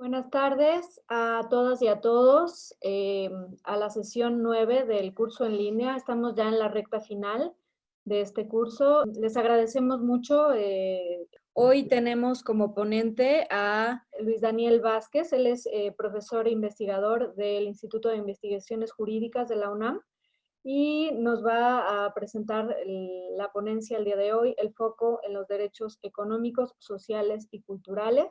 Buenas tardes a todas y a todos, a la sesión 9 del curso en línea. Estamos ya en la recta final de este curso. Les agradecemos mucho. Hoy tenemos como ponente a Luis Daniel Vázquez. Él es profesor e investigador del Instituto de Investigaciones Jurídicas de la UNAM y nos va a presentar la ponencia el día de hoy, el foco en los derechos económicos, sociales y culturales.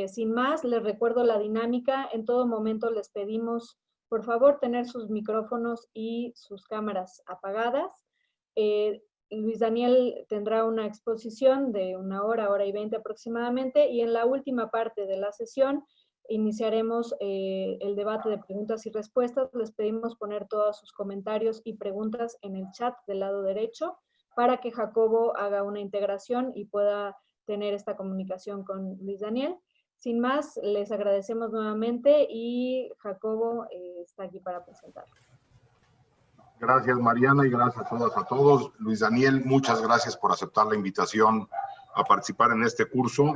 Sin más, les recuerdo la dinámica. En todo momento les pedimos, por favor, tener sus micrófonos y sus cámaras apagadas. Luis Daniel tendrá una exposición de 1 hora, hora y 20 aproximadamente, y en la última parte de la sesión iniciaremos el debate de preguntas y respuestas. Les pedimos poner todos sus comentarios y preguntas en el chat del lado derecho para que Jacobo haga una integración y pueda tener esta comunicación con Luis Daniel. Sin más, les agradecemos nuevamente y Jacobo está aquí para presentar. Gracias, Mariana, y gracias a todas, a todos. Luis Daniel, muchas gracias por aceptar la invitación a participar en este curso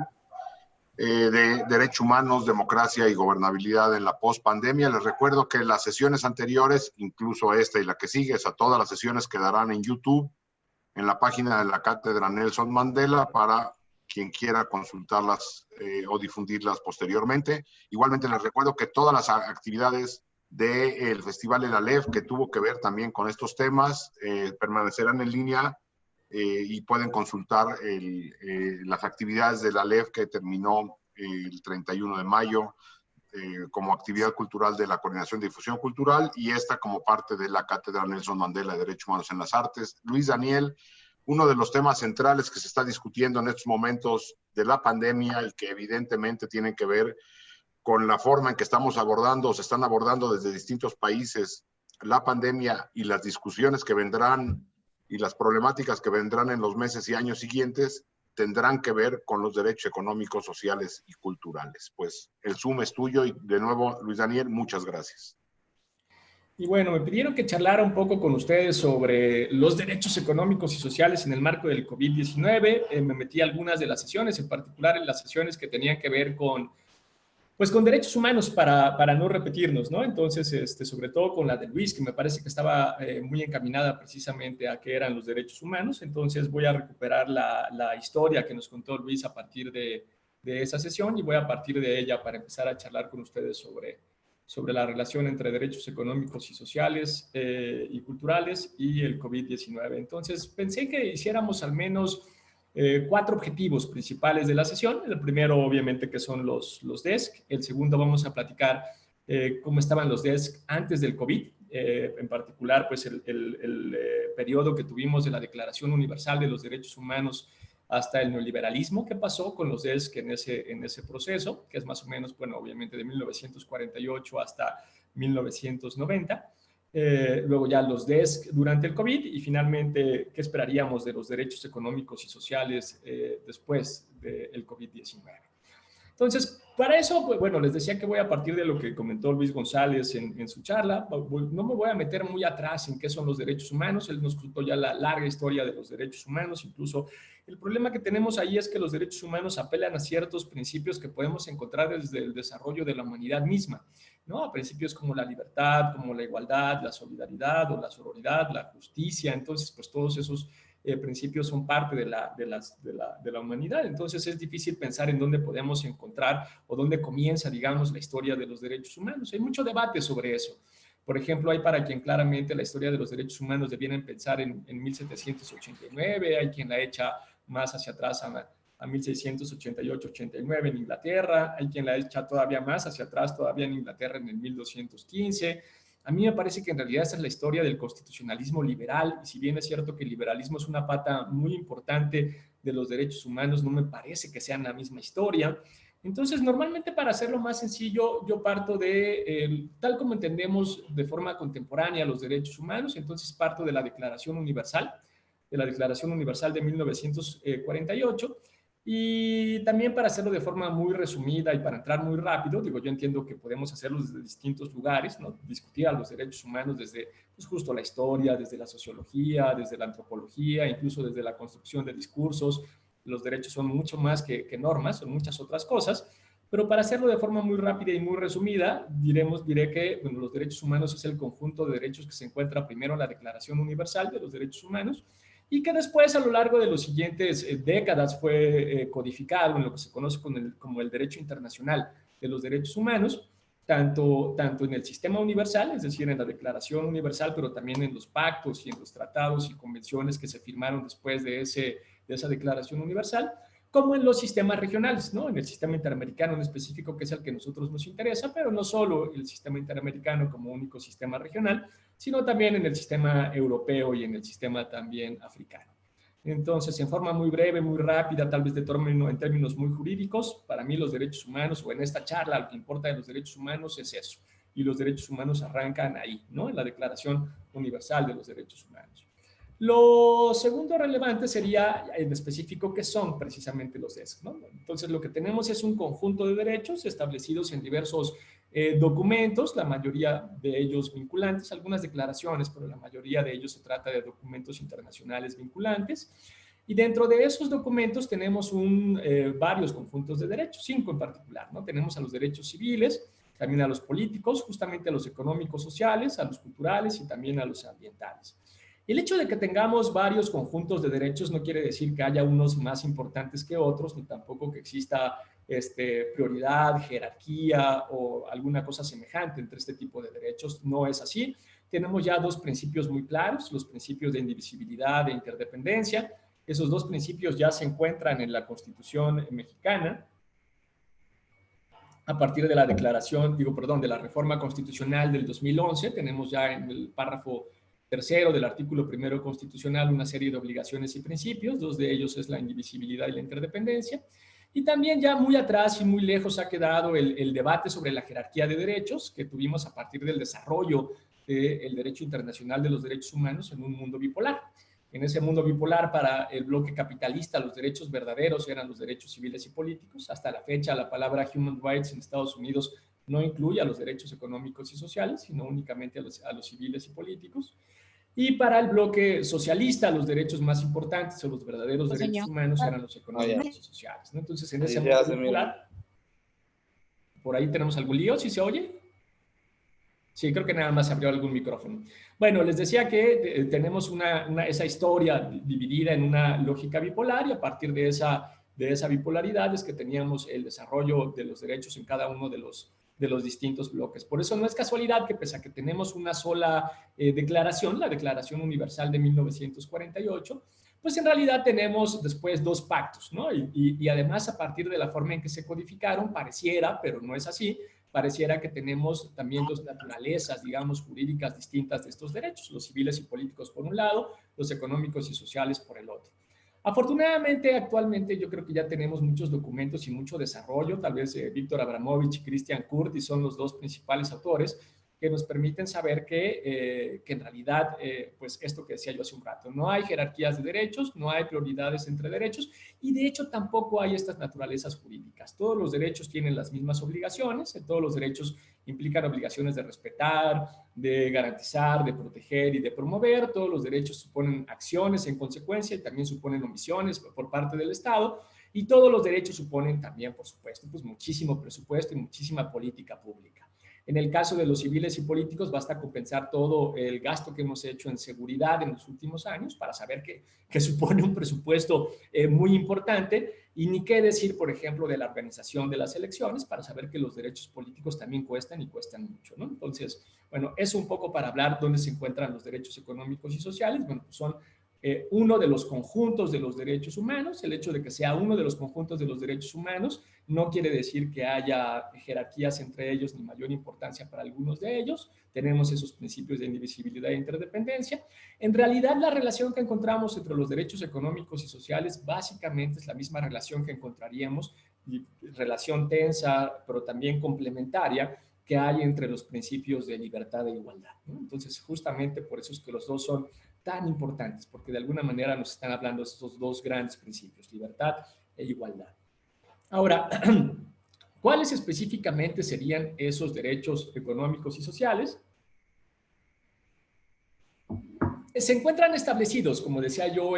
de Derechos Humanos, Democracia y Gobernabilidad en la Postpandemia. Les recuerdo que las sesiones anteriores, incluso esta y la que sigue, todas las sesiones quedarán en YouTube, en la página de la Cátedra Nelson Mandela, para quien quiera consultarlas o difundirlas posteriormente. Igualmente les recuerdo que todas las actividades del Festival El Aleph, que tuvo que ver también con estos temas, permanecerán en línea y pueden consultar las actividades del Aleph que terminó el 31 de mayo como actividad cultural de la Coordinación de Difusión Cultural, y esta como parte de la Cátedra Nelson Mandela de Derechos Humanos en las Artes. Luis Daniel, uno de los temas centrales que se está discutiendo en estos momentos de la pandemia y que evidentemente tienen que ver con la forma en que estamos abordando, se están abordando desde distintos países la pandemia y las discusiones que vendrán y las problemáticas que vendrán en los meses y años siguientes, tendrán que ver con los derechos económicos, sociales y culturales. Pues el Zoom es tuyo y de nuevo, Luis Daniel, muchas gracias. Y bueno, me pidieron que charlara un poco con ustedes sobre los derechos económicos y sociales en el marco del COVID-19. Me metí a algunas de las sesiones, en particular en las sesiones que tenían que ver con derechos humanos para no repetirnos, ¿no? Entonces, sobre todo con la de Luis, que me parece que estaba muy encaminada precisamente a qué eran los derechos humanos. Entonces voy a recuperar la historia que nos contó Luis a partir de esa sesión y voy a partir de ella para empezar a charlar con ustedes sobre la relación entre derechos económicos y sociales y culturales y el COVID-19. Entonces pensé que hiciéramos al menos 4 objetivos principales de la sesión. El primero, obviamente, que son los DESC. El segundo, vamos a platicar cómo estaban los DESC antes del COVID. En particular, pues el periodo que tuvimos de la Declaración Universal de los Derechos Humanos hasta el neoliberalismo. ¿Qué pasó con los DESC en ese proceso? Que es más o menos, bueno, obviamente de 1948 hasta 1990. Luego ya los DESC durante el COVID y finalmente qué esperaríamos de los derechos económicos y sociales después del COVID-19. Entonces, para eso, pues, bueno, les decía que voy a partir de lo que comentó Luis González en su charla. No me voy a meter muy atrás en qué son los derechos humanos. Él nos contó ya la larga historia de los derechos humanos. Incluso el problema que tenemos ahí es que los derechos humanos apelan a ciertos principios que podemos encontrar desde el desarrollo de la humanidad misma, ¿no? A principios como la libertad, como la igualdad, la solidaridad o la sororidad, la justicia. Entonces, pues todos esos principios son parte de la humanidad. Entonces es difícil pensar en dónde podemos encontrar o dónde comienza, digamos, la historia de los derechos humanos. Hay mucho debate sobre eso. Por ejemplo, hay para quien claramente la historia de los derechos humanos debiera pensar en 1789, hay quien la echa más hacia atrás a 1688-89 en Inglaterra, hay quien la echa todavía más hacia atrás, todavía en Inglaterra en el 1215. A mí me parece que en realidad esa es la historia del constitucionalismo liberal, y si bien es cierto que el liberalismo es una pata muy importante de los derechos humanos, no me parece que sean la misma historia. Entonces, normalmente para hacerlo más sencillo, yo parto de, tal como entendemos de forma contemporánea los derechos humanos, entonces parto de la Declaración Universal, de 1948, y también para hacerlo de forma muy resumida y para entrar muy rápido, digo, yo entiendo que podemos hacerlo desde distintos lugares, ¿no? Discutir a los derechos humanos desde, pues, justo la historia, desde la sociología, desde la antropología, incluso desde la construcción de discursos. Los derechos son mucho más que normas, son muchas otras cosas, Pero para hacerlo de forma muy rápida y muy resumida, diré que bueno, los derechos humanos es el conjunto de derechos que se encuentra primero en la Declaración Universal de los Derechos Humanos y que después a lo largo de los siguientes décadas fue codificado en lo que se conoce como el derecho internacional de los derechos humanos, tanto en el sistema universal, es decir, en la Declaración Universal, pero también en los pactos y en los tratados y convenciones que se firmaron después de esa Declaración Universal, como en los sistemas regionales, ¿no? En el sistema interamericano en específico, que es el que a nosotros nos interesa, pero no solo el sistema interamericano como único sistema regional, sino también en el sistema europeo y en el sistema también africano. Entonces, en forma muy breve, muy rápida, tal vez en términos muy jurídicos, para mí los derechos humanos, o en esta charla, lo que importa de los derechos humanos es eso. Y los derechos humanos arrancan ahí, ¿no? En la Declaración Universal de los Derechos Humanos. Lo segundo relevante sería en específico qué son precisamente los DESC, ¿no? Entonces, lo que tenemos es un conjunto de derechos establecidos en diversos documentos, la mayoría de ellos vinculantes, algunas declaraciones, pero la mayoría de ellos se trata de documentos internacionales vinculantes. Y dentro de esos documentos tenemos varios conjuntos de derechos, 5 en particular, ¿no? Tenemos a los derechos civiles, también a los políticos, justamente a los económicos sociales, a los culturales y también a los ambientales. El hecho de que tengamos varios conjuntos de derechos no quiere decir que haya unos más importantes que otros, ni tampoco que exista prioridad, jerarquía o alguna cosa semejante entre este tipo de derechos. No es así. Tenemos ya 2 principios muy claros, los principios de indivisibilidad e interdependencia. Esos 2 principios ya se encuentran en la Constitución mexicana a partir de la de la reforma constitucional del 2011. Tenemos ya en el párrafo tercero del artículo primero constitucional una serie de obligaciones y principios, 2 de ellos es la indivisibilidad y la interdependencia. Y también ya muy atrás y muy lejos ha quedado el debate sobre la jerarquía de derechos que tuvimos a partir del desarrollo del derecho internacional de los derechos humanos en un mundo bipolar. En ese mundo bipolar, para el bloque capitalista, los derechos verdaderos eran los derechos civiles y políticos. Hasta la fecha, la palabra human rights en Estados Unidos no incluye a los derechos económicos y sociales, sino únicamente a los civiles y políticos. Y para el bloque socialista, los derechos más importantes o los verdaderos derechos humanos eran los económicos y sociales, ¿no? Entonces, en ese mundo bipolar, por ahí tenemos algún lío, ¿sí se oye? Sí, creo que nada más abrió algún micrófono. Bueno, les decía que tenemos esa historia dividida en una lógica bipolar y a partir de esa bipolaridad es que teníamos el desarrollo de los derechos en cada uno de los distintos bloques. Por eso no es casualidad que pese a que tenemos una sola declaración, la Declaración Universal de 1948, pues en realidad tenemos después 2 pactos, ¿no? Y además a partir de la forma en que se codificaron, pareciera, pero no es así, pareciera que tenemos también 2 naturalezas, digamos, jurídicas distintas de estos derechos, los civiles y políticos por un lado, los económicos y sociales por el otro. Afortunadamente, actualmente yo creo que ya tenemos muchos documentos y mucho desarrollo, tal vez Víctor Abramovich y Christian Curtis son los 2 principales autores, que nos permiten saber que en realidad, pues esto que decía yo hace un rato, no hay jerarquías de derechos, no hay prioridades entre derechos y de hecho tampoco hay estas naturalezas jurídicas. Todos los derechos tienen las mismas obligaciones, todos los derechos implican obligaciones de respetar, de garantizar, de proteger y de promover. Todos los derechos suponen acciones en consecuencia y también suponen omisiones por parte del Estado. Y todos los derechos suponen también, por supuesto, pues muchísimo presupuesto y muchísima política pública. En el caso de los civiles y políticos, basta compensar todo el gasto que hemos hecho en seguridad en los últimos años para saber que supone un presupuesto muy importante y ni qué decir, por ejemplo, de la organización de las elecciones para saber que los derechos políticos también cuestan y cuestan mucho, ¿no? Entonces, bueno, eso un poco para hablar dónde se encuentran los derechos económicos y sociales. Bueno, pues son uno de los conjuntos de los derechos humanos. El hecho de que sea uno de los conjuntos de los derechos humanos no quiere decir que haya jerarquías entre ellos ni mayor importancia para algunos de ellos. Tenemos esos principios de indivisibilidad e interdependencia. En realidad, la relación que encontramos entre los derechos económicos y sociales básicamente es la misma relación que encontraríamos, relación tensa, pero también complementaria, que hay entre los principios de libertad e igualdad, ¿no? Entonces, justamente por eso es que los 2 son tan importantes, porque de alguna manera nos están hablando de estos 2 grandes principios, libertad e igualdad. Ahora, ¿cuáles específicamente serían esos derechos económicos y sociales? se encuentran establecidos, como decía yo,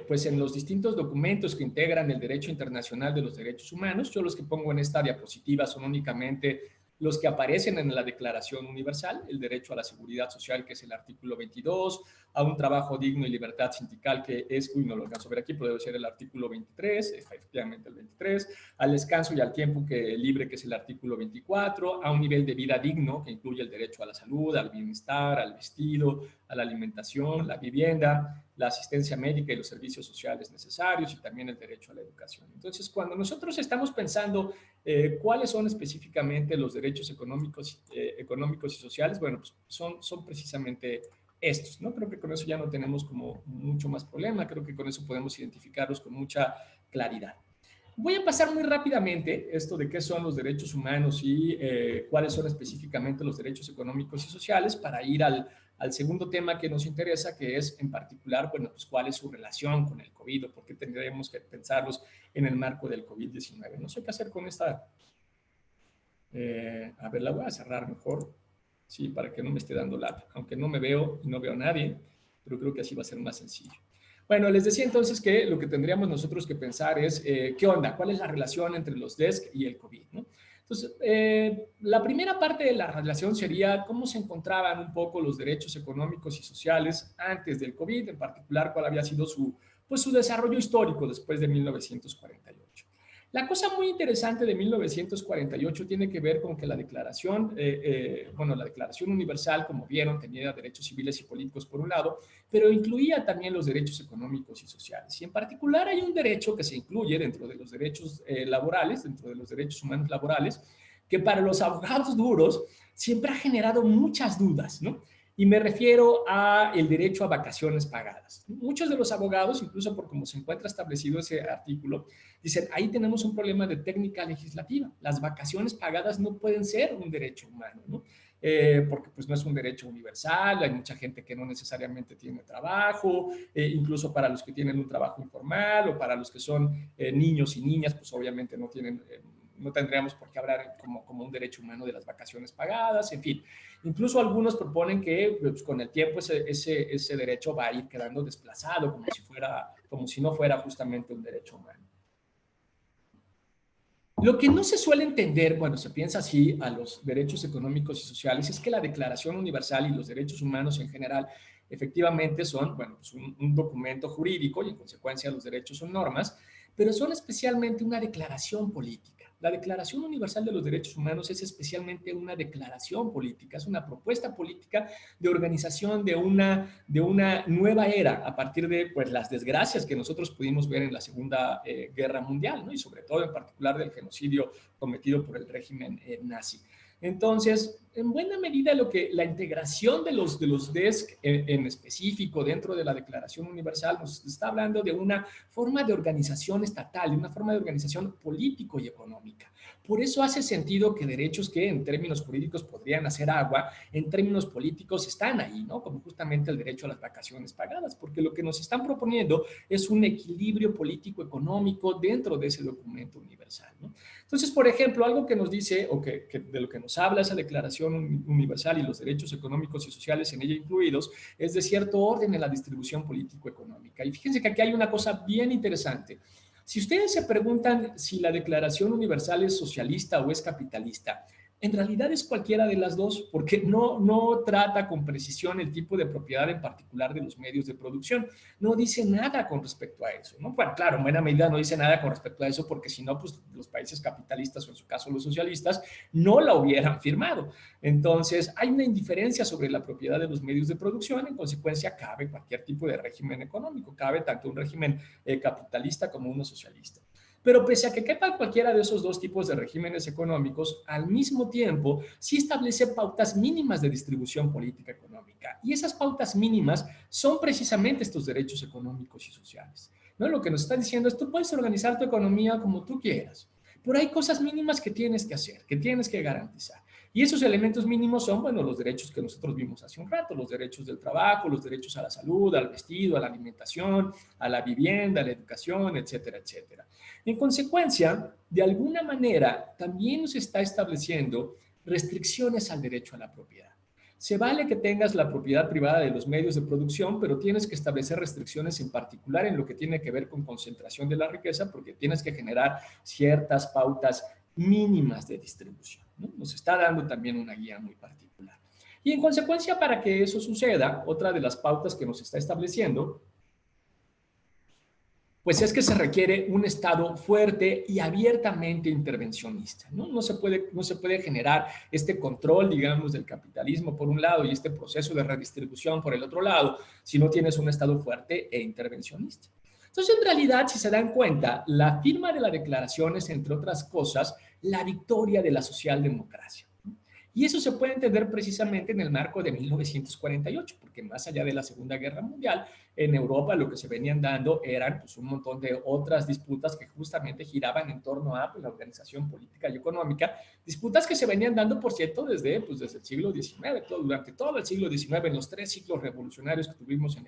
pues en los distintos documentos que integran el derecho internacional de los derechos humanos. Yo los que pongo en esta diapositiva son únicamente los que aparecen en la Declaración Universal: el derecho a la seguridad social, que es el artículo 22, a un trabajo digno y libertad sindical, que es, no lo alcanzo a ver aquí, pero debe ser el artículo 23, efectivamente el 23, al descanso y al tiempo libre, que es el artículo 24, a un nivel de vida digno, que incluye el derecho a la salud, al bienestar, al vestido, a la alimentación, la vivienda, la asistencia médica y los servicios sociales necesarios, y también el derecho a la educación. Entonces, cuando nosotros estamos pensando cuáles son específicamente los derechos económicos y sociales, bueno, pues son precisamente estos, ¿no? Creo que con eso ya no tenemos como mucho más problema, creo que con eso podemos identificarlos con mucha claridad. Voy a pasar muy rápidamente esto de qué son los derechos humanos y cuáles son específicamente los derechos económicos y sociales, para ir al segundo tema que nos interesa, que es en particular, bueno, pues cuál es su relación con el COVID, o por qué tendríamos que pensarlos en el marco del COVID-19. No sé qué hacer con esta. A ver, la voy a cerrar mejor, sí, para que no me esté dando lata, aunque no me veo y no veo a nadie, pero creo que así va a ser más sencillo. Bueno, les decía entonces que lo que tendríamos nosotros que pensar es, ¿qué onda? ¿Cuál es la relación entre los DESC y el COVID, ¿no? Entonces, la primera parte de la relación sería cómo se encontraban un poco los derechos económicos y sociales antes del COVID, en particular cuál había sido su desarrollo histórico después de 1948. La cosa muy interesante de 1948 tiene que ver con que la Declaración, la Declaración Universal, como vieron, tenía derechos civiles y políticos por un lado, pero incluía también los derechos económicos y sociales. Y en particular hay un derecho que se incluye dentro de los derechos laborales, dentro de los derechos humanos laborales, que para los abogados duros siempre ha generado muchas dudas, ¿no? Y me refiero a el derecho a vacaciones pagadas. Muchos de los abogados, incluso por cómo se encuentra establecido ese artículo, dicen, ahí tenemos un problema de técnica legislativa. Las vacaciones pagadas no pueden ser un derecho humano, ¿no? Porque pues no es un derecho universal, hay mucha gente que no necesariamente tiene trabajo, incluso para los que tienen un trabajo informal o para los que son niños y niñas, pues obviamente no tienen... no tendríamos por qué hablar como un derecho humano de las vacaciones pagadas, en fin. Incluso algunos proponen que pues, con el tiempo ese derecho va a ir quedando desplazado, como si no fuera justamente un derecho humano. Lo que no se suele entender cuando se piensa así a los derechos económicos y sociales es que la Declaración Universal y los derechos humanos en general efectivamente son, bueno, pues un documento jurídico, y en consecuencia los derechos son normas, pero son especialmente una declaración política. La Declaración Universal de los Derechos Humanos es especialmente una declaración política, es una propuesta política de organización de una nueva era a partir de pues, las desgracias que nosotros pudimos ver en la Segunda Guerra Mundial, ¿no? Y sobre todo en particular del genocidio cometido por el régimen nazi. Entonces, en buena medida la integración de los DESC en específico dentro de la Declaración Universal nos está hablando de una forma de organización estatal, de una forma de organización político y económica. Por eso hace sentido que derechos que en términos jurídicos podrían hacer agua, en términos políticos están ahí, ¿no? Como justamente el derecho a las vacaciones pagadas, porque lo que nos están proponiendo es un equilibrio político-económico dentro de ese documento universal, ¿no? Entonces, por ejemplo, algo que nos dice, o que de lo que nos habla esa Declaración Universal y los derechos económicos y sociales en ella incluidos, es de cierto orden en la distribución político-económica. Y fíjense que aquí hay una cosa bien interesante. Si ustedes se preguntan si la Declaración Universal es socialista o es capitalista, en realidad es cualquiera de las dos, porque no trata con precisión el tipo de propiedad en particular de los medios de producción. No dice nada con respecto a eso, ¿no? Bueno, claro, en buena medida no dice nada con respecto a eso, porque si no, pues los países capitalistas, o en su caso los socialistas, no la hubieran firmado. Entonces, hay una indiferencia sobre la propiedad de los medios de producción, en consecuencia, cabe cualquier tipo de régimen económico, cabe tanto un régimen capitalista como uno socialista. Pero pese a que quepan cualquiera de esos dos tipos de regímenes económicos, al mismo tiempo sí establece pautas mínimas de distribución política económica. Y esas pautas mínimas son precisamente estos derechos económicos y sociales, ¿no? Lo que nos está diciendo es, tú puedes organizar tu economía como tú quieras, pero hay cosas mínimas que tienes que hacer, que tienes que garantizar. Y esos elementos mínimos son, bueno, los derechos que nosotros vimos hace un rato, los derechos del trabajo, los derechos a la salud, al vestido, a la alimentación, a la vivienda, a la educación, etcétera, etcétera. En consecuencia, de alguna manera, también nos está estableciendo restricciones al derecho a la propiedad. Se vale que tengas la propiedad privada de los medios de producción, pero tienes que establecer restricciones en particular en lo que tiene que ver con concentración de la riqueza, porque tienes que generar ciertas pautas mínimas de distribución, ¿no? Nos está dando también una guía muy particular. Y en consecuencia, para que eso suceda, otra de las pautas que nos está estableciendo pues es que se requiere un Estado fuerte y abiertamente intervencionista, ¿no? No se puede generar este control, digamos, del capitalismo por un lado y este proceso de redistribución por el otro lado si no tienes un Estado fuerte e intervencionista. Entonces, en realidad, si se dan cuenta, la firma de la declaración es, entre otras cosas, la victoria de la socialdemocracia. Y eso se puede entender precisamente en el marco de 1948, porque más allá de la Segunda Guerra Mundial, en Europa lo que se venían dando eran pues, un montón de otras disputas que justamente giraban en torno a pues, la organización política y económica, disputas que se venían dando, por cierto, desde el siglo XIX, durante todo el siglo XIX, en los 3 ciclos revolucionarios que tuvimos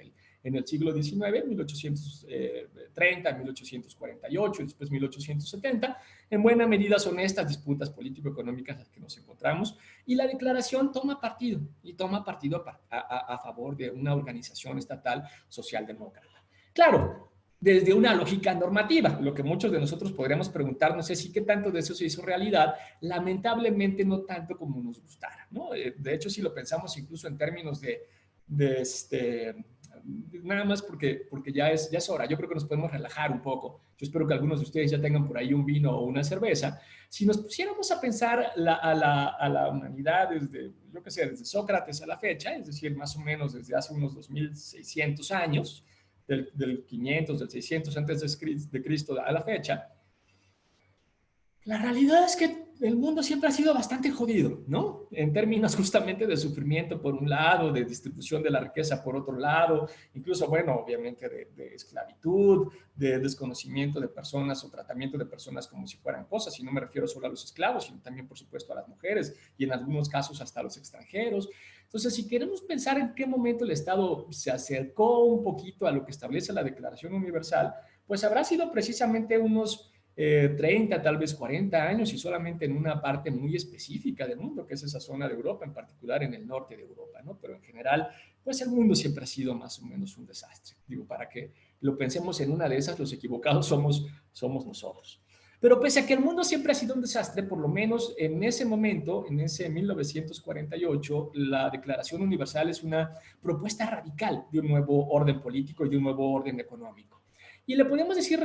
en el siglo XIX, 1830, 1848 y después 1870. En buena medida son estas disputas político-económicas las que nos encontramos, y la declaración toma partido a favor de una organización estatal socialdemócrata. Claro, desde una lógica normativa, lo que muchos de nosotros podríamos preguntarnos es si qué tanto de eso se hizo realidad, lamentablemente no tanto como nos gustara, ¿no? De hecho, si lo pensamos incluso en términos nada más porque ya es hora. Yo creo que nos podemos relajar un poco. Yo espero que algunos de ustedes ya tengan por ahí un vino o una cerveza. Si nos pusiéramos a pensar a la humanidad desde, yo qué sé, desde Sócrates a la fecha, es decir, más o menos desde hace unos 2600 años, del 500, del 600 antes de Cristo a la fecha, la realidad es que el mundo siempre ha sido bastante jodido, ¿no? En términos justamente de sufrimiento por un lado, de distribución de la riqueza por otro lado, incluso, bueno, obviamente de esclavitud, de desconocimiento de personas o tratamiento de personas como si fueran cosas, y no me refiero solo a los esclavos, sino también, por supuesto, a las mujeres y en algunos casos hasta a los extranjeros. Entonces, si queremos pensar en qué momento el Estado se acercó un poquito a lo que establece la Declaración Universal, pues habrá sido precisamente unos 30, tal vez 40 años y solamente en una parte muy específica del mundo, que es esa zona de Europa, en particular en el norte de Europa, ¿no? Pero en general, pues el mundo siempre ha sido más o menos un desastre. Digo, para que lo pensemos en una de esas, los equivocados somos nosotros. Pero pese a que el mundo siempre ha sido un desastre, por lo menos en ese momento, en ese 1948, la Declaración Universal es una propuesta radical de un nuevo orden político y de un nuevo orden económico. Y le podemos decir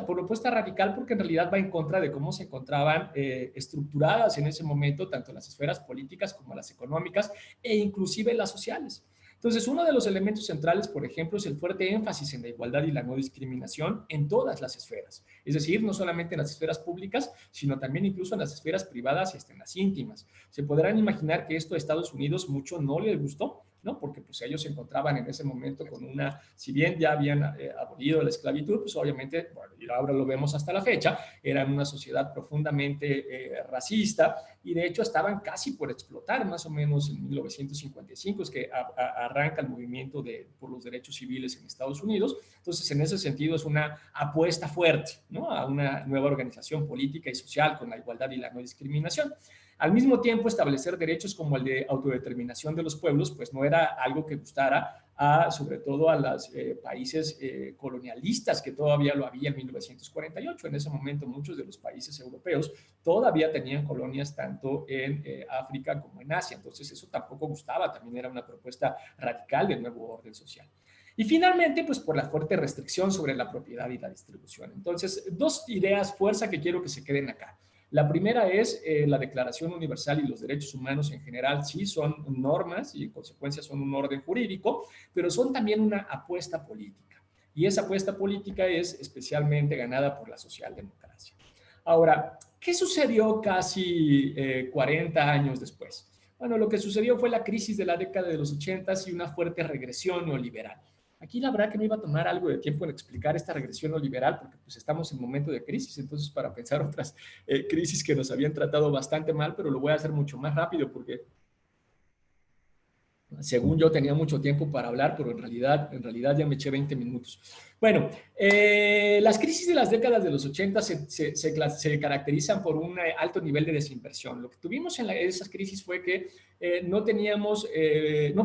propuesta radical porque en realidad va en contra de cómo se encontraban estructuradas en ese momento tanto las esferas políticas como las económicas e inclusive las sociales. Entonces, uno de los elementos centrales, por ejemplo, es el fuerte énfasis en la igualdad y la no discriminación en todas las esferas. Es decir, no solamente en las esferas públicas, sino también incluso en las esferas privadas y hasta en las íntimas. Se podrán imaginar que esto a Estados Unidos mucho no les gustó, ¿no? Porque pues ellos se encontraban en ese momento con una, si bien ya habían abolido la esclavitud, pues obviamente, bueno, y ahora lo vemos hasta la fecha, eran una sociedad profundamente racista y de hecho estaban casi por explotar más o menos en 1955, es que arranca el movimiento por los derechos civiles en Estados Unidos. Entonces, en ese sentido es una apuesta fuerte, ¿no? A una nueva organización política y social con la igualdad y la no discriminación. Al mismo tiempo, establecer derechos como el de autodeterminación de los pueblos, pues no era algo que gustara sobre todo a los países colonialistas, que todavía lo había en 1948. En ese momento, muchos de los países europeos todavía tenían colonias tanto en África como en Asia. Entonces, eso tampoco gustaba, también era una propuesta radical del nuevo orden social. Y finalmente, pues por la fuerte restricción sobre la propiedad y la distribución. Entonces, dos ideas fuerza que quiero que se queden acá. La primera es la Declaración Universal y los derechos humanos en general sí son normas y en consecuencia son un orden jurídico, pero son también una apuesta política. Y esa apuesta política es especialmente ganada por la socialdemocracia. Ahora, ¿qué sucedió casi 40 años después? Bueno, lo que sucedió fue la crisis de la década de los 80 y una fuerte regresión neoliberal. Aquí la verdad que me iba a tomar algo de tiempo en explicar esta regresión neoliberal porque pues estamos en momento de crisis, entonces para pensar otras crisis que nos habían tratado bastante mal, pero lo voy a hacer mucho más rápido porque según yo tenía mucho tiempo para hablar, pero en realidad ya me eché 20 minutos. Bueno, Las crisis de las décadas de los 80 se caracterizan por un alto nivel de desinversión. Lo que tuvimos en esas crisis fue que no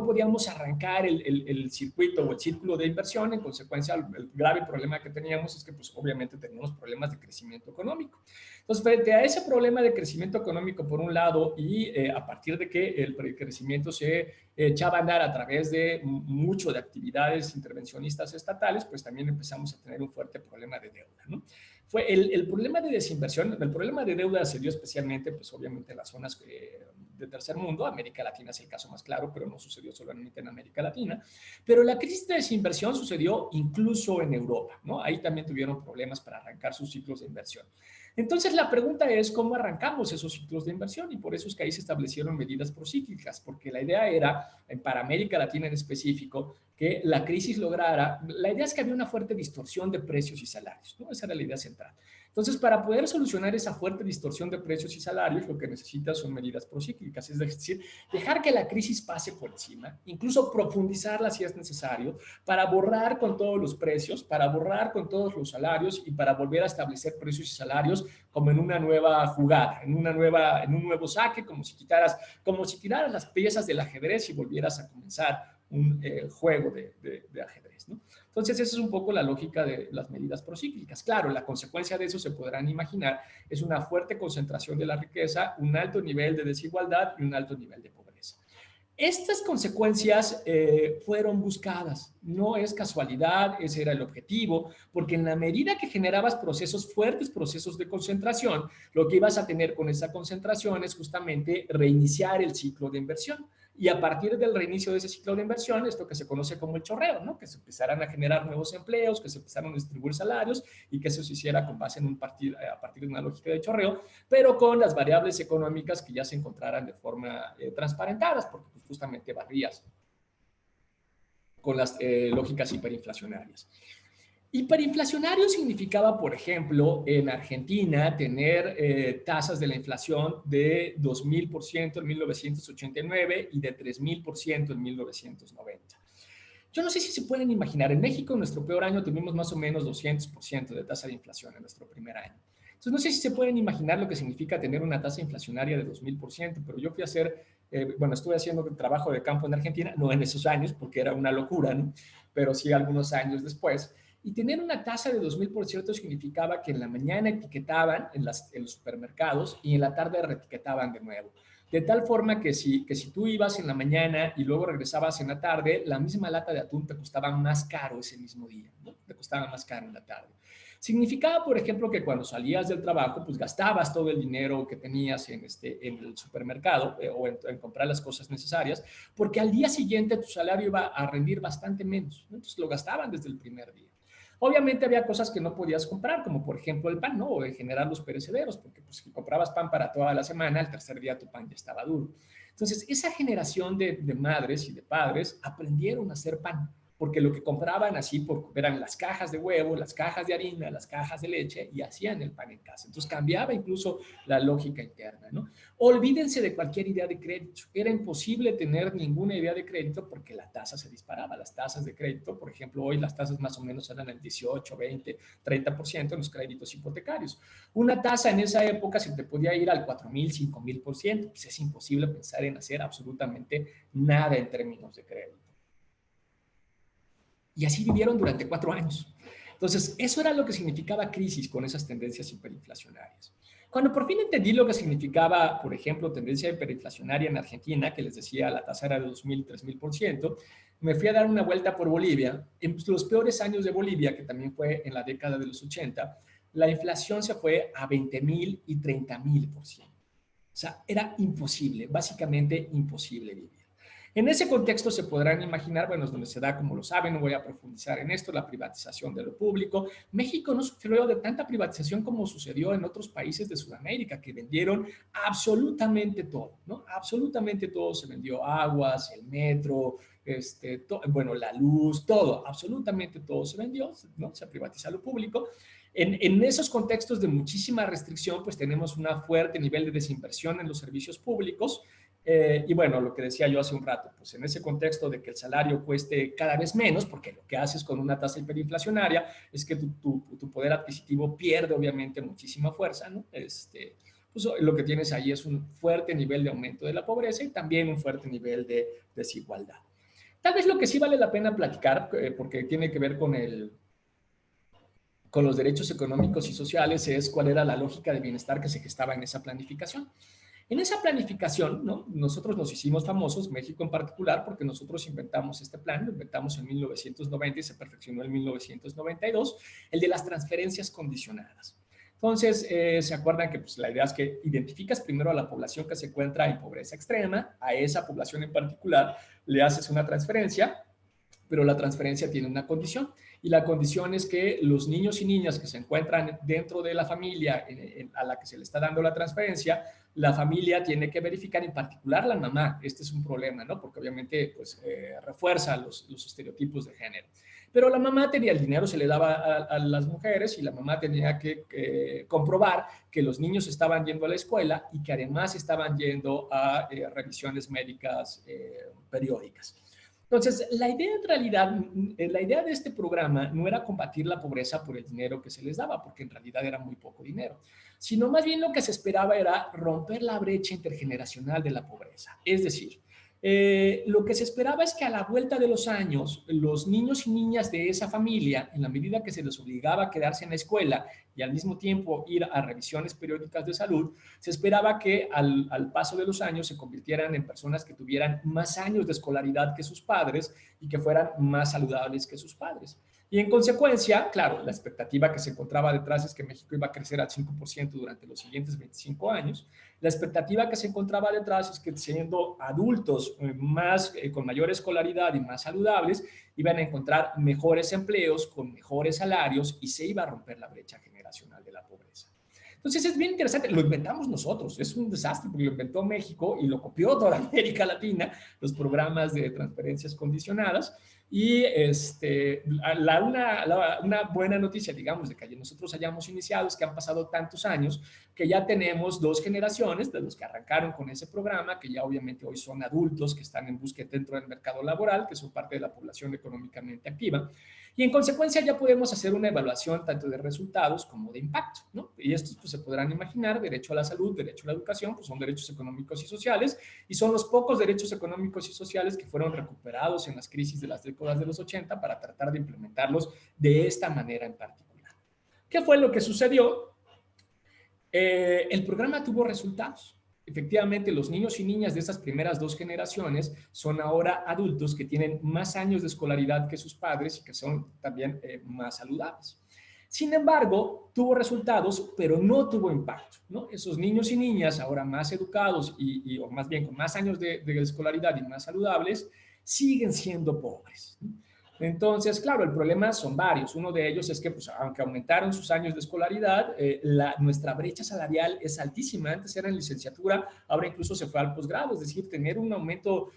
podíamos arrancar el circuito o el círculo de inversión. En consecuencia, el grave problema que teníamos es que pues, obviamente teníamos problemas de crecimiento económico. Entonces, frente a ese problema de crecimiento económico por un lado y a partir de que el crecimiento se echaba a andar a través de mucho de actividades intervencionistas estatales, pues también empezamos a tener un fuerte problema de deuda, ¿no? Fue el problema de desinversión, el problema de deuda se dio especialmente, pues obviamente en las zonas de tercer mundo. América Latina es el caso más claro, pero no sucedió solamente en América Latina. Pero la crisis de desinversión sucedió incluso en Europa, ¿no? Ahí también tuvieron problemas para arrancar sus ciclos de inversión. Entonces, la pregunta es cómo arrancamos esos ciclos de inversión, y por eso es que ahí se establecieron medidas procíclicas, porque la idea era, para América Latina en específico, que la crisis lograra, la idea es que había una fuerte distorsión de precios y salarios, ¿no? Esa era la idea central. Entonces, para poder solucionar esa fuerte distorsión de precios y salarios, lo que necesitas son medidas procíclicas, es decir, dejar que la crisis pase por encima, incluso profundizarla si es necesario, para borrar con todos los precios, para borrar con todos los salarios y para volver a establecer precios y salarios como en una nueva jugada, en un nuevo saque, como si tiraras las piezas del ajedrez y volvieras a comenzar un juego de ajedrez, ¿no? Entonces, esa es un poco la lógica de las medidas procíclicas. Claro, la consecuencia de eso, se podrán imaginar, es una fuerte concentración de la riqueza, un alto nivel de desigualdad y un alto nivel de pobreza. Estas consecuencias fueron buscadas, no es casualidad, ese era el objetivo, porque en la medida que generabas fuertes procesos de concentración, lo que ibas a tener con esa concentración es justamente reiniciar el ciclo de inversión. Y a partir del reinicio de ese ciclo de inversión, esto que se conoce como el chorreo, ¿no? Que se empezaran a generar nuevos empleos, que se empezaran a distribuir salarios y que eso se hiciera con base a partir de una lógica de chorreo, pero con las variables económicas que ya se encontraran de forma transparentadas, porque pues, justamente barrías con las lógicas hiperinflacionarias. Hiperinflacionario significaba, por ejemplo, en Argentina tener tasas de la inflación de 2.000% en 1989 y de 3.000% en 1990. Yo no sé si se pueden imaginar, en México en nuestro peor año tuvimos más o menos 200% de tasa de inflación en nuestro primer año. Entonces no sé si se pueden imaginar lo que significa tener una tasa inflacionaria de 2.000%, pero yo fui a hacer, estuve haciendo trabajo de campo en Argentina, no en esos años porque era una locura, ¿no? Pero sí algunos años después. Y tener una tasa de 2.000% significaba que en la mañana etiquetaban en los supermercados y en la tarde reetiquetaban de nuevo. De tal forma que si tú ibas en la mañana y luego regresabas en la tarde, la misma lata de atún te costaba más caro ese mismo día, ¿no? Te costaba más caro en la tarde. Significaba, por ejemplo, que cuando salías del trabajo, pues gastabas todo el dinero que tenías en el supermercado o en comprar las cosas necesarias, porque al día siguiente tu salario iba a rendir bastante menos, ¿no? Entonces lo gastaban desde el primer día. Obviamente había cosas que no podías comprar, como por ejemplo el pan, ¿no? O en general los perecederos, porque pues, si comprabas pan para toda la semana, el tercer día tu pan ya estaba duro. Entonces, esa generación de madres y de padres aprendieron a hacer pan, porque lo que compraban así eran las cajas de huevo, las cajas de harina, las cajas de leche y hacían el pan en casa. Entonces cambiaba incluso la lógica interna, ¿no? Olvídense de cualquier idea de crédito. Era imposible tener ninguna idea de crédito porque la tasa se disparaba. Las tasas de crédito, por ejemplo, hoy las tasas más o menos eran el 18, 20, 30% en los créditos hipotecarios. Una tasa en esa época se te podía ir al 4.000, 5.000%. Pues es imposible pensar en hacer absolutamente nada en términos de crédito. Y así vivieron durante 4 años. Entonces, eso era lo que significaba crisis con esas tendencias hiperinflacionarias. Cuando por fin entendí lo que significaba, por ejemplo, tendencia hiperinflacionaria en Argentina, que les decía la tasa era de 2.000, 3.000%, me fui a dar una vuelta por Bolivia. En los peores años de Bolivia, que también fue en la década de los 80, la inflación se fue a 20.000 y 30.000%. O sea, era imposible, básicamente imposible vivir. En ese contexto se podrán imaginar, bueno, es donde se da, como lo saben, no voy a profundizar en esto, la privatización de lo público. México no sufrió de tanta privatización como sucedió en otros países de Sudamérica, que vendieron absolutamente todo, ¿no? Absolutamente todo se vendió, aguas, el metro, la luz, todo, absolutamente todo se vendió, ¿no? Se privatiza lo público. En esos contextos de muchísima restricción, pues tenemos un fuerte nivel de desinversión en los servicios públicos, Y bueno, lo que decía yo hace un rato, pues en ese contexto de que el salario cueste cada vez menos, porque lo que haces con una tasa hiperinflacionaria es que tu poder adquisitivo pierde obviamente muchísima fuerza, ¿no? Pues lo que tienes ahí es un fuerte nivel de aumento de la pobreza y también un fuerte nivel de desigualdad. Tal vez lo que sí vale la pena platicar, porque tiene que ver con los derechos económicos y sociales, es cuál era la lógica de bienestar que se gestaba en esa planificación. En esa planificación, ¿no? Nosotros nos hicimos famosos, México en particular, porque nosotros inventamos este plan, lo inventamos en 1990 y se perfeccionó en 1992, el de las transferencias condicionadas. Entonces, se acuerdan que pues, la idea es que identificas primero a la población que se encuentra en pobreza extrema, a esa población en particular le haces una transferencia, pero la transferencia tiene una condición, y la condición es que los niños y niñas que se encuentran dentro de la familia a la que se le está dando la transferencia, la familia tiene que verificar, en particular la mamá, este es un problema, ¿no? Porque obviamente pues, refuerza los estereotipos de género. Pero la mamá tenía el dinero, se le daba a las mujeres y la mamá tenía que comprobar que los niños estaban yendo a la escuela y que además estaban yendo a revisiones médicas periódicas. Entonces, la idea en realidad, la idea de este programa no era combatir la pobreza por el dinero que se les daba, porque en realidad era muy poco dinero, sino más bien lo que se esperaba era romper la brecha intergeneracional de la pobreza. Es decir, lo que se esperaba es que a la vuelta de los años, los niños y niñas de esa familia, en la medida que se les obligaba a quedarse en la escuela y al mismo tiempo ir a revisiones periódicas de salud, se esperaba que al paso de los años se convirtieran en personas que tuvieran más años de escolaridad que sus padres y que fueran más saludables que sus padres. Y en consecuencia, claro, la expectativa que se encontraba detrás es que México iba a crecer al 5% durante los siguientes 25 años. La expectativa que se encontraba detrás es que siendo adultos con mayor escolaridad y más saludables, iban a encontrar mejores empleos con mejores salarios y se iba a romper la brecha generacional de la pobreza. Entonces es bien interesante, lo inventamos nosotros, es un desastre porque lo inventó México y lo copió toda América Latina, los programas de transferencias condicionadas. Y una buena noticia, digamos, de que nosotros hayamos iniciado es que han pasado tantos años que ya tenemos 2 generaciones de los que arrancaron con ese programa, que ya obviamente hoy son adultos que están en búsqueda dentro del mercado laboral, que son parte de la población económicamente activa. Y en consecuencia ya podemos hacer una evaluación tanto de resultados como de impacto, ¿no? Y estos pues se podrán imaginar, derecho a la salud, derecho a la educación, pues son derechos económicos y sociales, y son los pocos derechos económicos y sociales que fueron recuperados en las crisis de las décadas de los 80 para tratar de implementarlos de esta manera en particular. ¿Qué fue lo que sucedió? El programa tuvo resultados. Efectivamente, los niños y niñas de esas primeras 2 generaciones son ahora adultos que tienen más años de escolaridad que sus padres y que son también más saludables. Sin embargo, tuvo resultados, pero no tuvo impacto, ¿no? Esos niños y niñas ahora más educados o más bien con más años de escolaridad y más saludables, siguen siendo pobres, ¿no? Entonces, claro, el problema son varios. Uno de ellos es que, pues, aunque aumentaron sus años de escolaridad, nuestra brecha salarial es altísima. Antes era en licenciatura, ahora incluso se fue al posgrado. Es decir, tener un aumento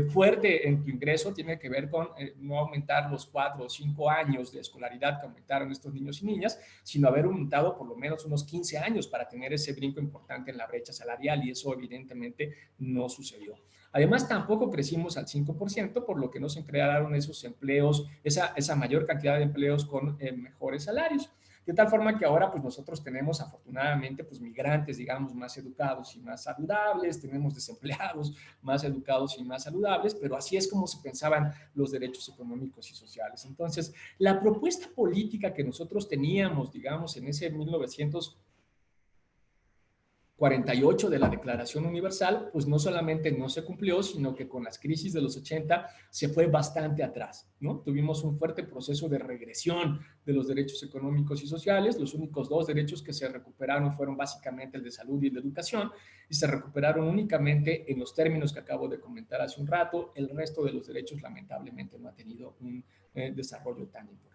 fuerte en tu ingreso tiene que ver con no aumentar los 4 o 5 años de escolaridad que aumentaron estos niños y niñas, sino haber aumentado por lo menos unos 15 años para tener ese brinco importante en la brecha salarial, y eso evidentemente no sucedió. Además, tampoco crecimos al 5%, por lo que no se crearon esos empleos, esa mayor cantidad de empleos con mejores salarios. De tal forma que ahora pues nosotros tenemos afortunadamente pues migrantes, digamos, más educados y más saludables, tenemos desempleados más educados y más saludables, pero así es como se pensaban los derechos económicos y sociales. Entonces, la propuesta política que nosotros teníamos, digamos, en ese 1948 de la Declaración Universal, pues no solamente no se cumplió, sino que con las crisis de los 80 se fue bastante atrás, ¿no? Tuvimos un fuerte proceso de regresión de los derechos económicos y sociales. Los únicos 2 derechos que se recuperaron fueron básicamente el de salud y el de educación, y se recuperaron únicamente en los términos que acabo de comentar hace un rato. El resto de los derechos lamentablemente no ha tenido un desarrollo tan importante.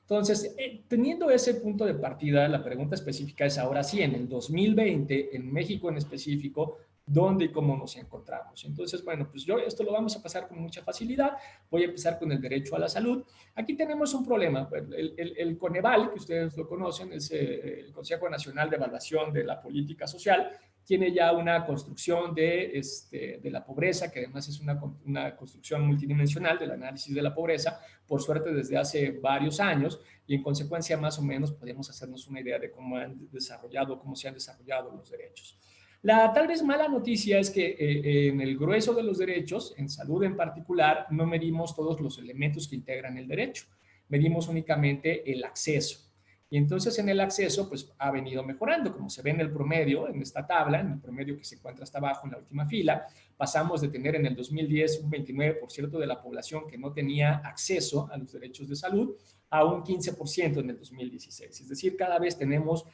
Entonces, teniendo ese punto de partida, la pregunta específica es ahora sí, en el 2020, en México en específico, dónde y cómo nos encontramos. Entonces, bueno, pues esto lo vamos a pasar con mucha facilidad. Voy a empezar con el derecho a la salud. Aquí tenemos un problema. El Coneval, que ustedes lo conocen, es el Consejo Nacional de Evaluación de la Política Social, tiene ya una construcción de la pobreza, que además es una construcción multidimensional del análisis de la pobreza, por suerte desde hace varios años, y en consecuencia más o menos podemos hacernos una idea de cómo se han desarrollado los derechos. La tal vez mala noticia es que en el grueso de los derechos, en salud en particular, no medimos todos los elementos que integran el derecho, medimos únicamente el acceso. Y entonces en el acceso pues ha venido mejorando, como se ve en el promedio, en esta tabla, en el promedio que se encuentra hasta abajo en la última fila, pasamos de tener en el 2010 un 29% de la población que no tenía acceso a los derechos de salud a un 15% en el 2016. Es decir, cada vez tenemos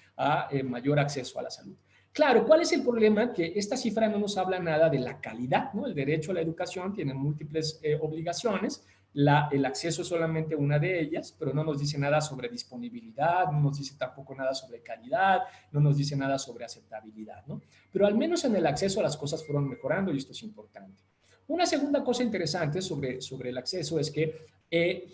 mayor acceso a la salud. Claro, ¿cuál es el problema? Que esta cifra no nos habla nada de la calidad, ¿no? El derecho a la educación tiene múltiples obligaciones, el acceso es solamente una de ellas, pero no nos dice nada sobre disponibilidad, no nos dice tampoco nada sobre calidad, no nos dice nada sobre aceptabilidad, ¿no? Pero al menos en el acceso las cosas fueron mejorando y esto es importante. Una segunda cosa interesante sobre el acceso es que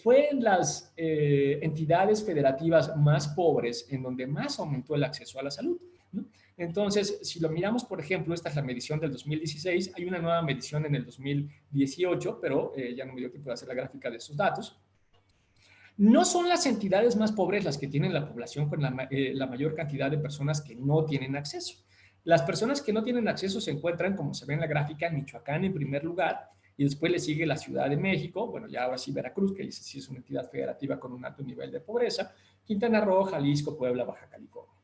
fue en las entidades federativas más pobres en donde más aumentó el acceso a la salud, ¿no? Entonces, si lo miramos, por ejemplo, esta es la medición del 2016, hay una nueva medición en el 2018, pero ya no me dio tiempo de hacer la gráfica de esos datos. No son las entidades más pobres las que tienen la población con la mayor cantidad de personas que no tienen acceso. Las personas que no tienen acceso se encuentran, como se ve en la gráfica, en Michoacán en primer lugar, y después le sigue la Ciudad de México, bueno, ya ahora sí Veracruz, que sí es una entidad federativa con un alto nivel de pobreza, Quintana Roo, Jalisco, Puebla, Baja California.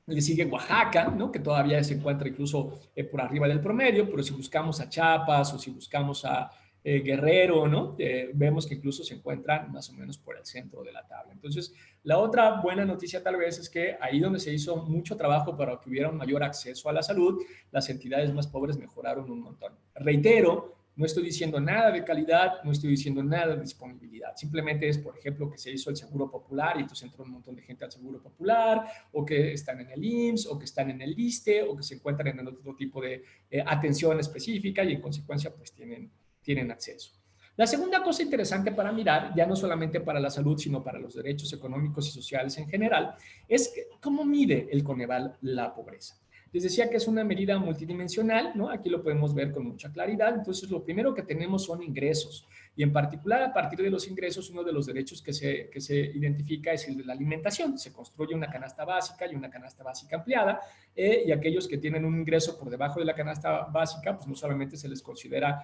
Le sigue Oaxaca, ¿no? Que todavía se encuentra incluso por arriba del promedio, pero si buscamos a Chiapas o si buscamos a Guerrero, ¿no? Vemos que incluso se encuentran más o menos por el centro de la tabla. Entonces, la otra buena noticia tal vez es que ahí donde se hizo mucho trabajo para que hubiera un mayor acceso a la salud, las entidades más pobres mejoraron un montón. Reitero, no estoy diciendo nada de calidad, no estoy diciendo nada de disponibilidad. Simplemente es, por ejemplo, que se hizo el Seguro Popular y entonces entró un montón de gente al Seguro Popular, o que están en el IMSS, o que están en el ISSSTE, o que se encuentran en otro tipo de atención específica y en consecuencia pues tienen acceso. La segunda cosa interesante para mirar, ya no solamente para la salud, sino para los derechos económicos y sociales en general, es cómo mide el Coneval la pobreza. Les decía que es una medida multidimensional, ¿no? Aquí lo podemos ver con mucha claridad. Entonces, lo primero que tenemos son ingresos. Y en particular, a partir de los ingresos, uno de los derechos que se identifica es el de la alimentación. Se construye una canasta básica y una canasta básica ampliada. Y aquellos que tienen un ingreso por debajo de la canasta básica, pues no solamente se les considera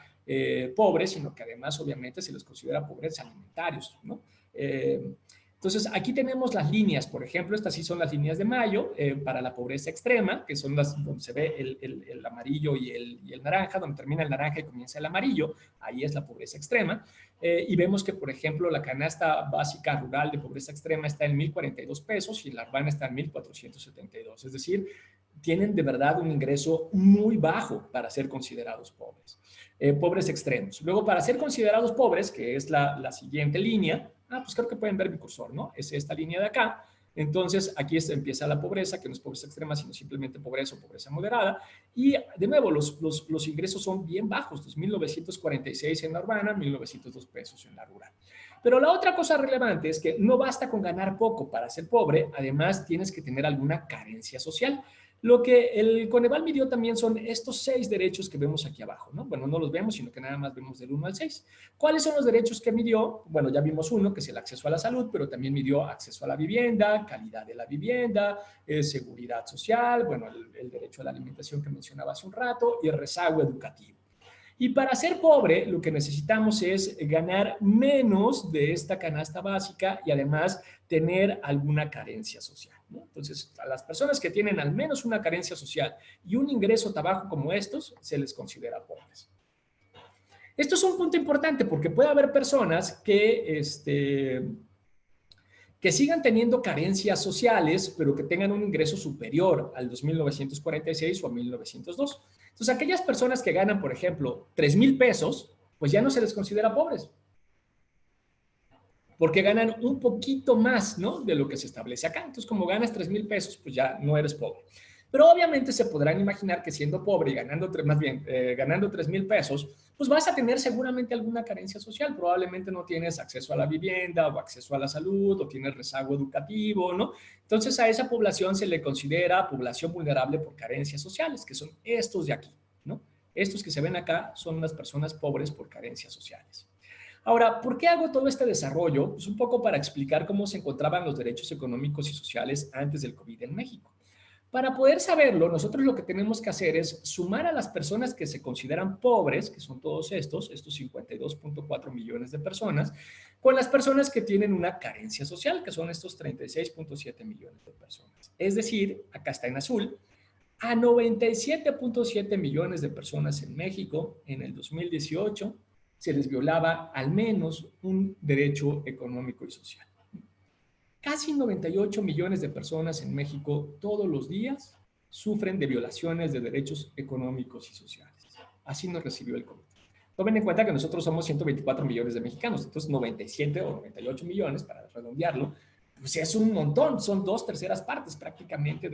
pobres, sino que además, obviamente, se les considera pobres alimentarios, ¿no? Entonces, aquí tenemos las líneas, por ejemplo, estas sí son las líneas de Mayo para la pobreza extrema, que son las donde se ve el amarillo y el naranja, donde termina el naranja y comienza el amarillo, ahí es la pobreza extrema, y vemos que, por ejemplo, la canasta básica rural de pobreza extrema está en 1,042 pesos y la urbana está en 1,472, es decir, tienen de verdad un ingreso muy bajo para ser considerados pobres. Pobres extremos. Luego, para ser considerados pobres, que es la siguiente línea, pues creo que pueden ver mi cursor, ¿no? Es esta línea de acá. Entonces, aquí empieza la pobreza, que no es pobreza extrema, sino simplemente pobreza o pobreza moderada. Y, de nuevo, los ingresos son bien bajos, 2,946 en la urbana, 1,902 pesos en la rural. Pero la otra cosa relevante es que no basta con ganar poco para ser pobre, además tienes que tener alguna carencia social. Lo que el Coneval midió también son estos 6 derechos que vemos aquí abajo, ¿no? Bueno, no los vemos, sino que nada más vemos del 1 al 6. ¿Cuáles son los derechos que midió? Bueno, ya vimos uno, que es el acceso a la salud, pero también midió acceso a la vivienda, calidad de la vivienda, seguridad social, bueno, el derecho a la alimentación que mencionaba hace un rato, y el rezago educativo. Y para ser pobre, lo que necesitamos es ganar menos de esta canasta básica y además tener alguna carencia social, ¿no? Entonces, a las personas que tienen al menos una carencia social y un ingreso tan bajo como estos, se les considera pobres. Esto es un punto importante porque puede haber personas que sigan teniendo carencias sociales, pero que tengan un ingreso superior al 2,946 o a 1,902. Entonces, aquellas personas que ganan, por ejemplo, 3,000 pesos, pues ya no se les considera pobres. Porque ganan un poquito más, ¿no? De lo que se establece acá. Entonces, como ganas 3,000 pesos, pues ya no eres pobre. Pero obviamente se podrán imaginar que siendo pobre y ganando, ganando 3,000 pesos, pues vas a tener seguramente alguna carencia social. Probablemente no tienes acceso a la vivienda o acceso a la salud o tienes rezago educativo, ¿no? Entonces a esa población se le considera población vulnerable por carencias sociales, que son estos de aquí, ¿no? Estos que se ven acá son las personas pobres por carencias sociales. Ahora, ¿por qué hago todo este desarrollo? Pues un poco para explicar cómo se encontraban los derechos económicos y sociales antes del COVID en México. Para poder saberlo, nosotros lo que tenemos que hacer es sumar a las personas que se consideran pobres, que son todos estos 52.4 millones de personas, con las personas que tienen una carencia social, que son estos 36.7 millones de personas. Es decir, acá está en azul, a 97.7 millones de personas en México en el 2018 se les violaba al menos un derecho económico y social. Casi 98 millones de personas en México todos los días sufren de violaciones de derechos económicos y sociales. Así nos recibió el COVID. Tomen en cuenta que nosotros somos 124 millones de mexicanos, entonces 97 o 98 millones, para redondearlo, pues es un montón, son 2/3 partes prácticamente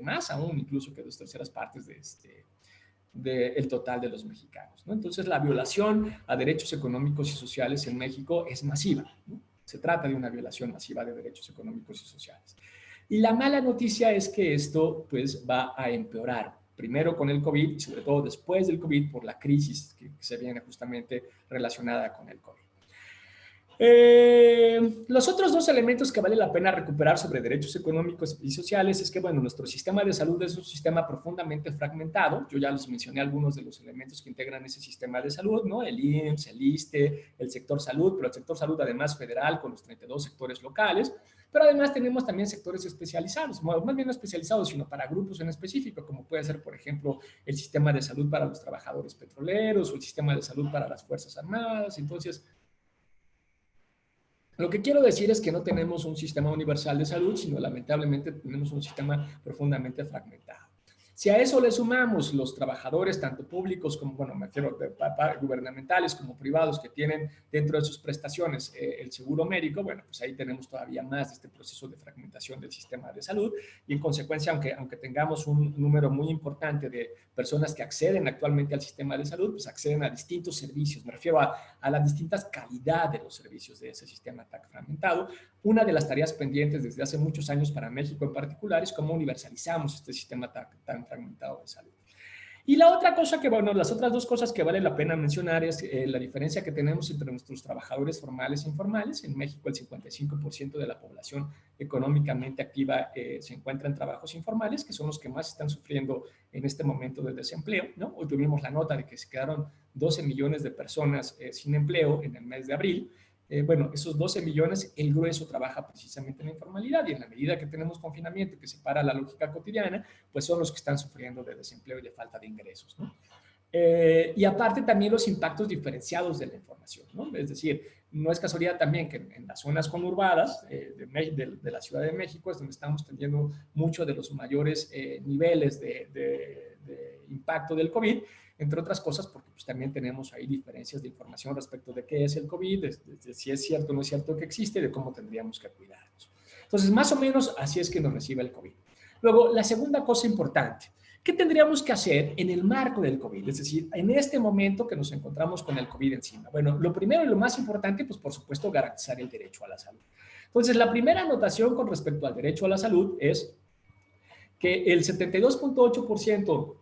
más aún incluso que 2/3 partes del total de los mexicanos, ¿no? Entonces la violación a derechos económicos y sociales en México es masiva, ¿no? Se trata de una violación masiva de derechos económicos y sociales. Y la mala noticia es que esto pues va a empeorar, primero con el COVID y sobre todo después del COVID por la crisis que se viene justamente relacionada con el COVID. Los otros dos elementos que vale la pena recuperar sobre derechos económicos y sociales es que, bueno, nuestro sistema de salud es un sistema profundamente fragmentado. Yo ya les mencioné algunos de los elementos que integran ese sistema de salud, ¿no? El IMSS, el ISSSTE, el sector salud, pero el sector salud además federal con los 32 sectores locales. Pero además tenemos también sectores especializados, más bien no especializados, sino para grupos en específico, como puede ser, por ejemplo, el sistema de salud para los trabajadores petroleros o el sistema de salud para las Fuerzas Armadas. Entonces, lo que quiero decir es que no tenemos un sistema universal de salud, sino lamentablemente tenemos un sistema profundamente fragmentado. Si a eso le sumamos los trabajadores, tanto públicos como, bueno, me refiero gubernamentales como privados, que tienen dentro de sus prestaciones el seguro médico, bueno, pues ahí tenemos todavía más de este proceso de fragmentación del sistema de salud y en consecuencia, aunque tengamos un número muy importante de personas que acceden actualmente al sistema de salud, pues acceden a distintos servicios, me refiero a la distintas calidad de los servicios de ese sistema tan fragmentado. Una de las tareas pendientes desde hace muchos años para México en particular es cómo universalizamos este sistema tan fragmentado de salud. Y la otra cosa que, bueno, las otras dos cosas que vale la pena mencionar es la diferencia que tenemos entre nuestros trabajadores formales e informales. En México el 55% de la población económicamente activa se encuentra en trabajos informales, que son los que más están sufriendo en este momento de desempleo, ¿no? Hoy tuvimos la nota de que se quedaron 12 millones de personas sin empleo en el mes de abril. Bueno, esos 12 millones, el grueso trabaja precisamente en la informalidad y en la medida que tenemos confinamiento que separa la lógica cotidiana, pues son los que están sufriendo de desempleo y de falta de ingresos, ¿no? Y aparte también los impactos diferenciados de la información, ¿no? Es decir, no es casualidad también que en las zonas conurbadas de la Ciudad de México es donde estamos teniendo mucho de los mayores niveles de impacto del COVID, entre otras cosas porque pues, también tenemos ahí diferencias de información respecto de qué es el COVID, de si es cierto o no es cierto que existe, de cómo tendríamos que cuidarnos. Entonces, más o menos así es que nos recibe el COVID. Luego, la segunda cosa importante, ¿qué tendríamos que hacer en el marco del COVID? Es decir, en este momento que nos encontramos con el COVID encima. Bueno, lo primero y lo más importante, pues por supuesto, garantizar el derecho a la salud. Entonces, la primera anotación con respecto al derecho a la salud es que el 72.8%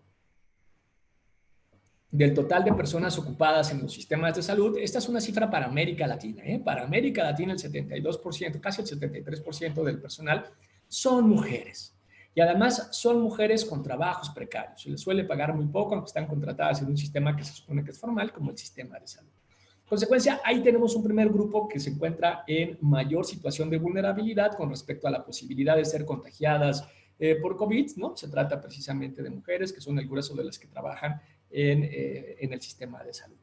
del total de personas ocupadas en los sistemas de salud, esta es una cifra para América Latina, ¿eh? Para América Latina el 72%, casi el 73% del personal son mujeres. Y además son mujeres con trabajos precarios. Se les suele pagar muy poco, aunque están contratadas en un sistema que se supone que es formal, como el sistema de salud. En consecuencia, ahí tenemos un primer grupo que se encuentra en mayor situación de vulnerabilidad con respecto a la posibilidad de ser contagiadas por COVID, ¿no? Se trata precisamente de mujeres que son el grueso de las que trabajan en el sistema de salud.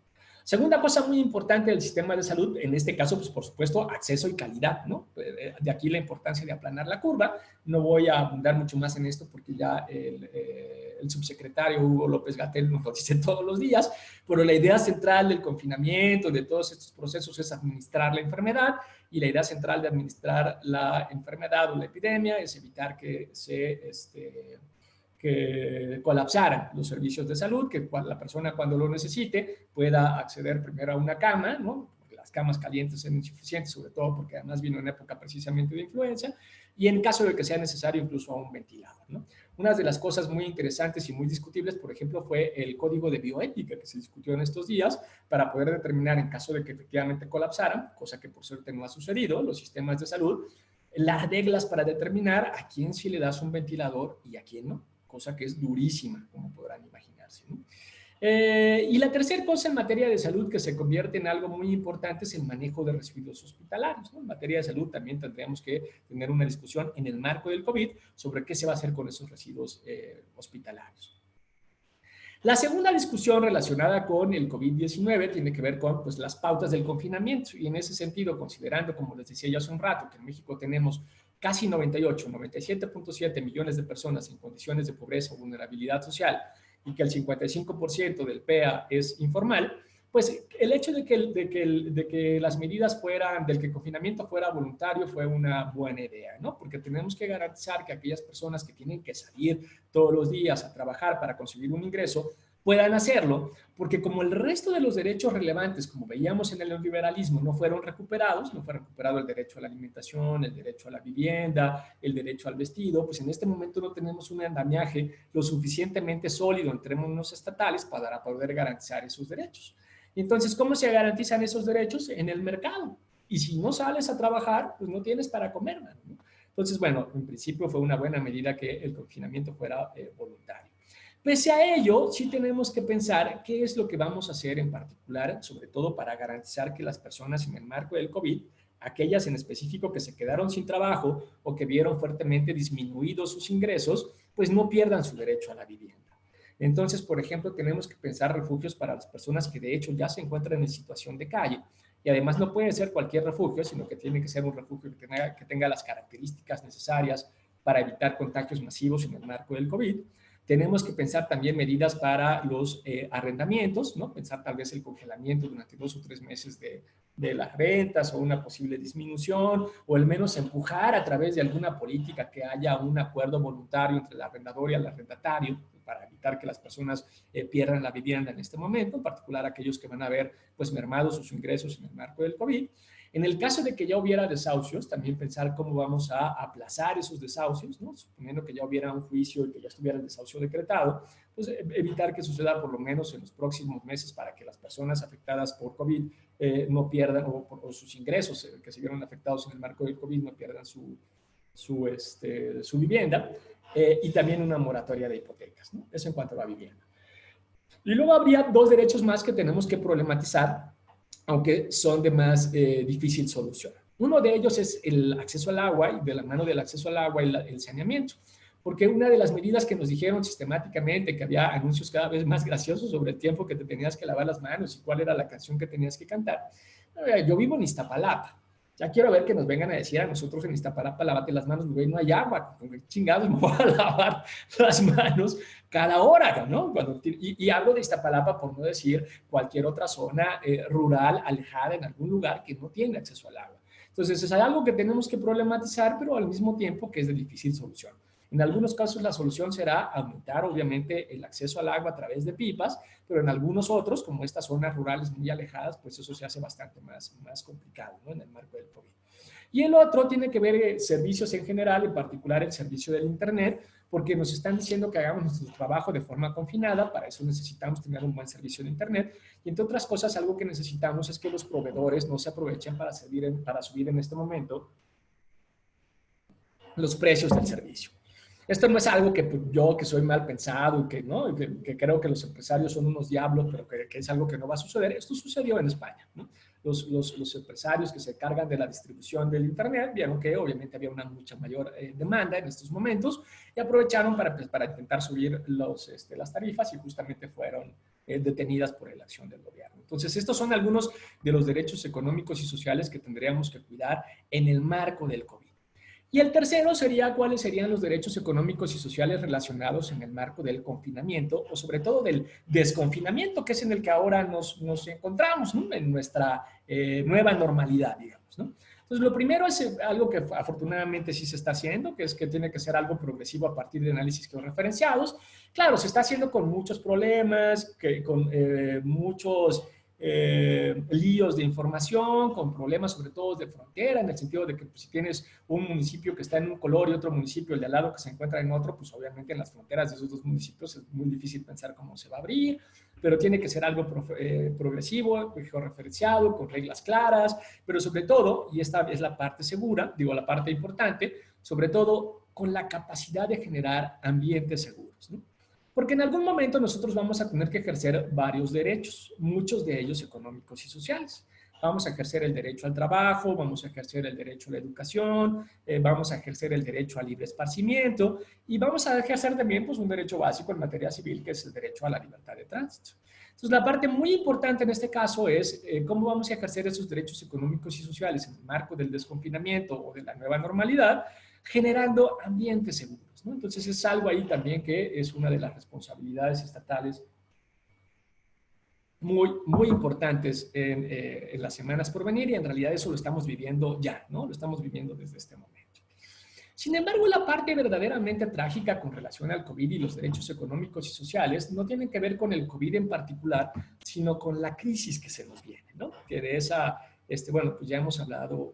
Segunda cosa muy importante del sistema de salud, en este caso, pues por supuesto, acceso y calidad, ¿no? De aquí la importancia de aplanar la curva. No voy a abundar mucho más en esto porque ya el subsecretario Hugo López-Gatell nos lo dice todos los días, pero la idea central del confinamiento, de todos estos procesos, es administrar la enfermedad, y la idea central de administrar la enfermedad o la epidemia es evitar que se que colapsaran los servicios de salud, que la persona cuando lo necesite pueda acceder primero a una cama, ¿no? Las camas calientes son insuficientes, sobre todo porque además vino en época precisamente de influenza, y en caso de que sea necesario incluso a un ventilador, ¿no? Una de las cosas muy interesantes y muy discutibles, por ejemplo, fue el código de bioética que se discutió en estos días para poder determinar en caso de que efectivamente colapsaran, cosa que por suerte no ha sucedido, los sistemas de salud, las reglas para determinar a quién sí le das un ventilador y a quién no, cosa que es durísima, como podrán imaginarse, ¿no? Y la tercera cosa en materia de salud que se convierte en algo muy importante es el manejo de residuos hospitalarios, ¿no? En materia de salud también tendríamos que tener una discusión en el marco del COVID sobre qué se va a hacer con esos residuos hospitalarios. La segunda discusión relacionada con el COVID-19 tiene que ver con pues, las pautas del confinamiento, y en ese sentido, considerando, como les decía ya hace un rato, que en México tenemos casi 97.7 millones de personas en condiciones de pobreza o vulnerabilidad social, y que el 55% del PEA es informal, pues el hecho de que las medidas fueran, del que el confinamiento fuera voluntario fue una buena idea, ¿no? Porque tenemos que garantizar que aquellas personas que tienen que salir todos los días a trabajar para conseguir un ingreso puedan hacerlo, porque como el resto de los derechos relevantes, como veíamos en el neoliberalismo, no fueron recuperados, no fue recuperado el derecho a la alimentación, el derecho a la vivienda, el derecho al vestido, pues en este momento no tenemos un andamiaje lo suficientemente sólido en términos estatales para poder garantizar esos derechos. Entonces, ¿cómo se garantizan esos derechos? En el mercado. Y si no sales a trabajar, pues no tienes para comer, ¿no? Entonces, bueno, en principio fue una buena medida que el confinamiento fuera voluntario. Pese a ello, sí tenemos que pensar qué es lo que vamos a hacer en particular, sobre todo para garantizar que las personas en el marco del COVID, aquellas en específico que se quedaron sin trabajo o que vieron fuertemente disminuidos sus ingresos, pues no pierdan su derecho a la vivienda. Entonces, por ejemplo, tenemos que pensar refugios para las personas que de hecho ya se encuentran en situación de calle. Y además no puede ser cualquier refugio, sino que tiene que ser un refugio que tenga las características necesarias para evitar contagios masivos en el marco del COVID. Tenemos que pensar también medidas para los arrendamientos, ¿no? Pensar tal vez el congelamiento durante 2 o 3 meses de las rentas o una posible disminución, o al menos empujar a través de alguna política que haya un acuerdo voluntario entre el arrendador y el arrendatario para evitar que las personas pierdan la vivienda en este momento, en particular aquellos que van a ver pues mermados sus ingresos en el marco del COVID. En el caso de que ya hubiera desahucios, también pensar cómo vamos a aplazar esos desahucios, ¿no? Suponiendo que ya hubiera un juicio y que ya estuviera el desahucio decretado, pues evitar que suceda por lo menos en los próximos meses para que las personas afectadas por COVID no pierdan, o sus ingresos que se vieron afectados en el marco del COVID no pierdan su vivienda, y también una moratoria de hipotecas, ¿no? Eso en cuanto a la vivienda. Y luego habría 2 derechos más que tenemos que problematizar, aunque son de más difícil solución. Uno de ellos es el acceso al agua, y de la mano del acceso al agua el saneamiento, porque una de las medidas que nos dijeron sistemáticamente, que había anuncios cada vez más graciosos sobre el tiempo que te tenías que lavar las manos y cuál era la canción que tenías que cantar. Yo vivo en Iztapalapa. Ya quiero ver que nos vengan a decir a nosotros en Iztapalapa, lávate las manos, güey, no hay agua, ¿con qué chingados me voy a lavar las manos cada hora, ¿no? Y hablo de Iztapalapa por no decir cualquier otra zona rural, alejada en algún lugar que no tiene acceso al agua. Entonces, es algo que tenemos que problematizar, pero al mismo tiempo que es de difícil solución. En algunos casos la solución será aumentar, obviamente, el acceso al agua a través de pipas, pero en algunos otros, como estas zonas rurales muy alejadas, pues eso se hace bastante más complicado, ¿no? En el marco del COVID. Y el otro tiene que ver servicios en general, en particular el servicio del Internet, porque nos están diciendo que hagamos nuestro trabajo de forma confinada, para eso necesitamos tener un buen servicio de Internet, y entre otras cosas, algo que necesitamos es que los proveedores no se aprovechen para subir en este momento los precios del servicio. Esto no es algo que pues, yo, que soy mal pensado, ¿no? que creo que los empresarios son unos diablos, pero que es algo que no va a suceder. Esto sucedió en España, ¿no? Los empresarios que se cargan de la distribución del Internet vieron que obviamente había una mucha mayor demanda en estos momentos y aprovecharon para intentar subir las tarifas, y justamente fueron detenidas por la acción del gobierno. Entonces, estos son algunos de los derechos económicos y sociales que tendríamos que cuidar en el marco del COVID. Y el tercero sería cuáles serían los derechos económicos y sociales relacionados en el marco del confinamiento, o sobre todo del desconfinamiento, que es en el que ahora nos encontramos, ¿no? En nuestra nueva normalidad, digamos, ¿no? Entonces, lo primero es algo que afortunadamente sí se está haciendo, que es que tiene que ser algo progresivo a partir de análisis georreferenciados. Claro, se está haciendo con muchos problemas, con muchos líos de información, con problemas sobre todo de frontera, en el sentido de que pues, si tienes un municipio que está en un color y otro municipio, el de al lado que se encuentra en otro, pues obviamente en las fronteras de esos dos municipios es muy difícil pensar cómo se va a abrir, pero tiene que ser algo progresivo, georreferenciado, con reglas claras, pero sobre todo, y esta es la parte segura, digo la parte importante, sobre todo con la capacidad de generar ambientes seguros, ¿no? Porque en algún momento nosotros vamos a tener que ejercer varios derechos, muchos de ellos económicos y sociales. Vamos a ejercer el derecho al trabajo, vamos a ejercer el derecho a la educación, vamos a ejercer el derecho al libre esparcimiento y vamos a ejercer también pues, un derecho básico en materia civil, que es el derecho a la libertad de tránsito. Entonces, la parte muy importante en este caso es cómo vamos a ejercer esos derechos económicos y sociales en el marco del desconfinamiento o de la nueva normalidad, generando ambientes seguros, ¿no? Entonces, es algo ahí también que es una de las responsabilidades estatales muy importantes en las semanas por venir y en realidad eso lo estamos viviendo ya, ¿no? Lo estamos viviendo desde este momento. Sin embargo, la parte verdaderamente trágica con relación al COVID y los derechos económicos y sociales no tienen que ver con el COVID en particular, sino con la crisis que se nos viene, ¿no? Que de esa, bueno, pues ya hemos hablado,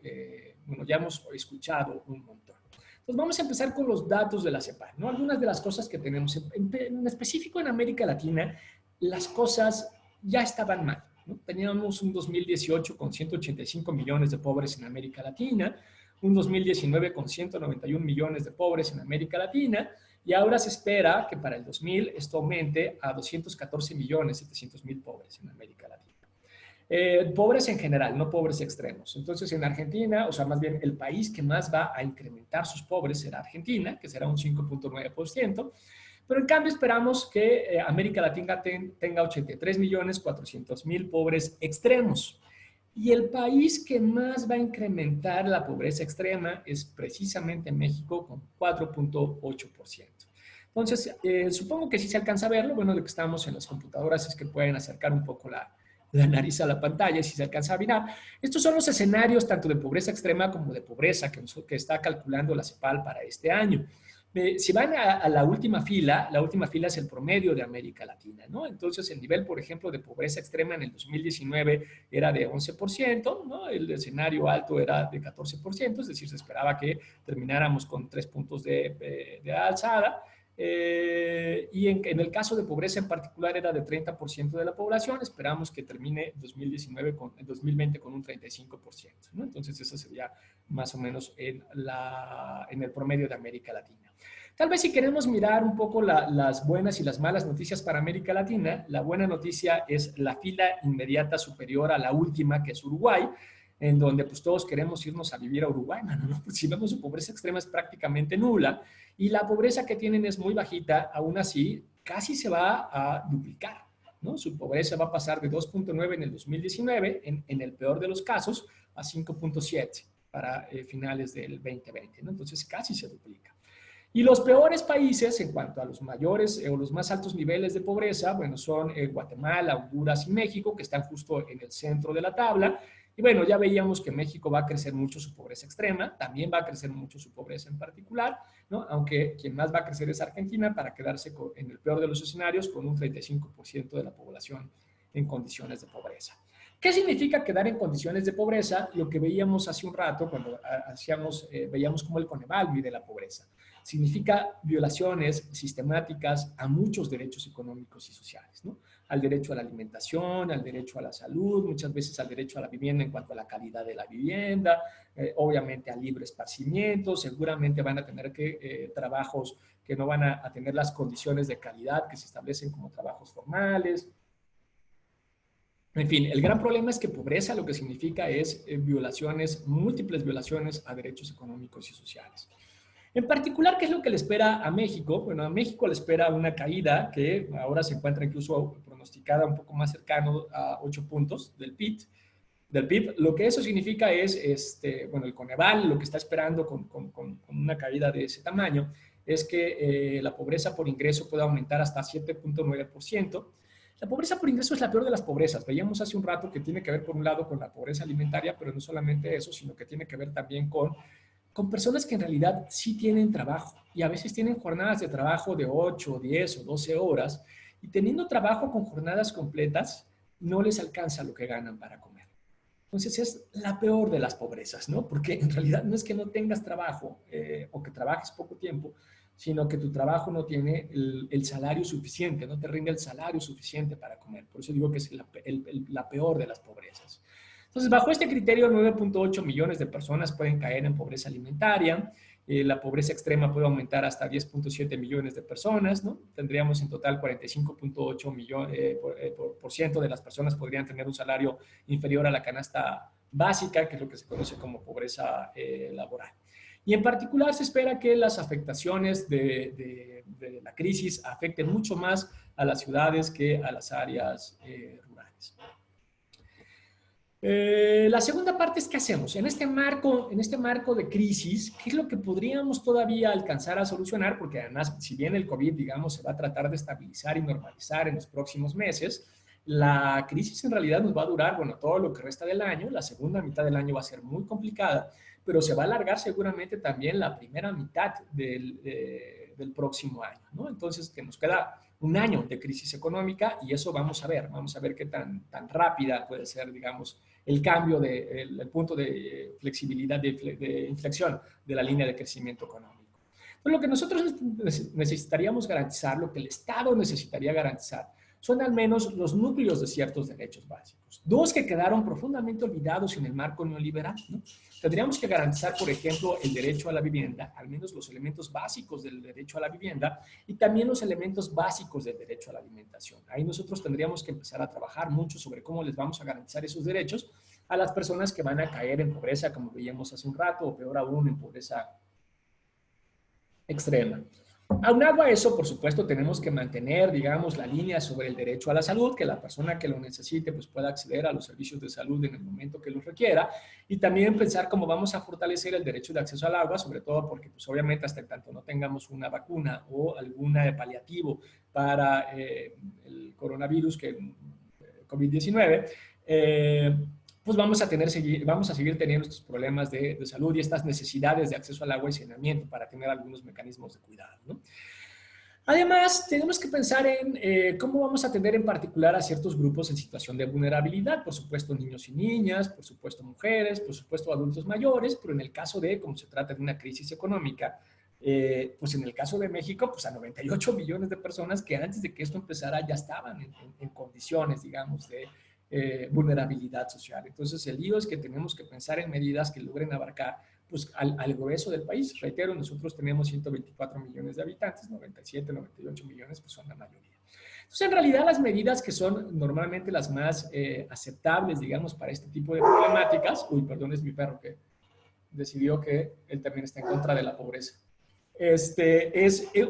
bueno, ya hemos escuchado un montón. Entonces vamos a empezar con los datos de la CEPAL, ¿no? Algunas de las cosas que tenemos, en específico en América Latina, las cosas ya estaban mal, ¿no? Teníamos un 2018 con 185 millones de pobres en América Latina, un 2019 con 191 millones de pobres en América Latina, y ahora se espera que para el 2000 esto aumente a 214 millones 700 mil pobres en América Latina. Pobres en general, no pobres extremos. Entonces, en Argentina, o sea, más bien el país que más va a incrementar sus pobres será Argentina, que será un 5.9%, pero en cambio esperamos que América Latina tenga 83 millones 400 mil pobres extremos. Y el país que más va a incrementar la pobreza extrema es precisamente México, con 4.8%. Entonces, supongo que si se alcanza a verlo, bueno, lo que estamos en las computadoras es que pueden acercar un poco la nariz a la pantalla, si se alcanza a mirar. Estos son los escenarios tanto de pobreza extrema como de pobreza que está calculando la CEPAL para este año. Si van a la última fila es el promedio de América Latina, ¿no? Entonces, el nivel, por ejemplo, de pobreza extrema en el 2019 era de 11%, ¿no? El escenario alto era de 14%, es decir, se esperaba que termináramos con 3 puntos de alzada. Y en el caso de pobreza en particular era de 30% de la población, esperamos que termine 2020 con un 35%, ¿no? Entonces eso sería más o menos en el promedio de América Latina. Tal vez si queremos mirar un poco las buenas y las malas noticias para América Latina, la buena noticia es la fila inmediata superior a la última, que es Uruguay, en donde pues todos queremos irnos a vivir a Uruguay, ¿no? Pues, si vemos su pobreza extrema es prácticamente nula y la pobreza que tienen es muy bajita, aún así casi se va a duplicar, ¿no? Su pobreza va a pasar de 2.9 en el 2019, en el peor de los casos, a 5.7 para finales del 2020, ¿no? Entonces casi se duplica. Y los peores países en cuanto a los mayores o los más altos niveles de pobreza, bueno, son Guatemala, Honduras y México, que están justo en el centro de la tabla. Y bueno, ya veíamos que México va a crecer mucho su pobreza extrema, también va a crecer mucho su pobreza en particular, ¿no? Aunque quien más va a crecer es Argentina para quedarse en el peor de los escenarios con un 35% de la población en condiciones de pobreza. ¿Qué significa quedar en condiciones de pobreza? Lo que veíamos hace un rato cuando veíamos como el Coneval mide la pobreza. Significa violaciones sistemáticas a muchos derechos económicos y sociales, ¿no? Al derecho a la alimentación, al derecho a la salud, muchas veces al derecho a la vivienda en cuanto a la calidad de la vivienda, obviamente al libre esparcimiento, seguramente van a tener trabajos que no van a tener las condiciones de calidad que se establecen como trabajos formales. En fin, el gran problema es que pobreza lo que significa es múltiples violaciones a derechos económicos y sociales. En particular, ¿qué es lo que le espera a México? Bueno, a México le espera una caída que ahora se encuentra incluso pronosticada un poco más cercano a 8 puntos del PIB. Lo que eso significa es, bueno, el Coneval lo que está esperando con una caída de ese tamaño es que la pobreza por ingreso pueda aumentar hasta 7.9%. La pobreza por ingreso es la peor de las pobrezas. Veíamos hace un rato que tiene que ver, por un lado, con la pobreza alimentaria, pero no solamente eso, sino que tiene que ver también con personas que en realidad sí tienen trabajo y a veces tienen jornadas de trabajo de 8, 10 o 12 horas y teniendo trabajo con jornadas completas, no les alcanza lo que ganan para comer. Entonces es la peor de las pobrezas, ¿no? Porque en realidad no es que no tengas trabajo o que trabajes poco tiempo, sino que tu trabajo no tiene el salario suficiente, no te rinde el salario suficiente para comer. Por eso digo que es la peor de las pobrezas. Entonces, bajo este criterio, 9.8 millones de personas pueden caer en pobreza alimentaria. La pobreza extrema puede aumentar hasta 10.7 millones de personas, ¿no? Tendríamos en total 45.8 millones por ciento de las personas podrían tener un salario inferior a la canasta básica, que es lo que se conoce como pobreza laboral. Y en particular se espera que las afectaciones de la crisis afecten mucho más a las ciudades que a las áreas rurales. La segunda parte es qué hacemos. En este marco de crisis, ¿qué es lo que podríamos todavía alcanzar a solucionar? Porque además, si bien el COVID, digamos, se va a tratar de estabilizar y normalizar en los próximos meses, la crisis en realidad nos va a durar, bueno, todo lo que resta del año. La segunda mitad del año va a ser muy complicada, pero se va a alargar seguramente también la primera mitad del próximo año, ¿no? Entonces, que nos queda un año de crisis económica y eso vamos a ver qué tan rápida puede ser, digamos, el cambio el punto de flexibilidad, de inflexión de la línea de crecimiento económico. Entonces, lo que nosotros necesitaríamos garantizar, lo que el Estado necesitaría garantizar, son al menos los núcleos de ciertos derechos básicos. Dos que quedaron profundamente olvidados en el marco neoliberal, ¿no? Tendríamos que garantizar, por ejemplo, el derecho a la vivienda, al menos los elementos básicos del derecho a la vivienda y también los elementos básicos del derecho a la alimentación. Ahí nosotros tendríamos que empezar a trabajar mucho sobre cómo les vamos a garantizar esos derechos a las personas que van a caer en pobreza, como veíamos hace un rato, o peor aún, en pobreza extrema. Aunado a eso, por supuesto, tenemos que mantener, digamos, la línea sobre el derecho a la salud, que la persona que lo necesite pues, pueda acceder a los servicios de salud en el momento que los requiera, y también pensar cómo vamos a fortalecer el derecho de acceso al agua, sobre todo porque, pues, obviamente, hasta tanto no tengamos una vacuna o alguna paliativo para el coronavirus, COVID-19, pues vamos a seguir teniendo estos problemas de salud y estas necesidades de acceso al agua y saneamiento para tener algunos mecanismos de cuidado, ¿no? Además, tenemos que pensar en cómo vamos a atender en particular a ciertos grupos en situación de vulnerabilidad, por supuesto niños y niñas, por supuesto mujeres, por supuesto adultos mayores, pero en el caso de, como se trata de una crisis económica, pues en el caso de México, pues a 98 millones de personas que antes de que esto empezara ya estaban en condiciones, digamos, de vulnerabilidad social. Entonces, el lío es que tenemos que pensar en medidas que logren abarcar pues, al grueso del país. Reitero, nosotros tenemos 124 millones de habitantes, 97, 98 millones pues son la mayoría. Entonces, en realidad, las medidas que son normalmente las más aceptables, digamos, para este tipo de problemáticas, perdón, es mi perro que decidió que él también está en contra de la pobreza. Es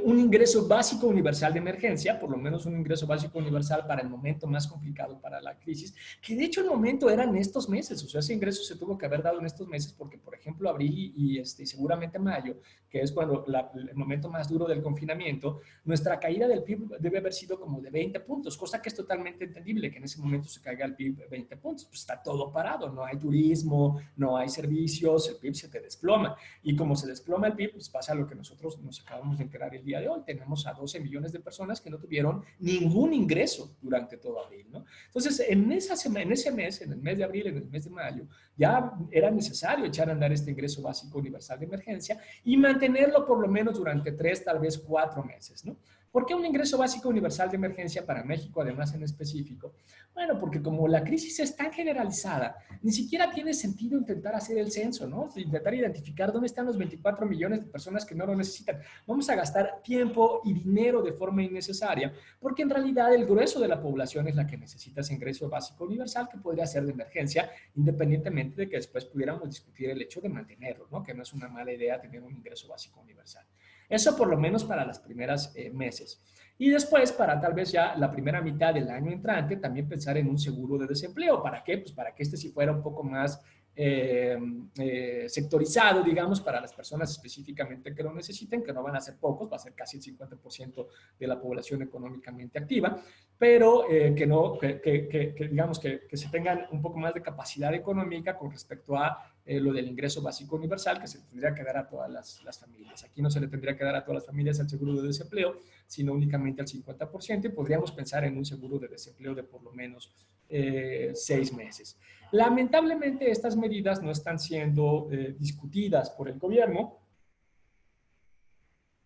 un ingreso básico universal de emergencia, por lo menos un ingreso básico universal para el momento más complicado para la crisis, que de hecho el momento era en estos meses, o sea, ese ingreso se tuvo que haber dado en estos meses porque, por ejemplo, abril y seguramente mayo, que es cuando el momento más duro del confinamiento, nuestra caída del PIB debe haber sido como de 20 puntos, cosa que es totalmente entendible, que en ese momento se caiga el PIB 20 puntos, pues está todo parado, no hay turismo, no hay servicios, el PIB se te desploma, y como se desploma el PIB, pues pasa lo que nosotros nos acabamos de enterar el día de hoy. Tenemos a 12 millones de personas que no tuvieron ningún ingreso durante todo abril, ¿no? Entonces, en ese mes, en el mes de abril, en el mes de mayo, ya era necesario echar a andar este ingreso básico universal de emergencia y mantenerlo por lo menos durante 3, tal vez 4 meses, ¿no? ¿Por qué un ingreso básico universal de emergencia para México, además en específico? Bueno, porque como la crisis es tan generalizada, ni siquiera tiene sentido intentar hacer el censo, ¿no? Intentar identificar dónde están los 24 millones de personas que no lo necesitan. Vamos a gastar tiempo y dinero de forma innecesaria, porque en realidad el grueso de la población es la que necesita ese ingreso básico universal que podría ser de emergencia, independientemente de que después pudiéramos discutir el hecho de mantenerlo, ¿no? Que no es una mala idea tener un ingreso básico universal. Eso por lo menos para las primeras meses. Y después, para tal vez ya la primera mitad del año entrante, también pensar en un seguro de desempleo. ¿Para qué? Pues para que este sí fuera un poco más sectorizado, digamos, para las personas específicamente que lo necesiten, que no van a ser pocos, va a ser casi el 50% de la población económicamente activa, pero digamos que se tengan un poco más de capacidad económica con respecto a lo del ingreso básico universal, que se le tendría que dar a todas las familias. Aquí no se le tendría que dar a todas las familias el seguro de desempleo, sino únicamente al 50%, y podríamos pensar en un seguro de desempleo de por lo menos 6 meses. Lamentablemente, estas medidas no están siendo discutidas por el gobierno,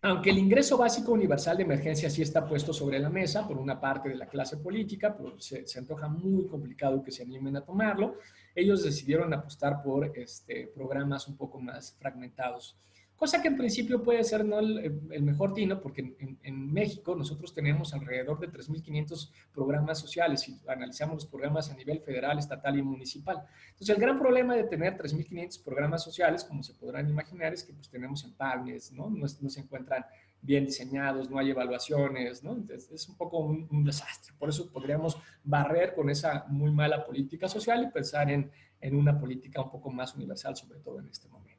aunque el ingreso básico universal de emergencia sí está puesto sobre la mesa por una parte de la clase política, pero se antoja muy complicado que se animen a tomarlo. Ellos decidieron apostar por programas un poco más fragmentados. Cosa que en principio puede ser no el mejor tino, porque en México nosotros tenemos alrededor de 3.500 programas sociales, si analizamos los programas a nivel federal, estatal y municipal. Entonces, el gran problema de tener 3.500 programas sociales, como se podrán imaginar, es que pues, tenemos empalmes, ¿no? No se encuentran bien diseñados, no hay evaluaciones, ¿no? Entonces, es un poco un desastre. Por eso podríamos barrer con esa muy mala política social y pensar en una política un poco más universal, sobre todo en este momento.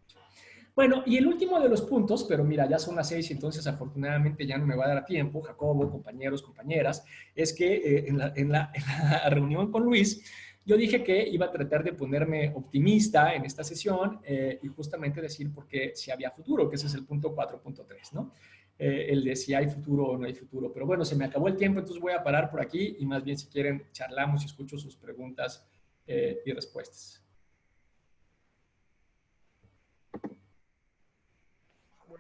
Bueno, y el último de los puntos, pero mira, ya son las 6 y entonces afortunadamente ya no me va a dar tiempo, Jacobo, compañeros, compañeras, es que en la reunión con Luis, yo dije que iba a tratar de ponerme optimista en esta sesión y justamente decir por qué si había futuro, que ese es el punto 4.3, ¿no? El de si hay futuro o no hay futuro. Pero bueno, se me acabó el tiempo, entonces voy a parar por aquí y más bien si quieren charlamos y escucho sus preguntas y respuestas.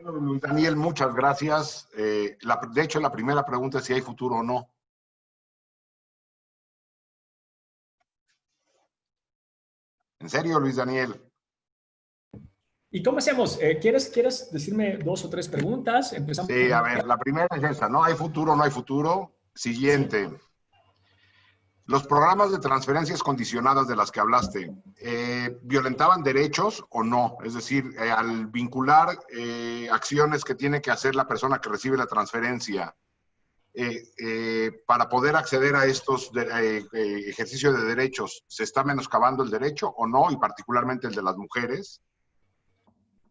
Bueno, Luis Daniel, muchas gracias. De hecho, la primera pregunta es si hay futuro o no. ¿En serio, Luis Daniel? ¿Y cómo hacemos? ¿Quieres decirme 2 o 3 preguntas? Empezamos. Sí, a ver, la primera es esa, ¿no? ¿Hay futuro o no hay futuro? Siguiente. Sí. Los programas de transferencias condicionadas de las que hablaste, ¿violentaban derechos o no? Es decir, al vincular acciones que tiene que hacer la persona que recibe la transferencia para poder acceder a estos ejercicios de derechos, ¿se está menoscabando el derecho o no? Y particularmente el de las mujeres.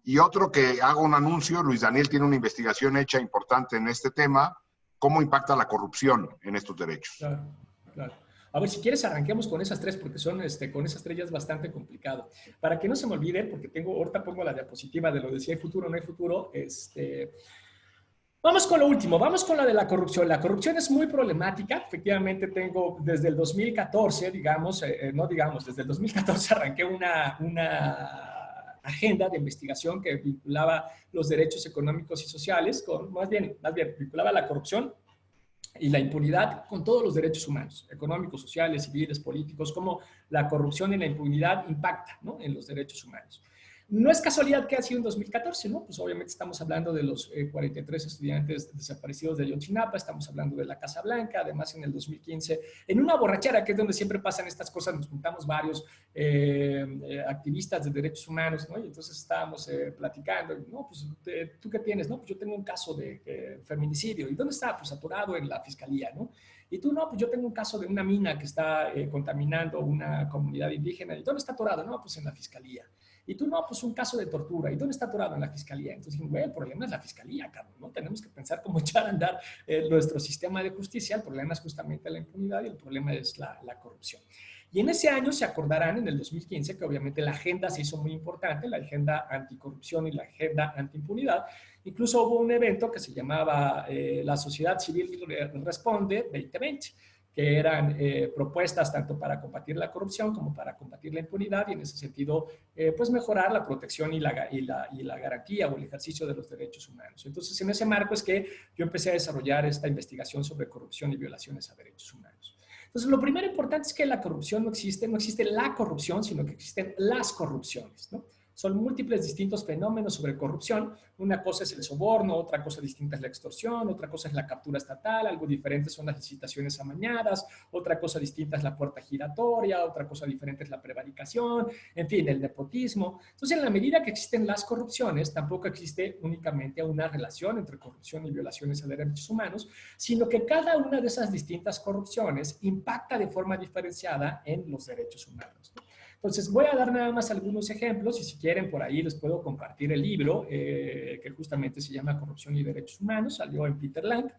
Y otro que hago un anuncio, Luis Daniel tiene una investigación hecha importante en este tema, ¿cómo impacta la corrupción en estos derechos? Claro, claro. A ver, si quieres arranquemos con esas 3, porque son, con esas 3 ya es bastante complicado. Para que no se me olvide, porque ahorita pongo la diapositiva de lo de si hay futuro o no hay futuro, vamos con lo último, vamos con la de la corrupción. La corrupción es muy problemática. Efectivamente, tengo desde el 2014, desde el 2014 arranqué una agenda de investigación que vinculaba los derechos económicos y sociales, más bien vinculaba la corrupción y la impunidad con todos los derechos humanos, económicos, sociales, civiles, políticos, cómo la corrupción y la impunidad impactan, ¿no?, en los derechos humanos. No es casualidad que ha sido en 2014, ¿no? Pues obviamente estamos hablando de los 43 estudiantes desaparecidos de Ayotzinapa, estamos hablando de la Casa Blanca, además en el 2015, en una borrachera, que es donde siempre pasan estas cosas, nos juntamos varios activistas de derechos humanos, ¿no? Y entonces estábamos platicando, no, pues, ¿tú qué tienes? No, pues yo tengo un caso de feminicidio. ¿Y dónde está? Pues atorado en la fiscalía, ¿no? Y tú, no, pues yo tengo un caso de una mina que está contaminando una comunidad indígena. ¿Y dónde está atorado? No, pues en la fiscalía. Y tú, no, pues un caso de tortura. ¿Y dónde está atorado? En la fiscalía. Entonces, güey, el problema es la fiscalía, cabrón, ¿no? Tenemos que pensar cómo echar a andar nuestro sistema de justicia. El problema es justamente la impunidad y el problema es la corrupción. Y en ese año se acordarán, en el 2015, que obviamente la agenda se hizo muy importante, la agenda anticorrupción y la agenda antiimpunidad. Incluso hubo un evento que se llamaba la Sociedad Civil Responde 2020, que eran propuestas tanto para combatir la corrupción como para combatir la impunidad y en ese sentido, pues mejorar la protección y la garantía o el ejercicio de los derechos humanos. Entonces, en ese marco es que yo empecé a desarrollar esta investigación sobre corrupción y violaciones a derechos humanos. Entonces, lo primero importante es que la corrupción no existe la corrupción, sino que existen las corrupciones, ¿no? Son múltiples distintos fenómenos sobre corrupción. Una cosa es el soborno, otra cosa distinta es la extorsión, otra cosa es la captura estatal, algo diferente son las licitaciones amañadas, otra cosa distinta es la puerta giratoria, otra cosa diferente es la prevaricación, en fin, el nepotismo. Entonces, en la medida que existen las corrupciones, tampoco existe únicamente una relación entre corrupción y violaciones a derechos humanos, sino que cada una de esas distintas corrupciones impacta de forma diferenciada en los derechos humanos, ¿no? Entonces, voy a dar nada más algunos ejemplos y si quieren por ahí les puedo compartir el libro que justamente se llama Corrupción y Derechos Humanos, salió en Peter Lang.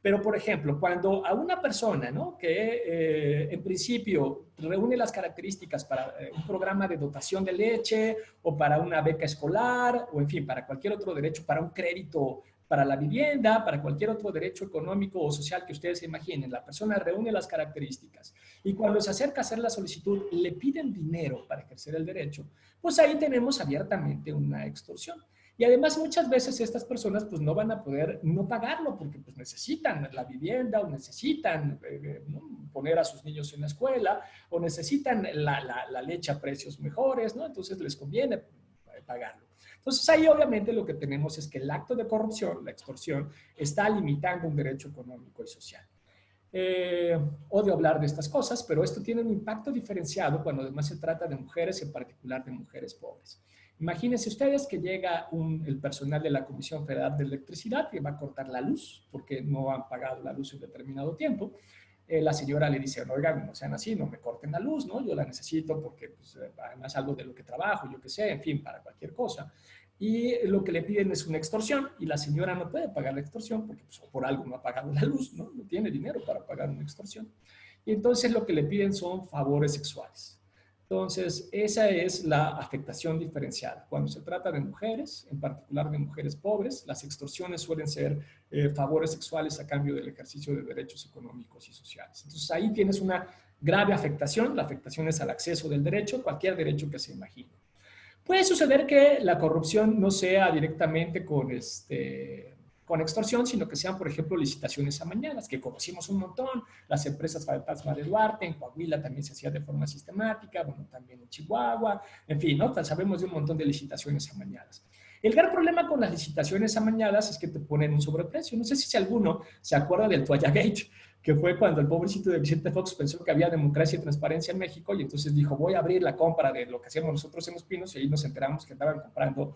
Pero, por ejemplo, cuando a una persona, ¿no?, que en principio reúne las características para un programa de dotación de leche o para una beca escolar o, en fin, para cualquier otro derecho, para un crédito para la vivienda, para cualquier otro derecho económico o social que ustedes se imaginen, la persona reúne las características y cuando se acerca a hacer la solicitud le piden dinero para ejercer el derecho, pues ahí tenemos abiertamente una extorsión. Y además muchas veces estas personas pues no van a poder no pagarlo porque pues necesitan la vivienda o necesitan ¿no?, poner a sus niños en la escuela o necesitan la leche a precios mejores, ¿no? Entonces les conviene pagarlo. Entonces ahí obviamente lo que tenemos es que el acto de corrupción, la extorsión, está limitando un derecho económico y social. Odio hablar de estas cosas, pero esto tiene un impacto diferenciado cuando además se trata de mujeres, en particular de mujeres pobres. Imagínense ustedes que llega el personal de la Comisión Federal de Electricidad que va a cortar la luz porque no han pagado la luz en determinado tiempo. La señora le dice, oigan, no sean así, no me corten la luz, ¿no? Yo la necesito porque pues, además algo de lo que trabajo, yo qué sé, en fin, para cualquier cosa. Y lo que le piden es una extorsión y la señora no puede pagar la extorsión porque pues, por algo no ha pagado la luz, ¿no? No tiene dinero para pagar una extorsión. Y entonces lo que le piden son favores sexuales. Entonces, esa es la afectación diferenciada. Cuando se trata de mujeres, en particular de mujeres pobres, las extorsiones suelen ser favores sexuales a cambio del ejercicio de derechos económicos y sociales. Entonces, ahí tienes una grave afectación. La afectación es al acceso del derecho, cualquier derecho que se imagine. Puede suceder que la corrupción no sea directamente con extorsión, sino que sean, por ejemplo, licitaciones amañadas, que conocimos un montón, las empresas fantasma de Duarte, en Coahuila también se hacía de forma sistemática, bueno, también en Chihuahua, en fin, ¿no? Sabemos de un montón de licitaciones amañadas. El gran problema con las licitaciones amañadas es que te ponen un sobreprecio. No sé si alguno se acuerda del Toallagate, que fue cuando el pobrecito de Vicente Fox pensó que había democracia y transparencia en México y entonces dijo, voy a abrir la compra de lo que hacemos nosotros en Los Pinos y ahí nos enteramos que estaban comprando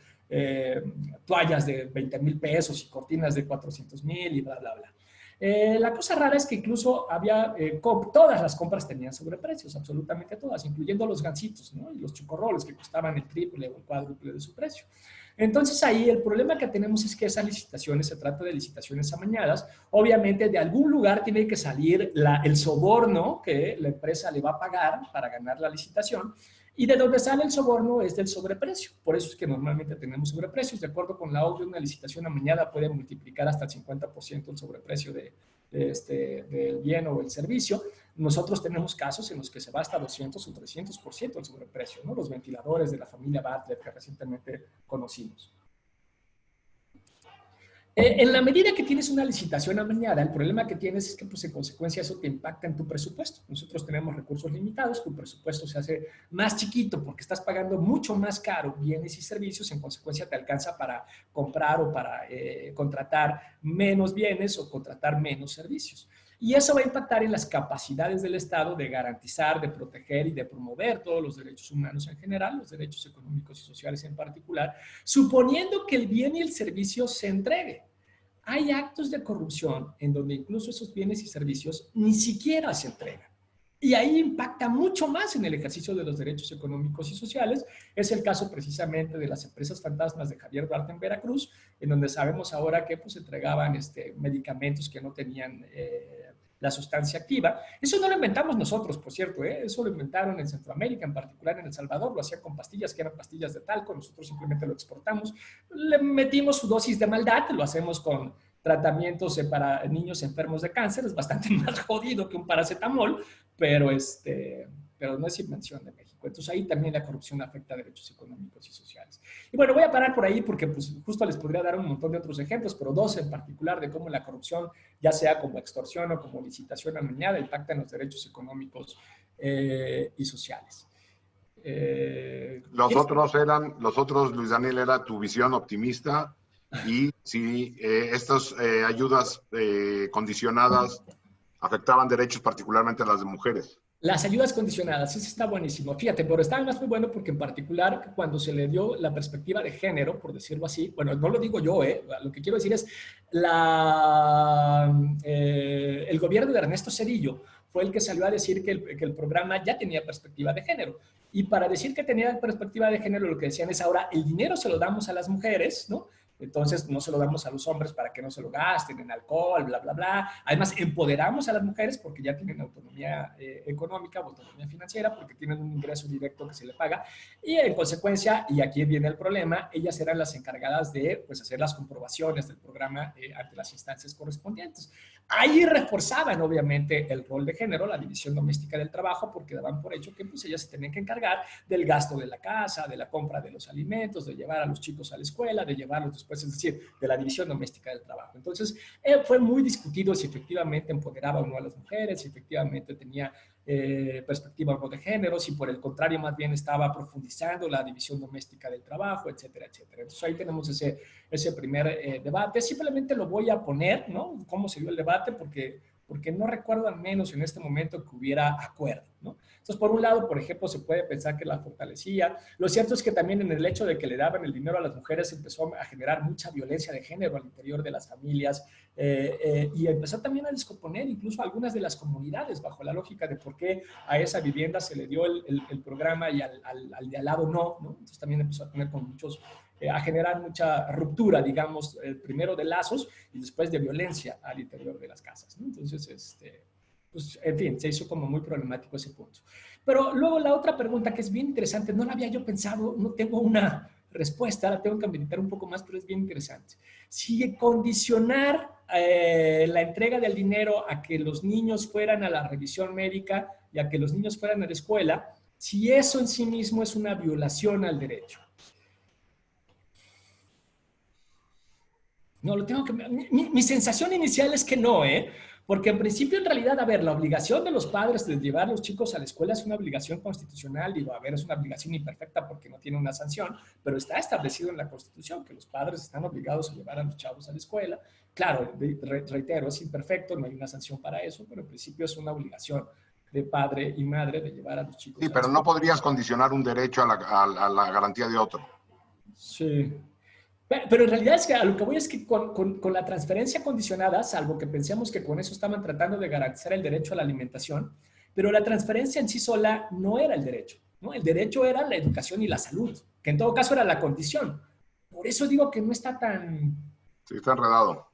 toallas de 20,000 pesos y cortinas de 400,000 y bla, bla, bla. La cosa rara es que incluso todas las compras tenían sobreprecios, absolutamente todas, incluyendo los gansitos, ¿no? Y los chocorroles que costaban el triple o el cuádruple de su precio. Entonces ahí el problema que tenemos es que esas licitaciones, se trata de licitaciones amañadas, obviamente de algún lugar tiene que salir el soborno que la empresa le va a pagar para ganar la licitación y de donde sale el soborno es del sobreprecio. Por eso es que normalmente tenemos sobreprecios. De acuerdo con la OCDE, una licitación amañada puede multiplicar hasta el 50% el sobreprecio del bien o el servicio. Nosotros tenemos casos en los que se va hasta 200 o 300% el sobreprecio, ¿no? Los ventiladores de la familia Bartlett que recientemente conocimos. En la medida que tienes una licitación amañada, el problema que tienes es que pues, en consecuencia eso te impacta en tu presupuesto. Nosotros tenemos recursos limitados, tu presupuesto se hace más chiquito porque estás pagando mucho más caro bienes y servicios, en consecuencia te alcanza para comprar o para contratar menos bienes o contratar menos servicios. Y eso va a impactar en las capacidades del Estado de garantizar, de proteger y de promover todos los derechos humanos en general, los derechos económicos y sociales en particular, suponiendo que el bien y el servicio se entregue. Hay actos de corrupción en donde incluso esos bienes y servicios ni siquiera se entregan. Y ahí impacta mucho más en el ejercicio de los derechos económicos y sociales. Es el caso precisamente de las empresas fantasmas de Javier Duarte en Veracruz, en donde sabemos ahora que pues, entregaban medicamentos que no tenían la sustancia activa. Eso no lo inventamos nosotros, por cierto, eso lo inventaron en Centroamérica, en particular en El Salvador, lo hacían con pastillas que eran pastillas de talco, nosotros simplemente lo exportamos, le metimos su dosis de maldad, lo hacemos con tratamientos para niños enfermos de cáncer, es bastante más jodido que un paracetamol, pero no es invención de México. Entonces ahí también la corrupción afecta a derechos económicos y sociales. Y bueno, voy a parar por ahí porque pues, justo les podría dar un montón de otros ejemplos, pero dos en particular de cómo la corrupción, ya sea como extorsión o como licitación amañada, impacta en los derechos económicos y sociales. Los otros, Luis Daniel, era tu visión optimista y si estas ayudas condicionadas afectaban derechos, particularmente a las de mujeres. Las ayudas condicionadas, eso está buenísimo. Fíjate, pero está además muy bueno porque en particular cuando se le dio la perspectiva de género, por decirlo así, bueno, no lo digo yo, lo que quiero decir es el gobierno de Ernesto Zedillo fue el que salió a decir que el programa ya tenía perspectiva de género. Y para decir que tenía perspectiva de género, lo que decían es ahora el dinero se lo damos a las mujeres, ¿no? Entonces no se lo damos a los hombres para que no se lo gasten en alcohol, bla, bla, bla. Además, empoderamos a las mujeres porque ya tienen autonomía económica o autonomía financiera, porque tienen un ingreso directo que se le paga. Y en consecuencia, y aquí viene el problema, ellas eran las encargadas de pues, hacer las comprobaciones del programa ante las instancias correspondientes. Ahí reforzaban, obviamente, el rol de género, la división doméstica del trabajo, porque daban por hecho que pues, ellas se tenían que encargar del gasto de la casa, de la compra de los alimentos, de llevar a los chicos a la escuela, de llevarlos después, es decir, de la división doméstica del trabajo. Entonces, fue muy discutido si efectivamente empoderaba o no a las mujeres, si efectivamente tenía perspectiva o no de género, si por el contrario más bien estaba profundizando la división doméstica del trabajo, etcétera, etcétera. Entonces ahí tenemos ese primer debate. Simplemente lo voy a poner, ¿no? Cómo se dio el debate, porque no recuerdo al menos en este momento que hubiera acuerdo, ¿no? Entonces, por un lado, por ejemplo, se puede pensar que la fortalecía. Lo cierto es que también en el hecho de que le daban el dinero a las mujeres empezó a generar mucha violencia de género al interior de las familias y empezó también a descomponer incluso algunas de las comunidades bajo la lógica de por qué a esa vivienda se le dio el programa y al de al lado no, ¿no? Entonces también empezó a tener con muchos a generar mucha ruptura, digamos, primero de lazos y después de violencia al interior de las casas, ¿no? Entonces, pues, en fin, se hizo como muy problemático ese punto. Pero luego la otra pregunta que es bien interesante, no la había yo pensado, no tengo una respuesta, la tengo que meditar un poco más, pero es bien interesante. Si condicionar la entrega del dinero a que los niños fueran a la revisión médica y a que los niños fueran a la escuela, si eso en sí mismo es una violación al derecho. No, lo tengo que... Mi sensación inicial es que no, ¿eh? Porque en principio, en realidad, a ver, la obligación de los padres de llevar a los chicos a la escuela es una obligación constitucional. Digo, a ver, es una obligación imperfecta porque no tiene una sanción, pero está establecido en la Constitución que los padres están obligados a llevar a los chavos a la escuela. Claro, reitero, es imperfecto, no hay una sanción para eso, pero en principio es una obligación de padre y madre de llevar a los chicos Sí, a la pero no escuela. podrías condicionar un derecho a la garantía de otro. Sí. Pero en realidad es que a lo que voy es que con la transferencia condicionada, salvo que pensemos que con eso estaban tratando de garantizar el derecho a la alimentación, pero la transferencia en sí sola no era el derecho, ¿no? El derecho era la educación y la salud, que en todo caso era la condición. Por eso digo que no está tan... Sí, está enredado.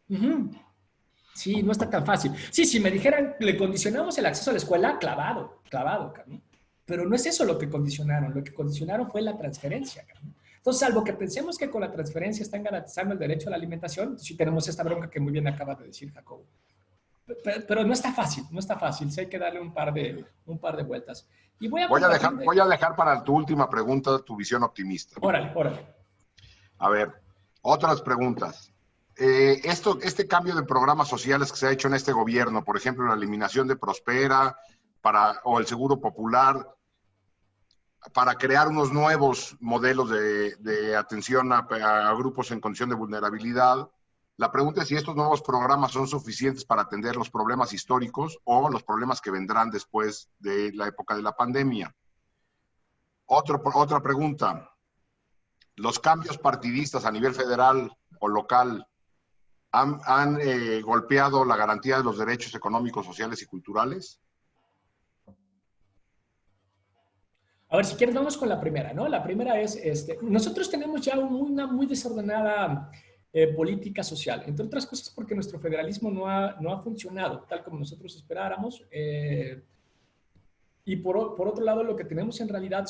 Sí, no está tan fácil. Sí, si me dijeran, le condicionamos el acceso a la escuela, clavado, clavado, ¿no? Pero no es eso lo que condicionaron fue la transferencia, ¿no? Entonces, salvo que pensemos que con la transferencia están garantizando el derecho a la alimentación, sí tenemos esta bronca que muy bien acaba de decir Jacobo. Pero no está fácil, no está fácil, sí hay que darle un par de vueltas. Y voy a dejar para tu última pregunta tu visión optimista. Órale, órale. A ver, otras preguntas. Este cambio de programas sociales que se ha hecho en este gobierno, por ejemplo, la eliminación de Prospera o el Seguro Popular, para crear unos nuevos modelos de atención a grupos en condición de vulnerabilidad. La pregunta es si estos nuevos programas son suficientes para atender los problemas históricos o los problemas que vendrán después de la época de la pandemia. Otra pregunta. ¿Los cambios partidistas a nivel federal o local han golpeado la garantía de los derechos económicos, sociales y culturales? A ver, si quieres, vamos con la primera, ¿no? La primera es, nosotros tenemos ya una muy desordenada política social, entre otras cosas porque nuestro federalismo no ha funcionado tal como nosotros esperáramos. Y por otro lado, lo que tenemos en realidad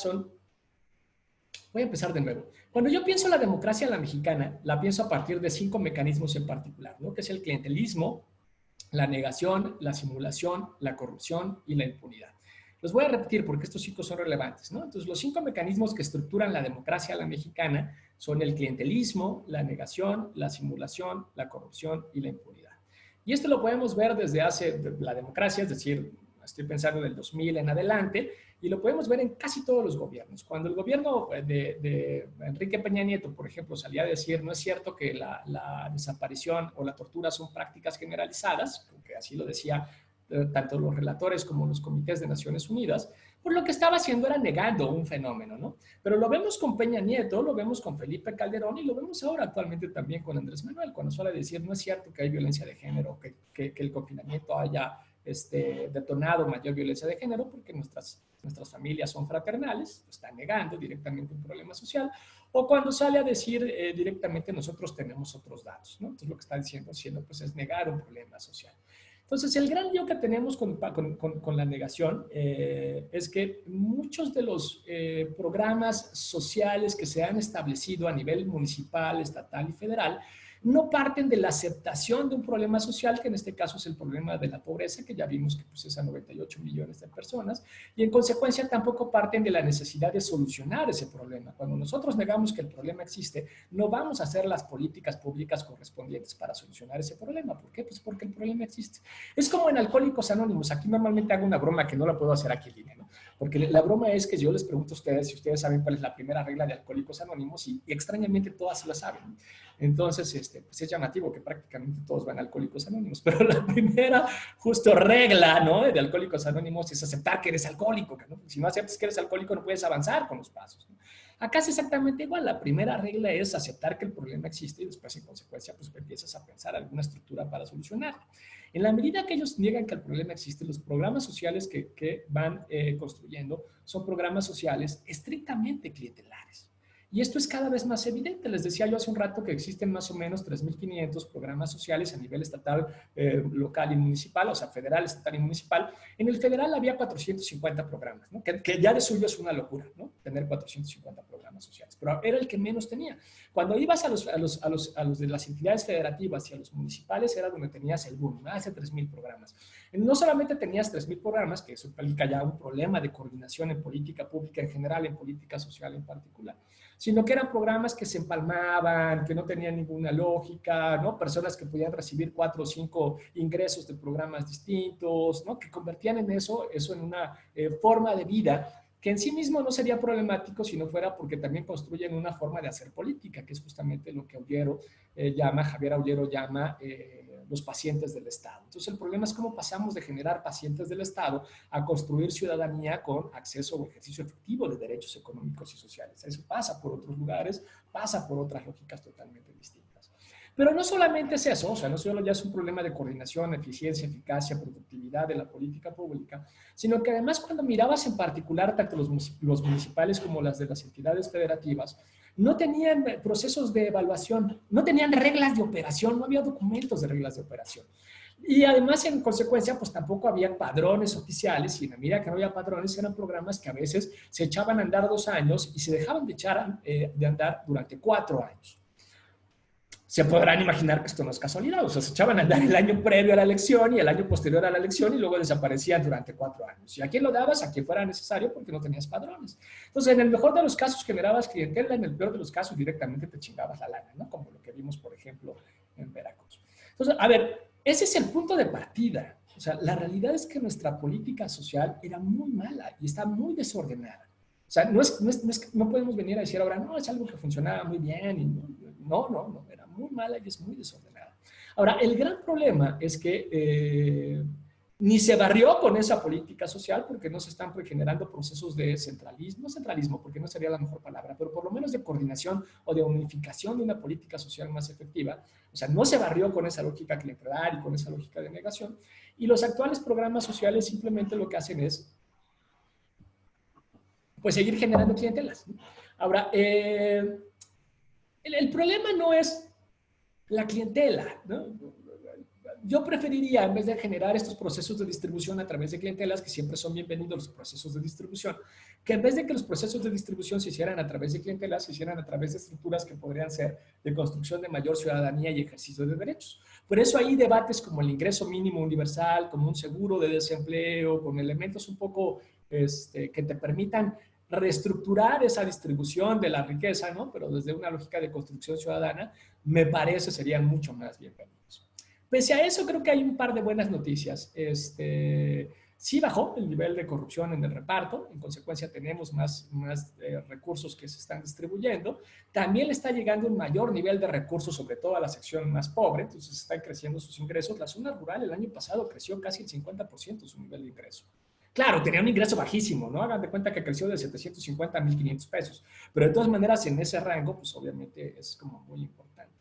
voy a empezar de nuevo. Cuando yo pienso en la democracia a la mexicana, la pienso a partir de 5 mecanismos en particular, ¿no? Que es el clientelismo, la negación, la simulación, la corrupción y la impunidad. Los voy a repetir porque estos 5 son relevantes, ¿no? Entonces, los 5 mecanismos que estructuran la democracia a la mexicana son el clientelismo, la negación, la simulación, la corrupción y la impunidad. Y esto lo podemos ver desde la democracia, es decir, estoy pensando del 2000 en adelante, y lo podemos ver en casi todos los gobiernos. Cuando el gobierno de Enrique Peña Nieto, por ejemplo, salía a decir, no es cierto que la desaparición o la tortura son prácticas generalizadas, porque así lo decía tanto los relatores como los comités de Naciones Unidas, pues lo que estaba haciendo era negando un fenómeno, ¿no? Pero lo vemos con Peña Nieto, lo vemos con Felipe Calderón y lo vemos ahora actualmente también con Andrés Manuel, cuando suele decir, no es cierto que hay violencia de género, que el confinamiento haya detonado mayor violencia de género, porque nuestras nuestras familias son fraternales, está negando directamente un problema social, o cuando sale a decir directamente nosotros tenemos otros datos, ¿no? Entonces lo que está diciendo pues es negar un problema social. Entonces, el gran lío que tenemos con la negación es que muchos de los programas sociales que se han establecido a nivel municipal, estatal y federal no parten de la aceptación de un problema social, que en este caso es el problema de la pobreza, que ya vimos que pues, es a 98 millones de personas, y en consecuencia tampoco parten de la necesidad de solucionar ese problema. Cuando nosotros negamos que el problema existe, no vamos a hacer las políticas públicas correspondientes para solucionar ese problema. ¿Por qué? Pues porque el problema existe. Es como en Alcohólicos Anónimos. Aquí normalmente hago una broma que no la puedo hacer aquí en línea, ¿no? Porque la broma es que yo les pregunto a ustedes si ustedes saben cuál es la primera regla de Alcohólicos Anónimos y extrañamente todas la saben. Entonces, pues es llamativo que prácticamente todos van a Alcohólicos Anónimos, pero la primera justo regla, ¿no?, de Alcohólicos Anónimos es aceptar que eres alcohólico, ¿no? Si no aceptas que eres alcohólico no puedes avanzar con los pasos, ¿no? Acá es exactamente igual. La primera regla es aceptar que el problema existe y después, en consecuencia, pues empiezas a pensar alguna estructura para solucionarlo. En la medida que ellos niegan que el problema existe, los programas sociales que van construyendo son programas sociales estrictamente clientelares. Y esto es cada vez más evidente. Les decía yo hace un rato que existen más o menos 3.500 programas sociales a nivel estatal, local y municipal, o sea, federal, estatal y municipal. En el federal había 450 programas, ¿no? Que ya de suyo es una locura, ¿no?, tener 450 programas sociales, pero era el que menos tenía. Cuando ibas a los de las entidades federativas y a los municipales era donde tenías el boom, más de 3.000 programas. No solamente tenías 3.000 programas, que eso implica ya un problema de coordinación en política pública en general, en política social en particular, sino que eran programas que se empalmaban, que no tenían ninguna lógica, ¿no? Personas que podían recibir 4 o 5 ingresos de programas distintos, ¿no?, que convertían eso en una forma de vida que en sí mismo no sería problemático si no fuera porque también construyen una forma de hacer política, que es justamente lo que Javier Aullero llama los pacientes del Estado. Entonces el problema es cómo pasamos de generar pacientes del Estado a construir ciudadanía con acceso o ejercicio efectivo de derechos económicos y sociales. Eso pasa por otros lugares, pasa por otras lógicas totalmente distintas. Pero no solamente es eso, o sea, no solo ya es un problema de coordinación, eficiencia, eficacia, productividad de la política pública, sino que además cuando mirabas en particular tanto los municipales como las de las entidades federativas, no tenían procesos de evaluación, no tenían reglas de operación, no había documentos de reglas de operación. Y además, en consecuencia, pues tampoco había padrones oficiales, y en la medida que no había padrones, eran programas que a veces se echaban a andar 2 años y se dejaban de andar durante 4 años. Se podrán imaginar que esto no es casualidad, o sea, se echaban a andar el año previo a la elección y el año posterior a la elección y luego desaparecían durante 4 años. ¿Y a quién lo dabas? A quien fuera necesario porque no tenías padrones. Entonces, en el mejor de los casos generabas clientela, en el peor de los casos directamente te chingabas la lana, ¿no? Como lo que vimos, por ejemplo, en Veracruz. Entonces, a ver, ese es el punto de partida. O sea, la realidad es que nuestra política social era muy mala y está muy desordenada. O sea, no podemos venir a decir ahora, no, es algo que funcionaba muy bien. Y no, era muy mala y es muy desordenada. Ahora, el gran problema es que ni se barrió con esa política social porque no se están generando procesos de centralismo, porque no sería la mejor palabra, pero por lo menos de coordinación o de unificación de una política social más efectiva. O sea, no se barrió con esa lógica clientelar y con esa lógica de negación. Y los actuales programas sociales simplemente lo que hacen es pues seguir generando clientelas. Ahora, el problema no es la clientela, ¿no? Yo preferiría, en vez de generar estos procesos de distribución a través de clientelas, que siempre son bienvenidos los procesos de distribución, que en vez de que los procesos de distribución se hicieran a través de clientelas, se hicieran a través de estructuras que podrían ser de construcción de mayor ciudadanía y ejercicio de derechos. Por eso hay debates como el ingreso mínimo universal, como un seguro de desempleo, con elementos un poco que te permitan reestructurar esa distribución de la riqueza, ¿no? Pero desde una lógica de construcción ciudadana, me parece serían mucho más bienvenidos. Pese a eso, creo que hay un par de buenas noticias. Sí bajó el nivel de corrupción en el reparto, en consecuencia tenemos más recursos que se están distribuyendo. También le está llegando un mayor nivel de recursos, sobre todo a la sección más pobre, entonces están creciendo sus ingresos. La zona rural el año pasado creció casi el 50% su nivel de ingreso. Claro, tenía un ingreso bajísimo, ¿no? Hagan de cuenta que creció de 750 a 1,500 pesos. Pero de todas maneras, en ese rango, pues obviamente es como muy importante.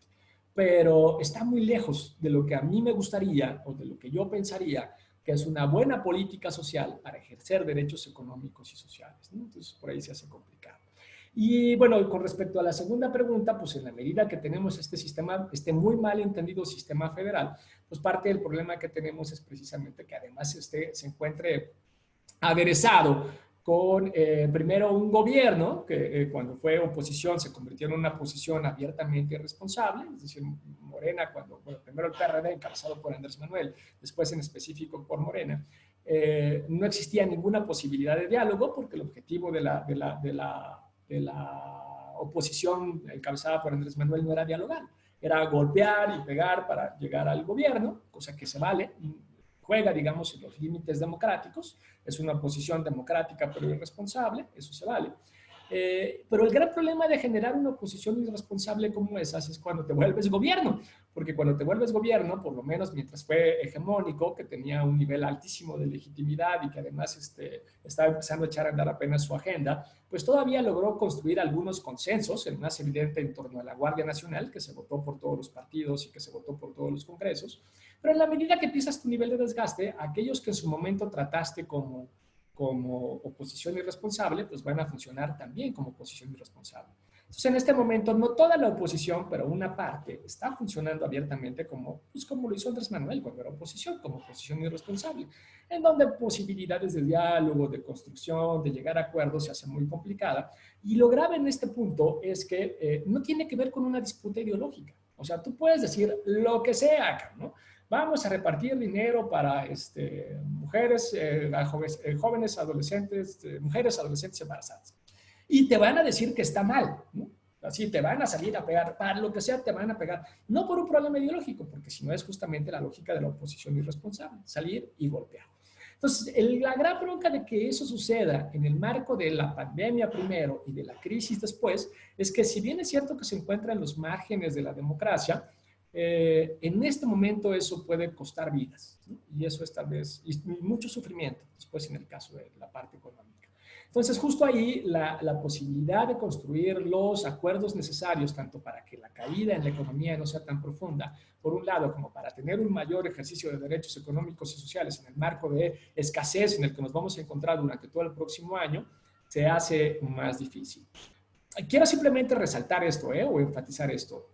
Pero está muy lejos de lo que a mí me gustaría o de lo que yo pensaría que es una buena política social para ejercer derechos económicos y sociales, ¿no? Entonces, por ahí se hace complicado. Y bueno, con respecto a la segunda pregunta, pues en la medida que tenemos este sistema, este muy mal entendido sistema federal, pues parte del problema que tenemos es precisamente que además se encuentre aderezado con primero un gobierno que cuando fue oposición se convirtió en una posición abiertamente irresponsable, es decir, Morena, bueno, primero el PRD encabezado por Andrés Manuel, después en específico por Morena, no existía ninguna posibilidad de diálogo porque el objetivo de la oposición encabezada por Andrés Manuel no era dialogar, era golpear y pegar para llegar al gobierno, cosa que se vale, juega, digamos, en los límites democráticos, es una oposición democrática pero irresponsable, eso se vale. Pero el gran problema de generar una oposición irresponsable como esas es cuando te vuelves gobierno, porque cuando te vuelves gobierno, por lo menos mientras fue hegemónico, que tenía un nivel altísimo de legitimidad y que además estaba empezando a echar a andar apenas su agenda, pues todavía logró construir algunos consensos, el más evidente en torno a la Guardia Nacional, que se votó por todos los partidos y que se votó por todos los congresos, pero en la medida que empiezas tu nivel de desgaste, aquellos que en su momento trataste como oposición irresponsable, pues van a funcionar también como oposición irresponsable. Entonces, en este momento, no toda la oposición, pero una parte está funcionando abiertamente pues como lo hizo Andrés Manuel cuando era oposición, como oposición irresponsable, en donde posibilidades de diálogo, de construcción, de llegar a acuerdos se hace muy complicada. Y lo grave en este punto es que no tiene que ver con una disputa ideológica. O sea, tú puedes decir lo que sea, ¿no? Vamos a repartir dinero para mujeres, jóvenes adolescentes, mujeres adolescentes embarazadas. Y te van a decir que está mal, ¿no? Así te van a salir a pegar, para lo que sea te van a pegar. No por un problema ideológico, porque si no es justamente la lógica de la oposición irresponsable, salir y golpear. Entonces, la gran bronca de que eso suceda en el marco de la pandemia primero y de la crisis después, es que si bien es cierto que se encuentra en los márgenes de la democracia, en este momento eso puede costar vidas, ¿no? Y eso es tal vez, y mucho sufrimiento después en el caso de la parte económica. Entonces, justo ahí la posibilidad de construir los acuerdos necesarios, tanto para que la caída en la economía no sea tan profunda, por un lado, como para tener un mayor ejercicio de derechos económicos y sociales en el marco de escasez en el que nos vamos a encontrar durante todo el próximo año, se hace más difícil. Quiero simplemente resaltar esto, o enfatizar esto.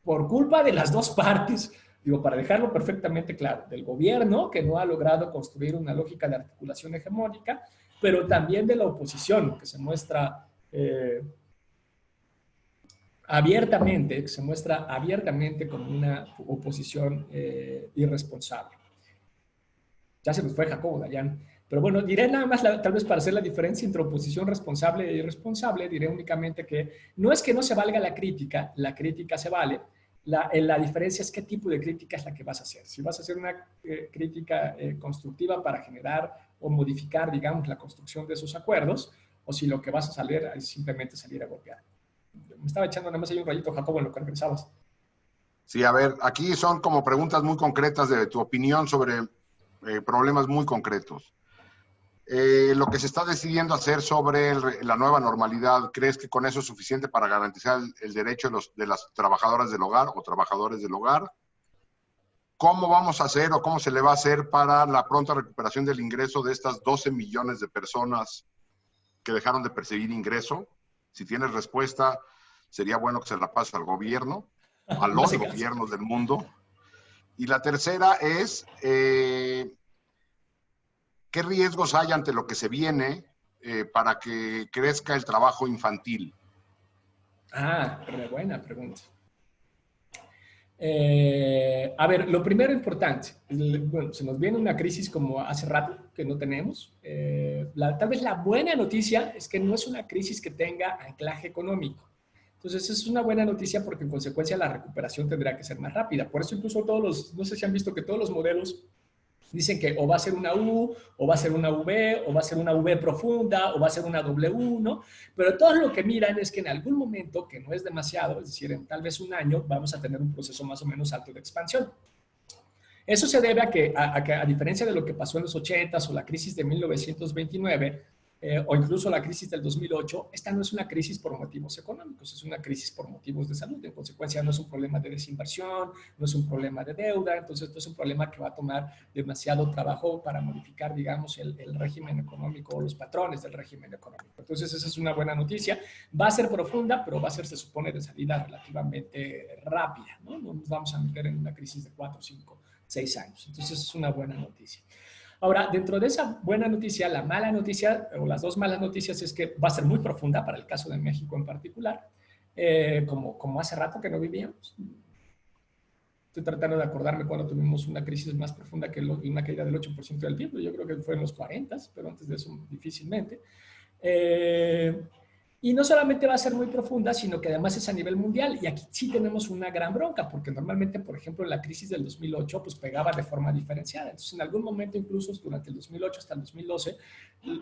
Por culpa de las dos partes, digo, para dejarlo perfectamente claro, del gobierno, que no ha logrado construir una lógica de articulación hegemónica, pero también de la oposición, que se muestra abiertamente como una oposición irresponsable. Ya se nos fue Jacobo Dayan. Pero bueno, diré nada más, tal vez para hacer la diferencia entre oposición responsable e irresponsable, diré únicamente que no es que no se valga la crítica se vale. La diferencia es qué tipo de crítica es la que vas a hacer. Si vas a hacer una crítica constructiva para generar o modificar, digamos, la construcción de esos acuerdos, o si lo que vas a salir es simplemente salir a golpear. Me estaba echando nada más ahí un rayito, Jacobo, en lo que regresabas. Sí, a ver, aquí son como preguntas muy concretas de tu opinión sobre problemas muy concretos. Lo que se está decidiendo hacer sobre la nueva normalidad, ¿crees que con eso es suficiente para garantizar el derecho de las trabajadoras del hogar o trabajadores del hogar? ¿Cómo vamos a hacer o cómo se le va a hacer para la pronta recuperación del ingreso de estas 12 millones de personas que dejaron de percibir ingreso? Si tienes respuesta, sería bueno que se la pase al gobierno, a los gobiernos del mundo. Y la tercera es, ¿qué riesgos hay ante lo que se viene para que crezca el trabajo infantil? Buena pregunta. A ver, lo primero importante, bueno, se nos viene una crisis como hace rato que no tenemos. Tal vez la buena noticia es que no es una crisis que tenga anclaje económico. Entonces, es una buena noticia porque en consecuencia la recuperación tendrá que ser más rápida. Por eso incluso no sé si han visto que todos los modelos dicen que o va a ser una U, o va a ser una V, o va a ser una V profunda, o va a ser una W, ¿no? Pero todo lo que miran es que en algún momento, que no es demasiado, es decir, en tal vez un año, vamos a tener un proceso más o menos alto de expansión. Eso se debe a que, a diferencia de lo que pasó en los 80s o la crisis de 1929, o incluso la crisis del 2008, esta no es una crisis por motivos económicos, es una crisis por motivos de salud. En consecuencia, no es un problema de desinversión, no es un problema de deuda, entonces esto es un problema que va a tomar demasiado trabajo para modificar, digamos, el régimen económico o los patrones del régimen económico. Entonces, esa es una buena noticia. Va a ser profunda, pero va a ser, se supone, de salida relativamente rápida, ¿no? No nos vamos a meter en una crisis de 4, 5, 6 años. Entonces, es una buena noticia. Ahora, dentro de esa buena noticia, la mala noticia, o las dos malas noticias, es que va a ser muy profunda para el caso de México en particular, como hace rato que no vivíamos. Estoy tratando de acordarme cuando tuvimos una crisis más profunda que una caída del 8% del PIB, yo creo que fue en los 40, pero antes de eso difícilmente. Y no solamente va a ser muy profunda, sino que además es a nivel mundial. Y aquí sí tenemos una gran bronca, porque normalmente, por ejemplo, en la crisis del 2008, pues pegaba de forma diferenciada. Entonces, en algún momento, incluso durante el 2008 hasta el 2012,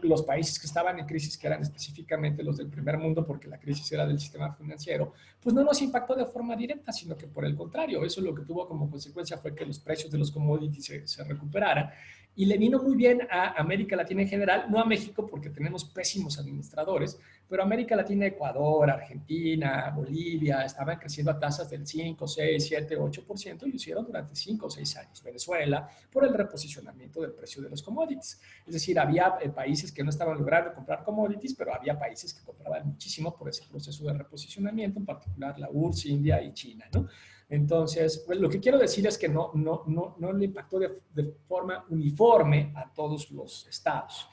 los países que estaban en crisis, que eran específicamente los del primer mundo, porque la crisis era del sistema financiero, pues no nos impactó de forma directa, sino que por el contrario, eso lo que tuvo como consecuencia fue que los precios de los commodities se recuperaran. Y le vino muy bien a América Latina en general, no a México porque tenemos pésimos administradores, pero América Latina, Ecuador, Argentina, Bolivia, estaban creciendo a tasas del 5, 6, 7, 8% y lo hicieron durante 5 o 6 años. Venezuela, por el reposicionamiento del precio de los commodities. Es decir, había países que no estaban logrando comprar commodities, pero había países que compraban muchísimo por ese proceso de reposicionamiento, en particular la URSS, India y China, ¿no? Entonces, pues lo que quiero decir es que no le impactó de forma uniforme a todos los estados.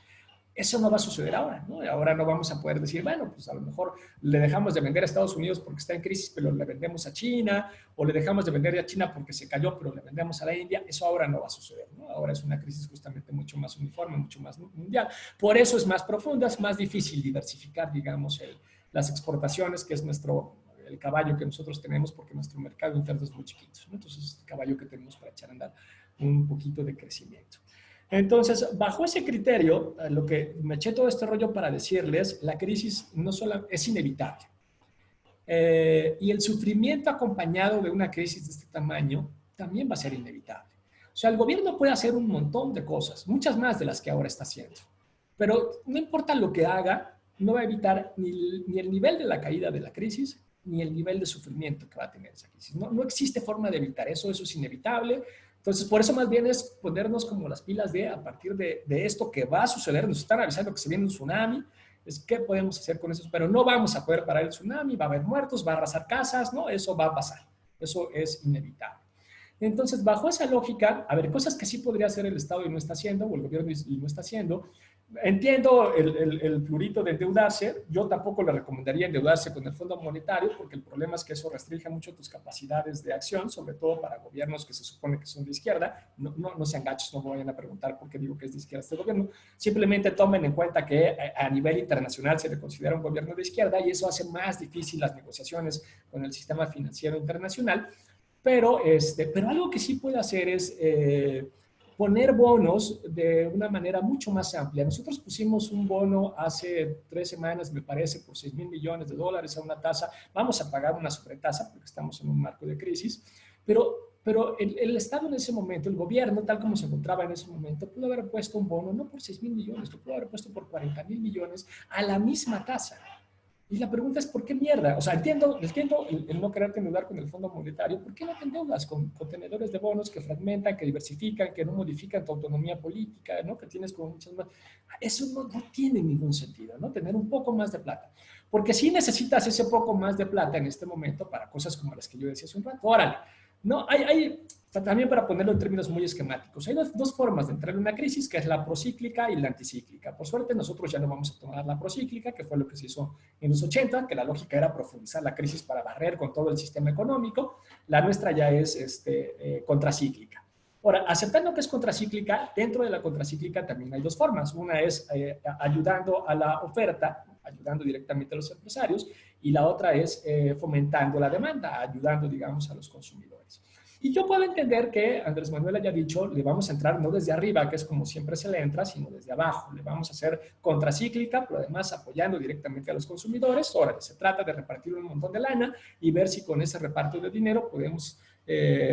Eso no va a suceder ahora, ¿no? Ahora no vamos a poder decir, bueno, pues a lo mejor le dejamos de vender a Estados Unidos porque está en crisis, pero le vendemos a China, o le dejamos de vender a China porque se cayó, pero le vendemos a la India. Eso ahora no va a suceder, ¿no? Ahora es una crisis justamente mucho más uniforme, mucho más mundial. Por eso es más profunda, es más difícil diversificar, digamos, las exportaciones, que es el caballo que nosotros tenemos, porque nuestro mercado interno es muy chiquito, ¿no? Entonces, es el caballo que tenemos para echar a andar un poquito de crecimiento. Entonces, bajo ese criterio, lo que me eché todo este rollo para decirles, la crisis no solo es inevitable. Y el sufrimiento acompañado de una crisis de este tamaño también va a ser inevitable. O sea, el gobierno puede hacer un montón de cosas, muchas más de las que ahora está haciendo. Pero no importa lo que haga, no va a evitar ni el nivel de la caída de la crisis, ni el nivel de sufrimiento que va a tener esa crisis. No existe forma de evitar eso, eso es inevitable. Entonces, por eso más bien es ponernos como las pilas a partir de esto que va a suceder, nos están avisando que se viene un tsunami, es qué podemos hacer con eso, pero no vamos a poder parar el tsunami, va a haber muertos, va a arrasar casas, ¿no? Eso va a pasar, eso es inevitable. Entonces, bajo esa lógica, a ver, cosas que sí podría hacer el Estado y no está haciendo, o el gobierno y no está haciendo. Entiendo el plurito de endeudarse. Yo tampoco le recomendaría endeudarse con el Fondo Monetario, porque el problema es que eso restringe mucho tus capacidades de acción, sobre todo para gobiernos que se supone que son de izquierda. No sean gachos, no me vayan a preguntar por qué digo que es de izquierda este gobierno. Simplemente tomen en cuenta que a nivel internacional se le considera un gobierno de izquierda y eso hace más difícil las negociaciones con el sistema financiero internacional. Pero algo que sí puede hacer es poner bonos de una manera mucho más amplia. Nosotros pusimos un bono hace 3 semanas, me parece, por $6,000 millones a una tasa. Vamos a pagar una sobretasa porque estamos en un marco de crisis, pero el Estado en ese momento, el gobierno, tal como se encontraba en ese momento, pudo haber puesto un bono no por $6,000 millones, lo pudo haber puesto por $40,000 millones a la misma tasa. Y la pregunta es, ¿por qué mierda? O sea, entiendo el no quererte endeudar con el Fondo Monetario. ¿Por qué no te endeudas con contenedores de bonos que fragmentan, que diversifican, que no modifican tu autonomía política, ¿no? Que tienes como muchas más? Eso no tiene ningún sentido, ¿no? Tener un poco más de plata. Porque si necesitas ese poco más de plata en este momento para cosas como las que yo decía hace un rato. Órale. No, también para ponerlo en términos muy esquemáticos, hay dos formas de entrar en una crisis, que es la procíclica y la anticíclica. Por suerte, nosotros ya no vamos a tomar la procíclica, que fue lo que se hizo en los 80, que la lógica era profundizar la crisis para barrer con todo el sistema económico. La nuestra ya es contracíclica. Ahora, aceptando que es contracíclica, dentro de la contracíclica también hay dos formas. Una es ayudando a la oferta, ayudando directamente a los empresarios, y la otra es fomentando la demanda, ayudando, digamos, a los consumidores. Y yo puedo entender que Andrés Manuel haya dicho, le vamos a entrar no desde arriba, que es como siempre se le entra, sino desde abajo. Le vamos a hacer contracíclica, pero además apoyando directamente a los consumidores. Ahora, se trata de repartir un montón de lana y ver si con ese reparto de dinero podemos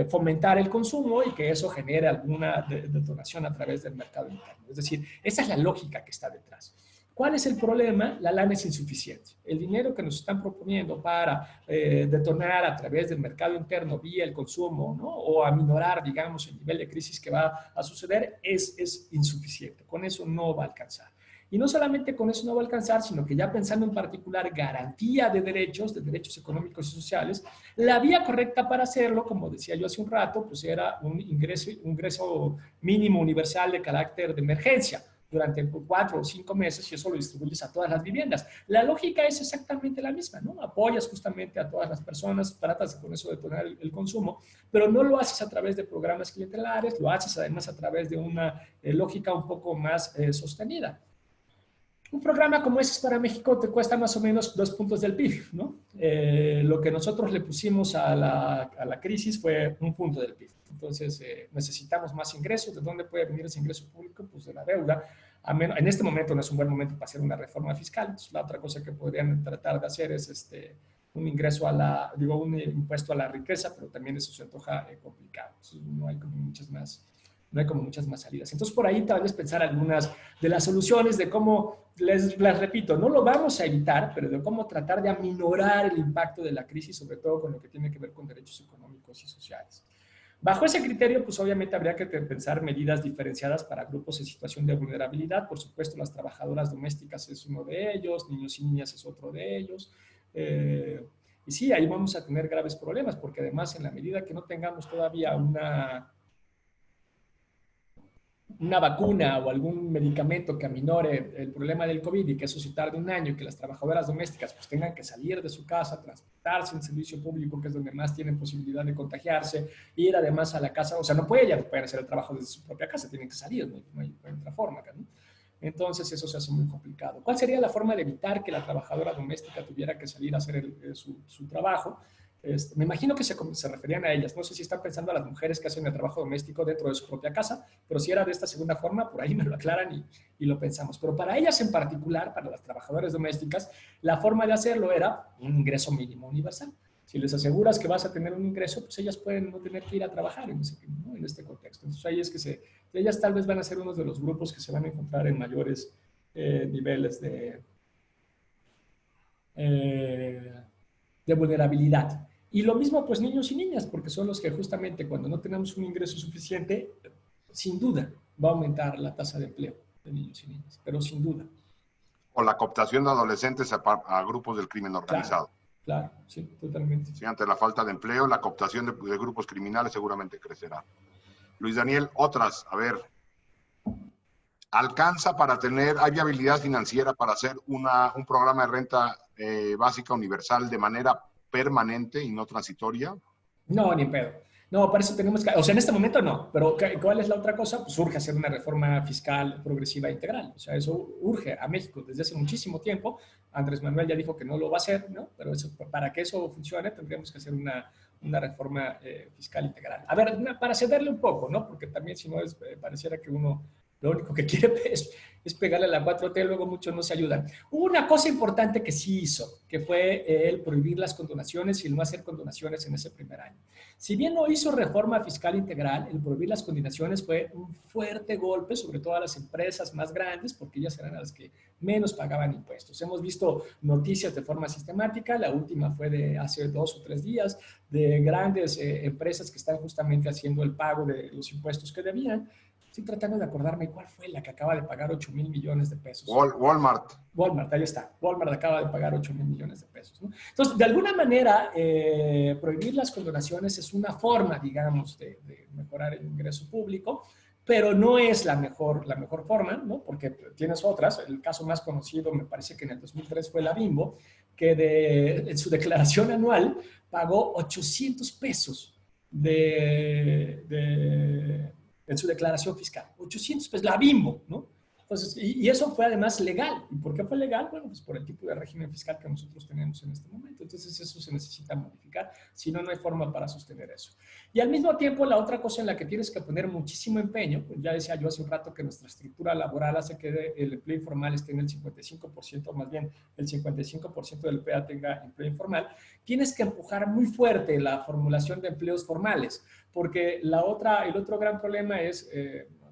fomentar el consumo y que eso genere alguna detonación a través del mercado interno. Es decir, esa es la lógica que está detrás. ¿Cuál es el problema? La lana es insuficiente. El dinero que nos están proponiendo para detonar a través del mercado interno vía el consumo, ¿no? O aminorar, digamos, el nivel de crisis que va a suceder es insuficiente. Con eso no va a alcanzar. Y no solamente con eso no va a alcanzar, sino que ya pensando en particular garantía de derechos económicos y sociales, la vía correcta para hacerlo, como decía yo hace un rato, pues era un ingreso mínimo universal de carácter de emergencia durante 4 o 5 meses y eso lo distribuyes a todas las viviendas. La lógica es exactamente la misma, ¿no? Apoyas justamente a todas las personas, tratas con eso de detonar el consumo, pero no lo haces a través de programas clientelares, lo haces además a través de una lógica un poco más sostenida. Un programa como ese para México te cuesta más o menos 2 puntos del PIB, ¿no? Lo que nosotros le pusimos a la crisis fue 1 punto del PIB. Entonces, necesitamos más ingresos. ¿De dónde puede venir ese ingreso público? Pues de la deuda. En este momento no es un buen momento para hacer una reforma fiscal. Entonces, la otra cosa que podrían tratar de hacer es un ingreso un impuesto a la riqueza, pero también eso se antoja complicado. Entonces, no hay como muchas más salidas. Entonces, por ahí tal vez pensar algunas de las soluciones de cómo, les repito, no lo vamos a evitar, pero de cómo tratar de aminorar el impacto de la crisis, sobre todo con lo que tiene que ver con derechos económicos y sociales. Bajo ese criterio, pues obviamente habría que pensar medidas diferenciadas para grupos en situación de vulnerabilidad. Por supuesto, las trabajadoras domésticas es uno de ellos, niños y niñas es otro de ellos. Y sí, ahí vamos a tener graves problemas, porque además en la medida que no tengamos todavía una vacuna o algún medicamento que aminore el problema del COVID y que eso se tarde 1 año y que las trabajadoras domésticas pues tengan que salir de su casa, transportarse en servicio público, que es donde más tienen posibilidad de contagiarse, ir además a la casa, o sea, no pueden hacer el trabajo desde su propia casa, tienen que salir, no hay otra forma, ¿no? Entonces eso se hace muy complicado. ¿Cuál sería la forma de evitar que la trabajadora doméstica tuviera que salir a hacer su trabajo? Me imagino que se referían a ellas. No sé si están pensando a las mujeres que hacen el trabajo doméstico dentro de su propia casa, pero si era de esta segunda forma, por ahí me lo aclaran y lo pensamos. Pero para ellas en particular, para las trabajadoras domésticas, la forma de hacerlo era un ingreso mínimo universal. Si les aseguras que vas a tener un ingreso, pues ellas pueden no tener que ir a trabajar en este contexto. Entonces ahí es que ellas tal vez van a ser uno de los grupos que se van a encontrar en mayores niveles de vulnerabilidad. Y lo mismo, pues, niños y niñas, porque son los que justamente cuando no tenemos un ingreso suficiente, sin duda va a aumentar la tasa de empleo de niños y niñas, pero sin duda. O la cooptación de adolescentes a grupos del crimen organizado. Claro, sí, totalmente. Sí, ante la falta de empleo, la cooptación de grupos criminales seguramente crecerá. Luis Daniel, otras, a ver, ¿hay viabilidad financiera para hacer un programa de renta básica universal de manera permanente y no transitoria? No, ni en pedo. No, para eso tenemos que, o sea, en este momento no, pero ¿cuál es la otra cosa? Pues urge hacer una reforma fiscal progresiva e integral. O sea, eso urge a México desde hace muchísimo tiempo. Andrés Manuel ya dijo que no lo va a hacer, ¿no? Pero para que eso funcione tendríamos que hacer una reforma fiscal integral. A ver, para cederle un poco, ¿no? Porque también si no pareciera que uno lo único que quiere es pegarle a la 4T, luego muchos no se ayudan. Hubo una cosa importante que sí hizo, que fue el prohibir las condonaciones y el no hacer condonaciones en ese primer año. Si bien no hizo reforma fiscal integral, el prohibir las condonaciones fue un fuerte golpe, sobre todo a las empresas más grandes, porque ellas eran las que menos pagaban impuestos. Hemos visto noticias de forma sistemática, la última fue de hace 2 o 3 días, de grandes empresas que están justamente haciendo el pago de los impuestos que debían. Estoy tratando de acordarme cuál fue la que acaba de pagar 8,000 millones de pesos. Walmart. Walmart, ahí está. Walmart acaba de pagar 8,000 millones de pesos, ¿no? Entonces, de alguna manera, prohibir las condonaciones es una forma, digamos, de mejorar el ingreso público, pero no es la mejor forma, ¿no? Porque tienes otras. El caso más conocido, me parece que en el 2003 fue la Bimbo, que en su declaración anual pagó 800 pesos en su declaración fiscal. 800 pesos, la Bimbo, ¿no? Entonces, y eso fue además legal. ¿Y por qué fue legal? Bueno, pues por el tipo de régimen fiscal que nosotros tenemos en este momento. Entonces, eso se necesita modificar. Si no, no hay forma para sostener eso. Y al mismo tiempo, la otra cosa en la que tienes que poner muchísimo empeño, pues ya decía yo hace un rato que nuestra estructura laboral hace que el empleo informal esté en el 55%, más bien el 55% del PA tenga empleo informal, tienes que empujar muy fuerte la formulación de empleos formales, porque el otro gran problema es...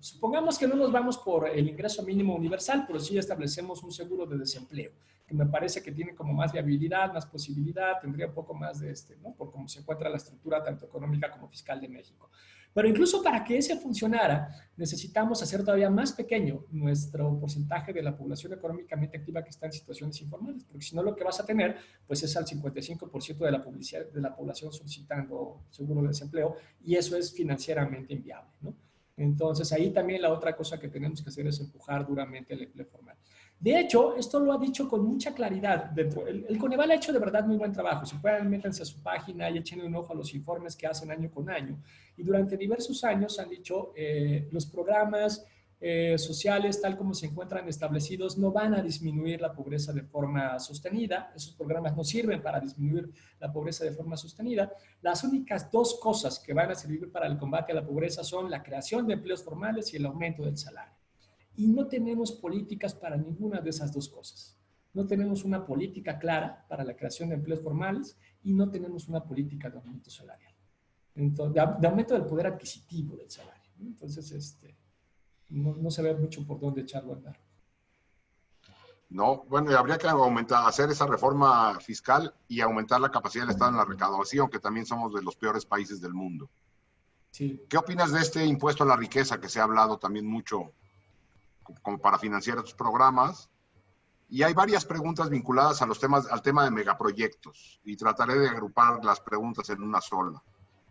supongamos que no nos vamos por el ingreso mínimo universal, pero sí establecemos un seguro de desempleo, que me parece que tiene como más viabilidad, más posibilidad, tendría un poco más de ¿no? Por cómo se encuentra la estructura tanto económica como fiscal de México. Pero incluso para que ese funcionara, necesitamos hacer todavía más pequeño nuestro porcentaje de la población económicamente activa que está en situaciones informales, porque si no lo que vas a tener, pues es al 55% de la población solicitando seguro de desempleo, y eso es financieramente inviable, ¿no? Entonces, ahí también la otra cosa que tenemos que hacer es empujar duramente el empleo formal. De hecho, esto lo ha dicho con mucha claridad. El Coneval ha hecho de verdad muy buen trabajo. Si pueden, métanse a su página y echen un ojo a los informes que hacen año con año. Y durante diversos años han dicho, los programas sociales, tal como se encuentran establecidos, no van a disminuir la pobreza de forma sostenida. Esos programas no sirven para disminuir la pobreza de forma sostenida. Las únicas dos cosas que van a servir para el combate a la pobreza son la creación de empleos formales y el aumento del salario. Y no tenemos políticas para ninguna de esas dos cosas. No tenemos una política clara para la creación de empleos formales y no tenemos una política de aumento salarial. Entonces, de aumento del poder adquisitivo del salario. Entonces, no se ve mucho por dónde echarlo a andar. No, bueno, y habría que aumentar, hacer esa reforma fiscal y aumentar la capacidad del Estado en la recaudación, que también somos de los peores países del mundo. Sí. ¿Qué opinas de este impuesto a la riqueza que se ha hablado también mucho como para financiar estos programas? Y hay varias preguntas vinculadas a al tema de megaproyectos, y trataré de agrupar las preguntas en una sola.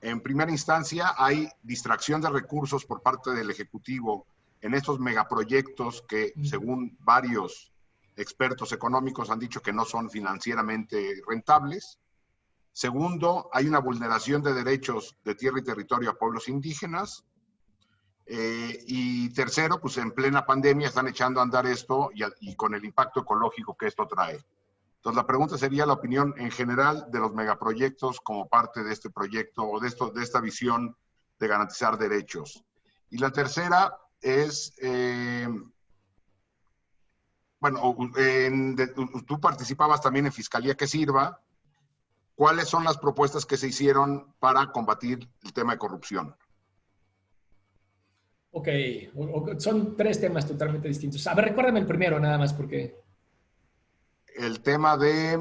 En primera instancia, hay distracción de recursos por parte del Ejecutivo en estos megaproyectos que, según varios expertos económicos, han dicho que no son financieramente rentables. Segundo, hay una vulneración de derechos de tierra y territorio a pueblos indígenas. Y tercero, pues en plena pandemia están echando a andar esto y con el impacto ecológico que esto trae. Entonces, la pregunta sería la opinión en general de los megaproyectos como parte de este proyecto o de esta visión de garantizar derechos. Y la tercera es, tú participabas también en Fiscalía que Sirva. ¿Cuáles son las propuestas que se hicieron para combatir el tema de corrupción? Ok, son tres temas totalmente distintos. A ver, recuérdame el primero nada más porque... El tema de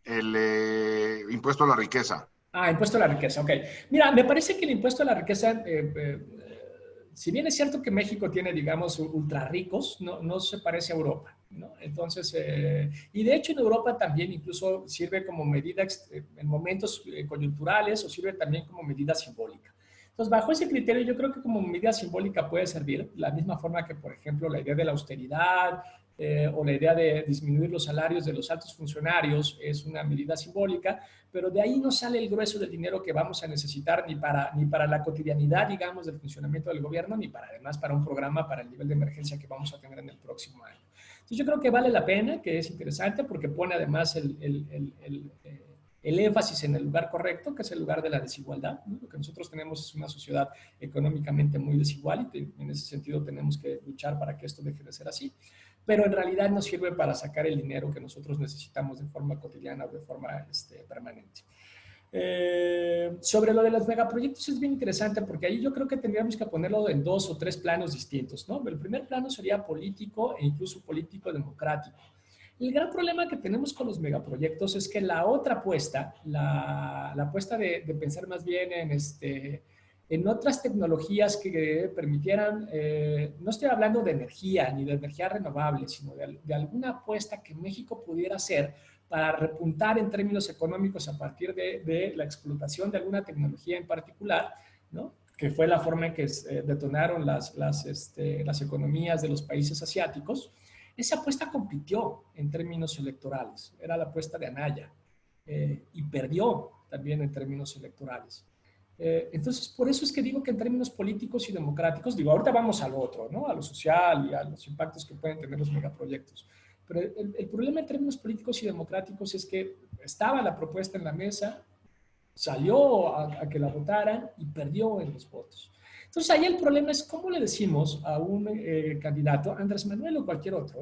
el impuesto a la riqueza. Ah, impuesto a la riqueza, ok. Mira, me parece que el impuesto a la riqueza, si bien es cierto que México tiene, digamos, ultra ricos, no se parece a Europa, ¿no? Entonces, y de hecho en Europa también incluso sirve como medida en momentos coyunturales o sirve también como medida simbólica. Entonces, bajo ese criterio, yo creo que como medida simbólica puede servir, la misma forma que, por ejemplo, la idea de la austeridad o la idea de disminuir los salarios de los altos funcionarios es una medida simbólica, pero de ahí no sale el grueso del dinero que vamos a necesitar ni para la cotidianidad, digamos, del funcionamiento del gobierno, ni además para un programa para el nivel de emergencia que vamos a tener en el próximo año. Entonces, yo creo que vale la pena, que es interesante, porque pone además el énfasis en el lugar correcto, que es el lugar de la desigualdad, ¿no? Lo que nosotros tenemos es una sociedad económicamente muy desigual y en ese sentido tenemos que luchar para que esto deje de ser así. Pero en realidad no sirve para sacar el dinero que nosotros necesitamos de forma cotidiana o de forma permanente. Sobre lo de los megaproyectos es bien interesante porque ahí yo creo que tendríamos que ponerlo en 2 o 3 planos distintos, ¿no? El primer plano sería político e incluso político-democrático. El gran problema que tenemos con los megaproyectos es que la otra apuesta, la apuesta de pensar más bien en otras tecnologías que permitieran, no estoy hablando de energía ni de energía renovable, sino de alguna apuesta que México pudiera hacer para repuntar en términos económicos a partir de la explotación de alguna tecnología en particular, ¿no? Que fue la forma en que detonaron las economías de los países asiáticos. Esa apuesta compitió en términos electorales, era la apuesta de Anaya, y perdió también en términos electorales. Entonces, por eso es que digo que en términos políticos y democráticos, digo, ahorita vamos al otro, ¿no? A lo social y a los impactos que pueden tener los megaproyectos. Pero el problema en términos políticos y democráticos es que estaba la propuesta en la mesa, salió a que la votaran y perdió en los votos. Entonces, ahí el problema es cómo le decimos a un candidato, Andrés Manuel o cualquier otro,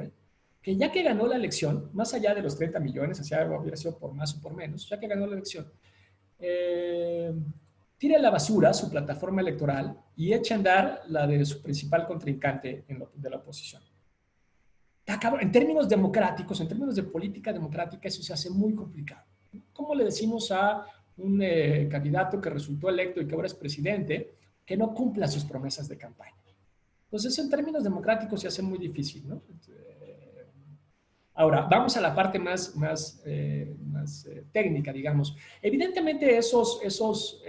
que ya que ganó la elección, más allá de los 30 millones, o sea, hubiera sido por más o por menos, ya que ganó la elección, tire a la basura su plataforma electoral y eche a andar la de su principal contrincante de la oposición. En términos democráticos, en términos de política democrática, eso se hace muy complicado. ¿Cómo le decimos a un candidato que resultó electo y que ahora es presidente que no cumpla sus promesas de campaña? Entonces, en términos democráticos se hace muy difícil, ¿no? Ahora, vamos a la parte más técnica, digamos. Evidentemente, esos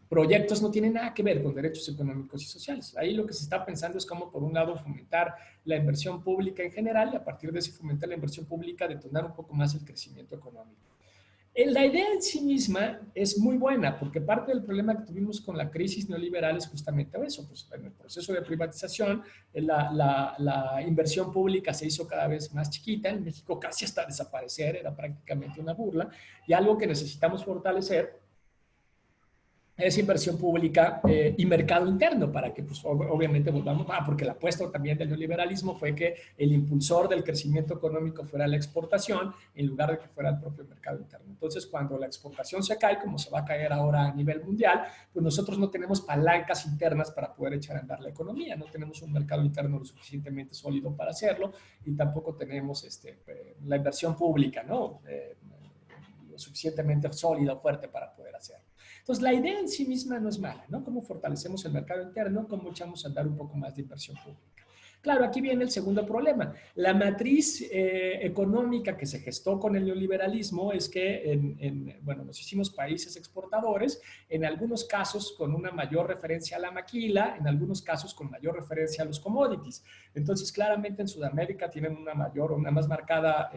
proyectos no tienen nada que ver con derechos económicos y sociales. Ahí lo que se está pensando es cómo, por un lado, fomentar la inversión pública en general y a partir de ese fomentar la inversión pública, detonar un poco más el crecimiento económico. La idea en sí misma es muy buena porque parte del problema que tuvimos con la crisis neoliberal es justamente eso. Pues, en el proceso de privatización, la inversión pública se hizo cada vez más chiquita. En México casi hasta desaparecer, era prácticamente una burla. Y algo que necesitamos fortalecer es inversión pública y mercado interno para que, pues, obviamente volvamos, porque la apuesta también del neoliberalismo fue que el impulsor del crecimiento económico fuera la exportación en lugar de que fuera el propio mercado interno. Entonces, cuando la exportación se cae, como se va a caer ahora a nivel mundial, pues nosotros no tenemos palancas internas para poder echar a andar la economía, no tenemos un mercado interno lo suficientemente sólido para hacerlo y tampoco tenemos la inversión pública, ¿no? Lo suficientemente sólida o fuerte para poder hacerlo. Entonces, la idea en sí misma no es mala, ¿no? Cómo fortalecemos el mercado interno, cómo echamos a andar un poco más de inversión pública. Claro, aquí viene el segundo problema. La matriz económica que se gestó con el neoliberalismo es que, bueno, nos hicimos países exportadores, en algunos casos con una mayor referencia a la maquila, en algunos casos con mayor referencia a los commodities. Entonces, claramente en Sudamérica tienen una más marcada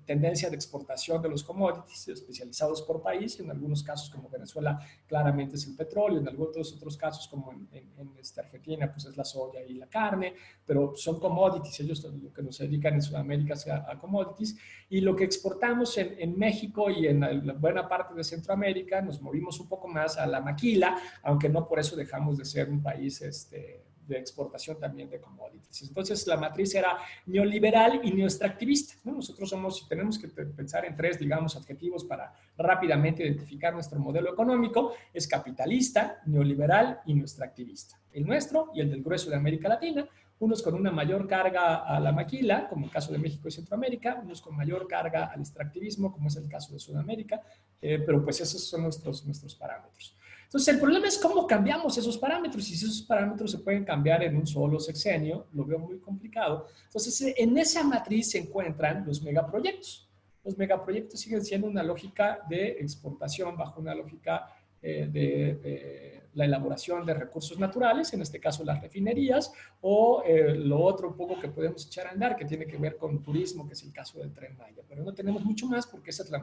tendencia de exportación de los commodities especializados por país. En algunos casos, como Venezuela, claramente es el petróleo. En algunos otros casos, como en Argentina, pues es la soya y la carne. Pero son commodities. Ellos lo que nos dedican en Sudamérica es a commodities. Y lo que exportamos en México y en la buena parte de Centroamérica, nos movimos un poco más a la maquila, aunque no por eso dejamos de ser un país de exportación también de commodities. Entonces, la matriz era neoliberal y neoextractivista, ¿no? Nosotros tenemos que pensar en tres, digamos, adjetivos para rápidamente identificar nuestro modelo económico. Es capitalista, neoliberal y neoextractivista. El nuestro y el del grueso de América Latina, unos con una mayor carga a la maquila, como el caso de México y Centroamérica, unos con mayor carga al extractivismo, como es el caso de Sudamérica, pero pues esos son nuestros parámetros. Entonces, el problema es cómo cambiamos esos parámetros y si esos parámetros se pueden cambiar en un solo sexenio, lo veo muy complicado. Entonces, en esa matriz se encuentran los megaproyectos. Los megaproyectos siguen siendo una lógica de exportación bajo una lógica de la elaboración de recursos naturales, en este caso las refinerías, o lo otro un poco que podemos echar a andar, que tiene que ver con turismo, que es el caso del Tren Maya. Pero no tenemos mucho más porque esa es la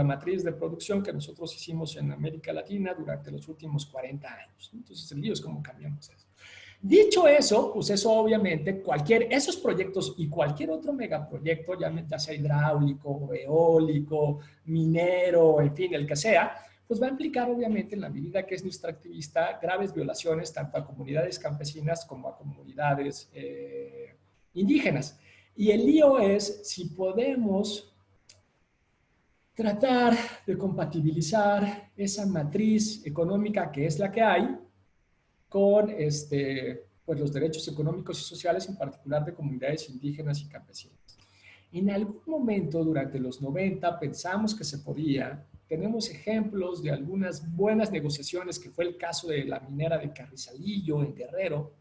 matriz de producción que nosotros hicimos en América Latina durante los últimos 40 años. Entonces, el lío es cómo cambiamos eso. Dicho eso, pues eso obviamente, esos proyectos y cualquier otro megaproyecto, ya sea hidráulico, eólico, minero, en fin, el que sea, pues va a implicar obviamente en la medida que es extractivista graves violaciones tanto a comunidades campesinas como a comunidades indígenas. Y el lío es si podemos tratar de compatibilizar esa matriz económica que es la que hay con pues los derechos económicos y sociales, en particular de comunidades indígenas y campesinas. En algún momento durante los 90 pensamos que se podía. Tenemos ejemplos de algunas buenas negociaciones, que fue el caso de la minera de Carrizalillo en Guerrero,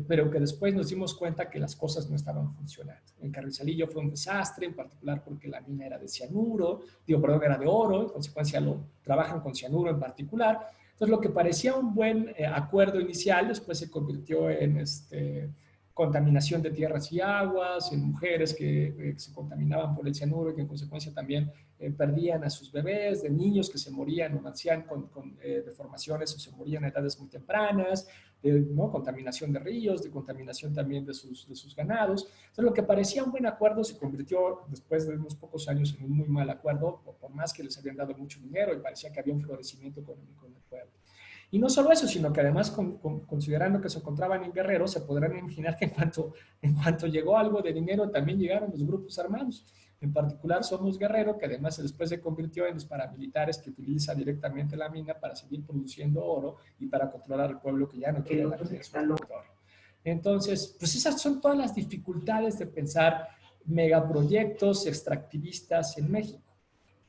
pero que después nos dimos cuenta que las cosas no estaban funcionando. En Carrizalillo fue un desastre, en particular porque la mina era de cianuro, era de oro, en consecuencia trabajan con cianuro en particular. Entonces, lo que parecía un buen acuerdo inicial, después se convirtió en contaminación de tierras y aguas, en mujeres que se contaminaban por el cianuro y que en consecuencia también perdían a sus bebés, de niños que se morían o nacían con deformaciones o se morían a edades muy tempranas, ¿no? Contaminación de ríos, de contaminación también de sus ganados. Entonces, lo que parecía un buen acuerdo se convirtió después de unos pocos años en un muy mal acuerdo, por más que les habían dado mucho dinero y parecía que había un florecimiento económico en el pueblo. Y no solo eso, sino que además, considerando que se encontraban en Guerrero, se podrán imaginar que en cuanto llegó algo de dinero, también llegaron los grupos armados. En particular, Somos Guerrero, que además después se convirtió en los paramilitares que utiliza directamente la mina para seguir produciendo oro y para controlar al pueblo que ya no quiere la mina de su territorio. Entonces, pues esas son todas las dificultades de pensar megaproyectos extractivistas en México.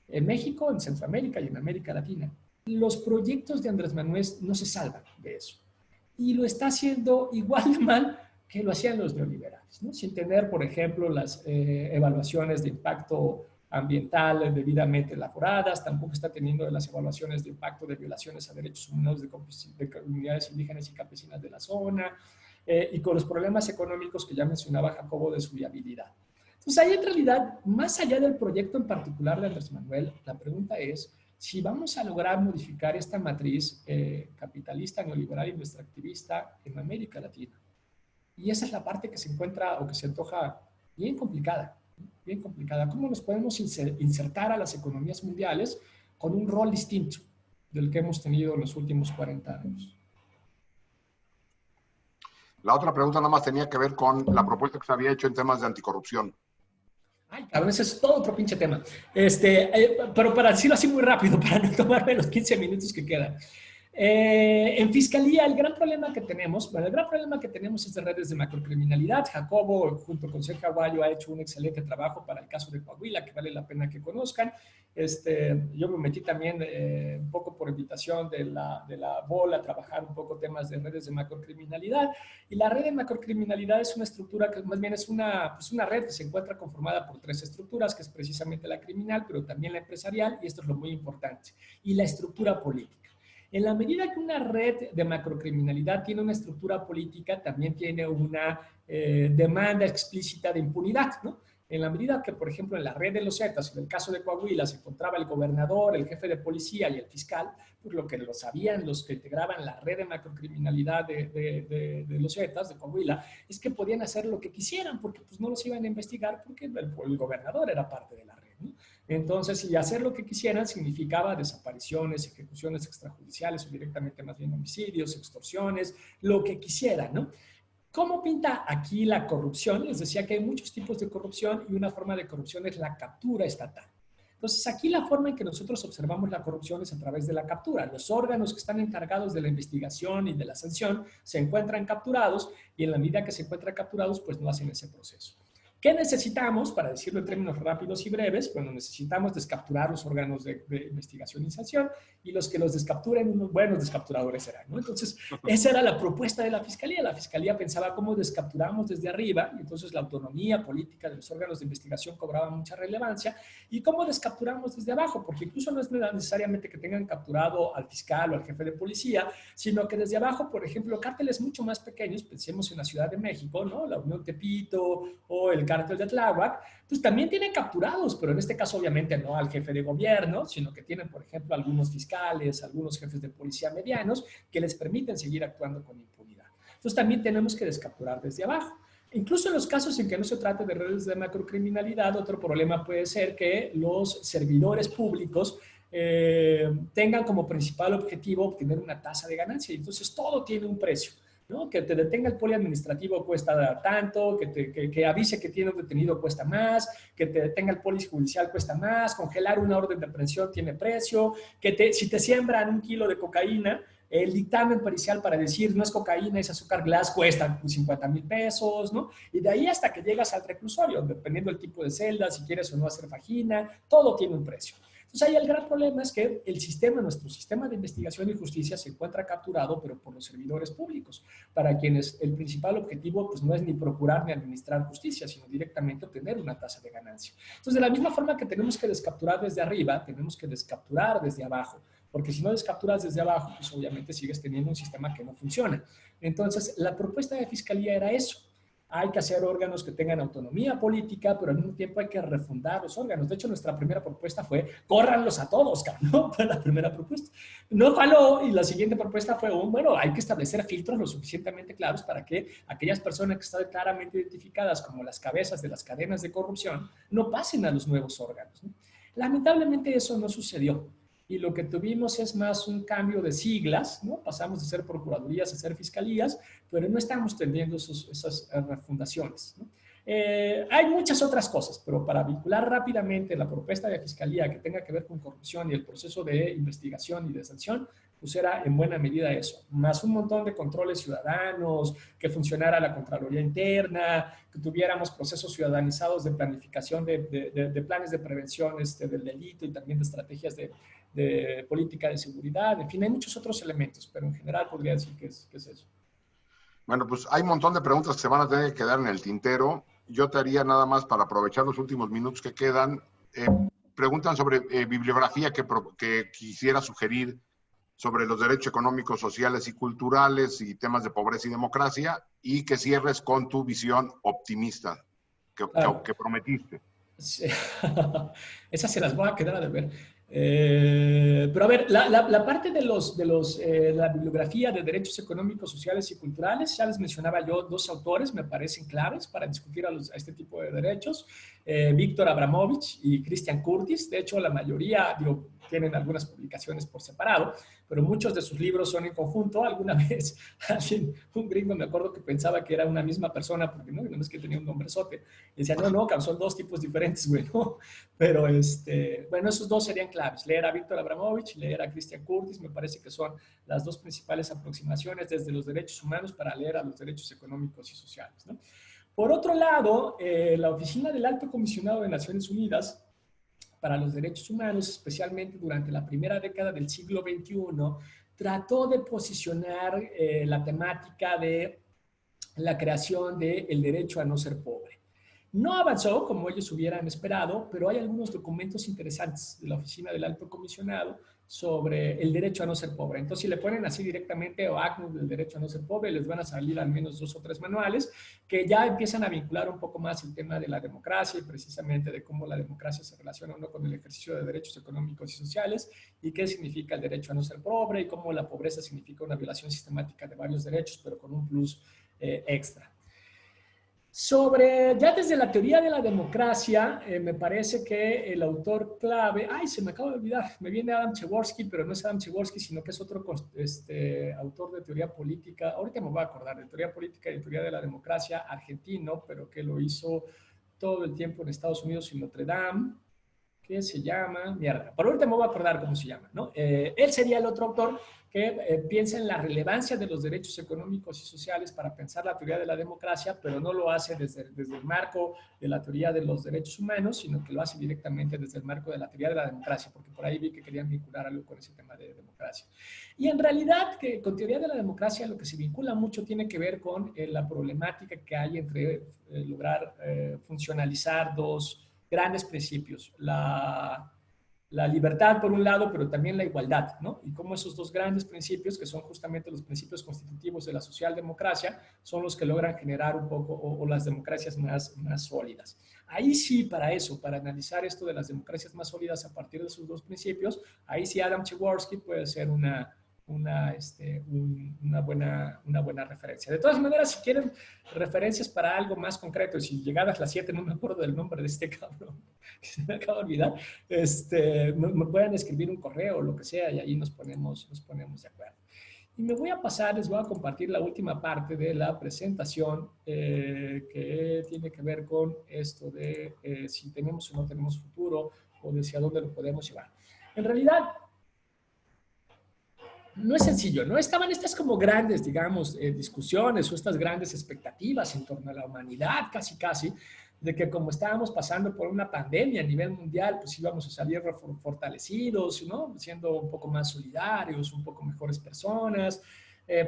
En México, en Centroamérica y en América Latina. Los proyectos de Andrés Manuel no se salvan de eso. Y lo está haciendo igual de mal que lo hacían los neoliberales, ¿no? Sin tener, por ejemplo, las evaluaciones de impacto ambiental debidamente elaboradas, tampoco está teniendo las evaluaciones de impacto de violaciones a derechos humanos de comunidades indígenas y campesinas de la zona, y con los problemas económicos que ya mencionaba Jacobo de su viabilidad. Entonces, ahí en realidad, más allá del proyecto en particular de Andrés Manuel, la pregunta es si vamos a lograr modificar esta matriz capitalista, neoliberal y extractivista en América Latina. Y esa es la parte que se encuentra o que se antoja bien complicada, bien complicada. ¿Cómo nos podemos insertar a las economías mundiales con un rol distinto del que hemos tenido en los últimos 40 años? La otra pregunta nada más tenía que ver con la propuesta que se había hecho en temas de anticorrupción. Ay, cabrón, ese es todo otro pinche tema. Pero para decirlo así muy rápido, para no tomarme los 15 minutos que quedan. En Fiscalía, el gran problema que tenemos es de redes de macrocriminalidad. Jacobo, junto con Sergio Aguayo, ha hecho un excelente trabajo para el caso de Coahuila, que vale la pena que conozcan. Yo me metí también un poco por invitación de la BOL a trabajar un poco temas de redes de macrocriminalidad. Y la red de macrocriminalidad es una estructura que más bien es una red que se encuentra conformada por 3 estructuras, que es precisamente la criminal, pero también la empresarial, y esto es lo muy importante, y la estructura política. En la medida que una red de macrocriminalidad tiene una estructura política, también tiene una demanda explícita de impunidad, ¿no? En la medida que, por ejemplo, en la red de los Zetas, en el caso de Coahuila, se encontraba el gobernador, el jefe de policía y el fiscal, pues lo que lo sabían los que integraban la red de macrocriminalidad de los Zetas, de Coahuila, es que podían hacer lo que quisieran, porque pues no los iban a investigar, porque el gobernador era parte de la red, ¿no? Entonces, y hacer lo que quisieran significaba desapariciones, ejecuciones extrajudiciales o directamente más bien homicidios, extorsiones, lo que quisieran, ¿no? ¿Cómo pinta aquí la corrupción? Les decía que hay muchos tipos de corrupción y una forma de corrupción es la captura estatal. Entonces, aquí la forma en que nosotros observamos la corrupción es a través de la captura. Los órganos que están encargados de la investigación y de la sanción se encuentran capturados y en la medida que se encuentran capturados, pues no hacen ese proceso. ¿Qué necesitamos? Para decirlo en términos rápidos y breves, bueno, necesitamos descapturar los órganos de investigación y sanción y los que los descapturen, unos buenos descapturadores serán, ¿no? Entonces, esa era la propuesta de la Fiscalía. La Fiscalía pensaba cómo descapturamos desde arriba y entonces la autonomía política de los órganos de investigación cobraba mucha relevancia y cómo descapturamos desde abajo, porque incluso no es necesariamente que tengan capturado al fiscal o al jefe de policía, sino que desde abajo, por ejemplo, cárteles mucho más pequeños, pensemos en la Ciudad de México, ¿no? La Unión Tepito o el cártel de Tláhuac, pues también tienen capturados, pero en este caso obviamente no al jefe de gobierno, sino que tienen, por ejemplo, algunos fiscales, algunos jefes de policía medianos que les permiten seguir actuando con impunidad. Entonces también tenemos que descapturar desde abajo. Incluso en los casos en que no se trate de redes de macrocriminalidad, otro problema puede ser que los servidores públicos tengan como principal objetivo obtener una tasa de ganancia. Entonces todo tiene un precio, ¿no? Que te detenga el poliadministrativo cuesta tanto, que avise que tiene un detenido cuesta más, que te detenga el poli judicial cuesta más, congelar una orden de aprehensión tiene precio, si te siembran 1 kilo de cocaína, el dictamen pericial para decir no es cocaína, es azúcar glass, cuesta 50,000 pesos, ¿no? Y de ahí hasta que llegas al reclusorio, dependiendo del tipo de celda, si quieres o no hacer vagina, todo tiene un precio. Entonces ahí el gran problema es que nuestro sistema de investigación y justicia se encuentra capturado, pero por los servidores públicos, para quienes el principal objetivo pues no es ni procurar ni administrar justicia, sino directamente obtener una tasa de ganancia. Entonces, de la misma forma que tenemos que descapturar desde arriba, tenemos que descapturar desde abajo, porque si no descapturas desde abajo, pues obviamente sigues teniendo un sistema que no funciona. Entonces, la propuesta de Fiscalía era eso. Hay que hacer órganos que tengan autonomía política, pero al mismo tiempo hay que refundar los órganos. De hecho, nuestra primera propuesta fue, córranlos a todos, ¿no? Fue la primera propuesta. No jaló, y la siguiente propuesta fue, bueno, hay que establecer filtros lo suficientemente claros para que aquellas personas que están claramente identificadas como las cabezas de las cadenas de corrupción no pasen a los nuevos órganos, ¿no? Lamentablemente eso no sucedió. Y lo que tuvimos es más un cambio de siglas, ¿no? Pasamos de ser procuradurías a ser fiscalías, pero no estamos teniendo esas refundaciones, ¿no? Hay muchas otras cosas, pero para vincular rápidamente la propuesta de la Fiscalía que tenga que ver con corrupción y el proceso de investigación y de sanción, pues era en buena medida eso, más un montón de controles ciudadanos, que funcionara la Contraloría Interna, que tuviéramos procesos ciudadanizados de planificación de planes de prevención del delito y también de estrategias de política de seguridad. En fin, hay muchos otros elementos, pero en general podría decir que es eso. Bueno, pues hay un montón de preguntas que se van a tener que quedar en el tintero. Yo te haría nada más para aprovechar los últimos minutos que quedan. Preguntan sobre bibliografía que quisiera sugerir sobre los derechos económicos, sociales y culturales y temas de pobreza y democracia, y que cierres con tu visión optimista que prometiste. Sí. Esas se las voy a quedar a deber. Pero a ver, la parte de la bibliografía de derechos económicos, sociales y culturales, ya les mencionaba yo dos autores, me parecen claves para discutir a este tipo de derechos, Víctor Abramovich y Christian Curtis. De hecho, la mayoría, tienen algunas publicaciones por separado, pero muchos de sus libros son en conjunto. Alguna vez un gringo me acuerdo que pensaba que era una misma persona, porque no es que tenía un nombrezote. Y decía, no, son dos tipos diferentes, güey, ¿no? Pero, bueno, esos dos serían claves. Leer a Víctor Abramovich y leer a Christian Curtis, me parece que son las dos principales aproximaciones desde los derechos humanos para leer a los derechos económicos y sociales, ¿no? Por otro lado, la Oficina del Alto Comisionado de Naciones Unidas para los Derechos Humanos, especialmente durante la primera década del siglo XXI, trató de posicionar la temática de la creación del derecho a no ser pobre. No avanzó como ellos hubieran esperado, pero hay algunos documentos interesantes de la Oficina del Alto Comisionado sobre el derecho a no ser pobre. Entonces, si le ponen así directamente o ACNUR del derecho a no ser pobre, les van a salir al menos 2 o 3 manuales que ya empiezan a vincular un poco más el tema de la democracia y precisamente de cómo la democracia se relaciona o no con el ejercicio de derechos económicos y sociales y qué significa el derecho a no ser pobre y cómo la pobreza significa una violación sistemática de varios derechos, pero con un plus extra. Ya desde la teoría de la democracia, me parece que el autor clave, se me acaba de olvidar, me viene Adam Przeworski, pero no es Adam Przeworski, sino que es otro autor de teoría política, ahorita me voy a acordar, de teoría política y de teoría de la democracia, argentino, pero que lo hizo todo el tiempo en Estados Unidos y en Notre Dame, que se llama, por ahorita me voy a acordar cómo se llama, ¿no? Él sería el otro autor que piensa en la relevancia de los derechos económicos y sociales para pensar la teoría de la democracia, pero no lo hace desde el marco de la teoría de los derechos humanos, sino que lo hace directamente desde el marco de la teoría de la democracia, porque por ahí vi que querían vincular algo con ese tema de democracia. Y en realidad, que con teoría de la democracia lo que se vincula mucho tiene que ver con la problemática que hay entre lograr funcionalizar dos grandes principios, la libertad por un lado, pero también la igualdad, ¿no? Y cómo esos dos grandes principios, que son justamente los principios constitutivos de la socialdemocracia, son los que logran generar un poco, o las democracias más sólidas. Ahí sí, para analizar esto de las democracias más sólidas a partir de esos dos principios, ahí sí Adam Przeworski puede ser una buena referencia. De todas maneras, si quieren referencias para algo más concreto, y si llegadas las 7 no me acuerdo del nombre de este cabrón, que se me acaba de olvidar, me pueden escribir un correo o lo que sea y ahí nos ponemos de acuerdo. Y les voy a compartir la última parte de la presentación que tiene que ver con esto de si tenemos o no tenemos futuro o de hacia dónde lo podemos llevar. En realidad, no es sencillo, ¿no? Estaban estas como grandes, digamos, discusiones o estas grandes expectativas en torno a la humanidad, casi, de que como estábamos pasando por una pandemia a nivel mundial, pues íbamos a salir fortalecidos, ¿no? Siendo un poco más solidarios, un poco mejores personas,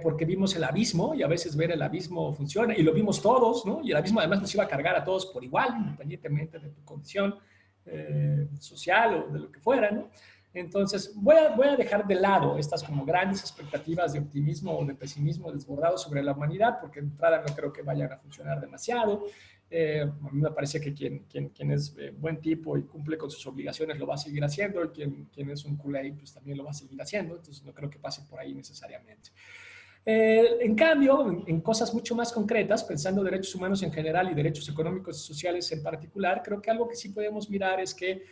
porque vimos el abismo y a veces ver el abismo funciona y lo vimos todos, ¿no? Y el abismo además nos iba a cargar a todos por igual, independientemente de tu condición social o de lo que fuera, ¿no? Entonces, voy a dejar de lado estas como grandes expectativas de optimismo o de pesimismo desbordado sobre la humanidad, porque de entrada no creo que vayan a funcionar demasiado. A mí me parece que quien es buen tipo y cumple con sus obligaciones lo va a seguir haciendo, y quien es un culé pues también lo va a seguir haciendo, entonces no creo que pase por ahí necesariamente. En cambio, en cosas mucho más concretas, pensando derechos humanos en general y derechos económicos y sociales en particular, creo que algo que sí podemos mirar es que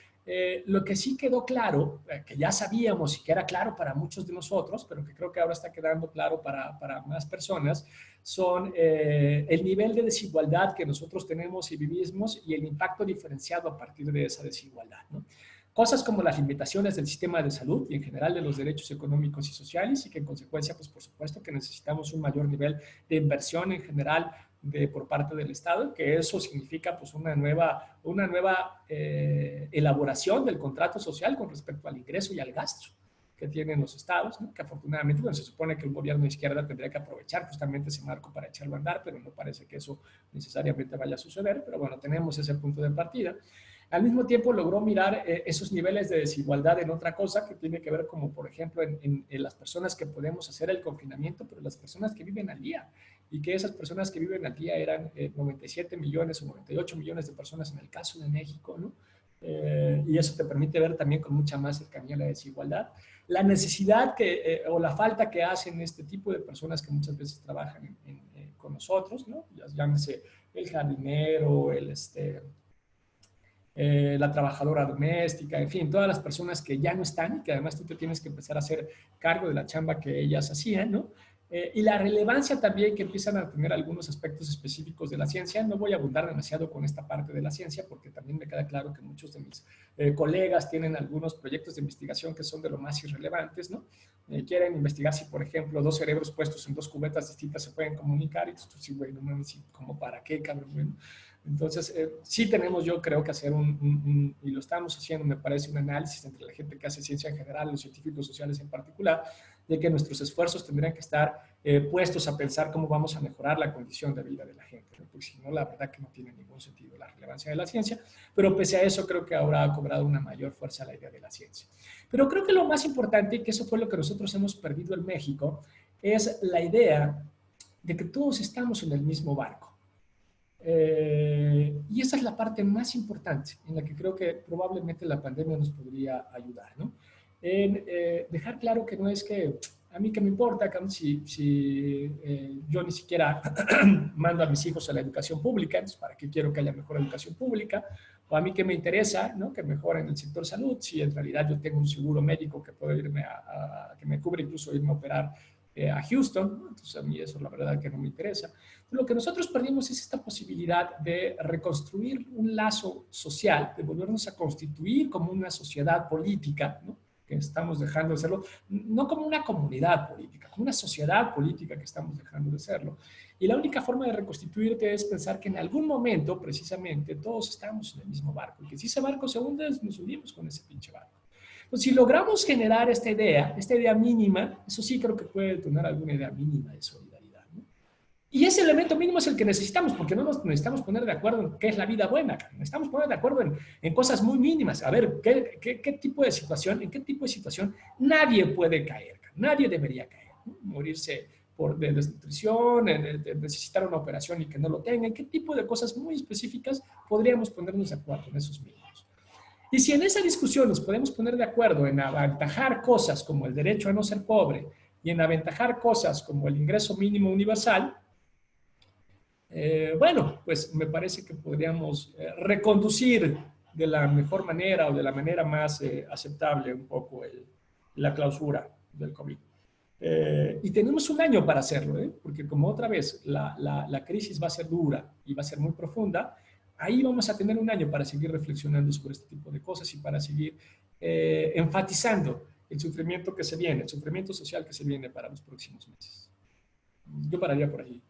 Lo que sí quedó claro, que ya sabíamos y que era claro para muchos de nosotros, pero que creo que ahora está quedando claro para más personas, son el nivel de desigualdad que nosotros tenemos y vivimos y el impacto diferenciado a partir de esa desigualdad, ¿no? Cosas como las limitaciones del sistema de salud y en general de los derechos económicos y sociales y que en consecuencia, pues por supuesto que necesitamos un mayor nivel de inversión en general por parte del Estado, que eso significa pues una nueva elaboración del contrato social con respecto al ingreso y al gasto que tienen los estados, ¿no? Que afortunadamente, bueno, se supone que el gobierno de izquierda tendría que aprovechar justamente ese marco para echarlo a andar, pero no parece que eso necesariamente vaya a suceder, pero bueno, tenemos ese punto de partida. Al mismo tiempo logró mirar esos niveles de desigualdad en otra cosa que tiene que ver como, por ejemplo, en las personas que podemos hacer el confinamiento, pero las personas que viven al día. Y que esas personas que viven al día eran 97 millones o 98 millones de personas en el caso de México, ¿no? Y eso te permite ver también con mucha más cercanía la desigualdad. La necesidad o la falta que hacen este tipo de personas que muchas veces trabajan con nosotros, ¿no? Llámese el jardinero, la trabajadora doméstica, en fin, todas las personas que ya no están y que además tú te tienes que empezar a hacer cargo de la chamba que ellas hacían, ¿no? Y la relevancia también que empiezan a tener algunos aspectos específicos de la ciencia. No voy a abundar demasiado con esta parte de la ciencia porque también me queda claro que muchos de mis colegas tienen algunos proyectos de investigación que son de lo más irrelevantes, ¿no? Quieren investigar si, por ejemplo, dos cerebros puestos en dos cubetas distintas se pueden comunicar y tú sí, güey, no mames, ¿cómo para qué, cabrón? Bueno, entonces, sí tenemos, yo creo que hacer y lo estamos haciendo, me parece, un análisis entre la gente que hace ciencia en general, los científicos sociales en particular, de que nuestros esfuerzos tendrían que estar puestos a pensar cómo vamos a mejorar la condición de vida de la gente, ¿no? Porque si no, la verdad que no tiene ningún sentido la relevancia de la ciencia, pero pese a eso creo que ahora ha cobrado una mayor fuerza la idea de la ciencia. Pero creo que lo más importante, y que eso fue lo que nosotros hemos perdido en México, es la idea de que todos estamos en el mismo barco. Y esa es la parte más importante en la que creo que probablemente la pandemia nos podría ayudar, ¿no? En dejar claro que no es que a mí que me importa si yo ni siquiera mando a mis hijos a la educación pública, entonces ¿para qué quiero que haya mejor educación pública? O a mí que me interesa, ¿no? Que mejoren el sector salud, si en realidad yo tengo un seguro médico que puedo irme que me cubre incluso irme a operar a Houston, ¿no? Entonces a mí eso la verdad que no me interesa. Lo que nosotros perdimos es esta posibilidad de reconstruir un lazo social, de volvernos a constituir como una sociedad política, ¿no? Que estamos dejando de serlo, no como una comunidad política, como una sociedad política que estamos dejando de serlo. Y la única forma de reconstituirte es pensar que en algún momento, precisamente, todos estamos en el mismo barco, y que si ese barco se hunde, nos hundimos con ese pinche barco. Entonces, si logramos generar esta idea mínima, eso sí creo que puede tener alguna idea mínima de solidaridad, ¿no? Y ese elemento mínimo es el que necesitamos, porque no nos necesitamos poner de acuerdo en qué es la vida buena, necesitamos poner de acuerdo en cosas muy mínimas. A ver, ¿qué tipo de situación, en qué tipo de situación nadie puede caer, nadie debería caer, ¿no? Morirse de desnutrición, de necesitar una operación y que no lo tenga, en qué tipo de cosas muy específicas podríamos ponernos de acuerdo en esos mínimos. Y si en esa discusión nos podemos poner de acuerdo en aventajar cosas como el derecho a no ser pobre y en aventajar cosas como el ingreso mínimo universal, bueno, pues me parece que podríamos reconducir de la mejor manera o de la manera más aceptable un poco la clausura del COVID. Y tenemos un año para hacerlo, porque como otra vez la crisis va a ser dura y va a ser muy profunda, ahí vamos a tener un año para seguir reflexionando sobre este tipo de cosas y para seguir enfatizando el sufrimiento que se viene, el sufrimiento social que se viene para los próximos meses. Yo pararía por ahí.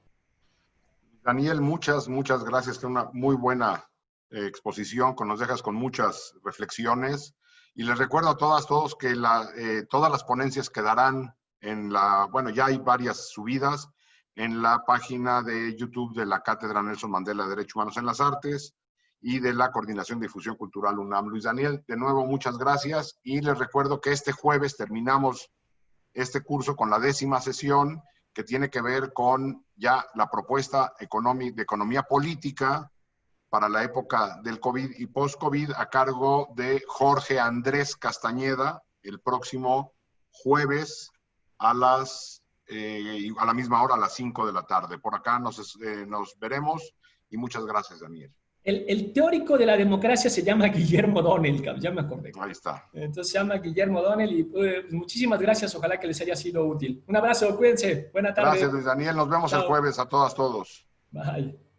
Daniel, muchas gracias. Fue una muy buena exposición, nos dejas con muchas reflexiones. Y les recuerdo a todos que todas las ponencias quedarán bueno, ya hay varias subidas en la página de YouTube de la Cátedra Nelson Mandela de Derechos Humanos en las Artes y de la Coordinación de Difusión Cultural UNAM. Luis Daniel, de nuevo, muchas gracias. Y les recuerdo que este jueves terminamos este curso con la 10ª sesión, que tiene que ver con ya la propuesta de economía política para la época del COVID y post-COVID a cargo de Jorge Andrés Castañeda, el próximo jueves a la misma hora, a las 5 de la tarde. Por acá nos veremos y muchas gracias, Daniel. El teórico de la democracia se llama Guillermo O'Donnell, ya me acordé. Ahí está. Entonces se llama Guillermo O'Donnell y muchísimas gracias, ojalá que les haya sido útil. Un abrazo, cuídense, buena tarde. Gracias, Luis Daniel, nos vemos el Chao. jueves a todas, todos. Bye.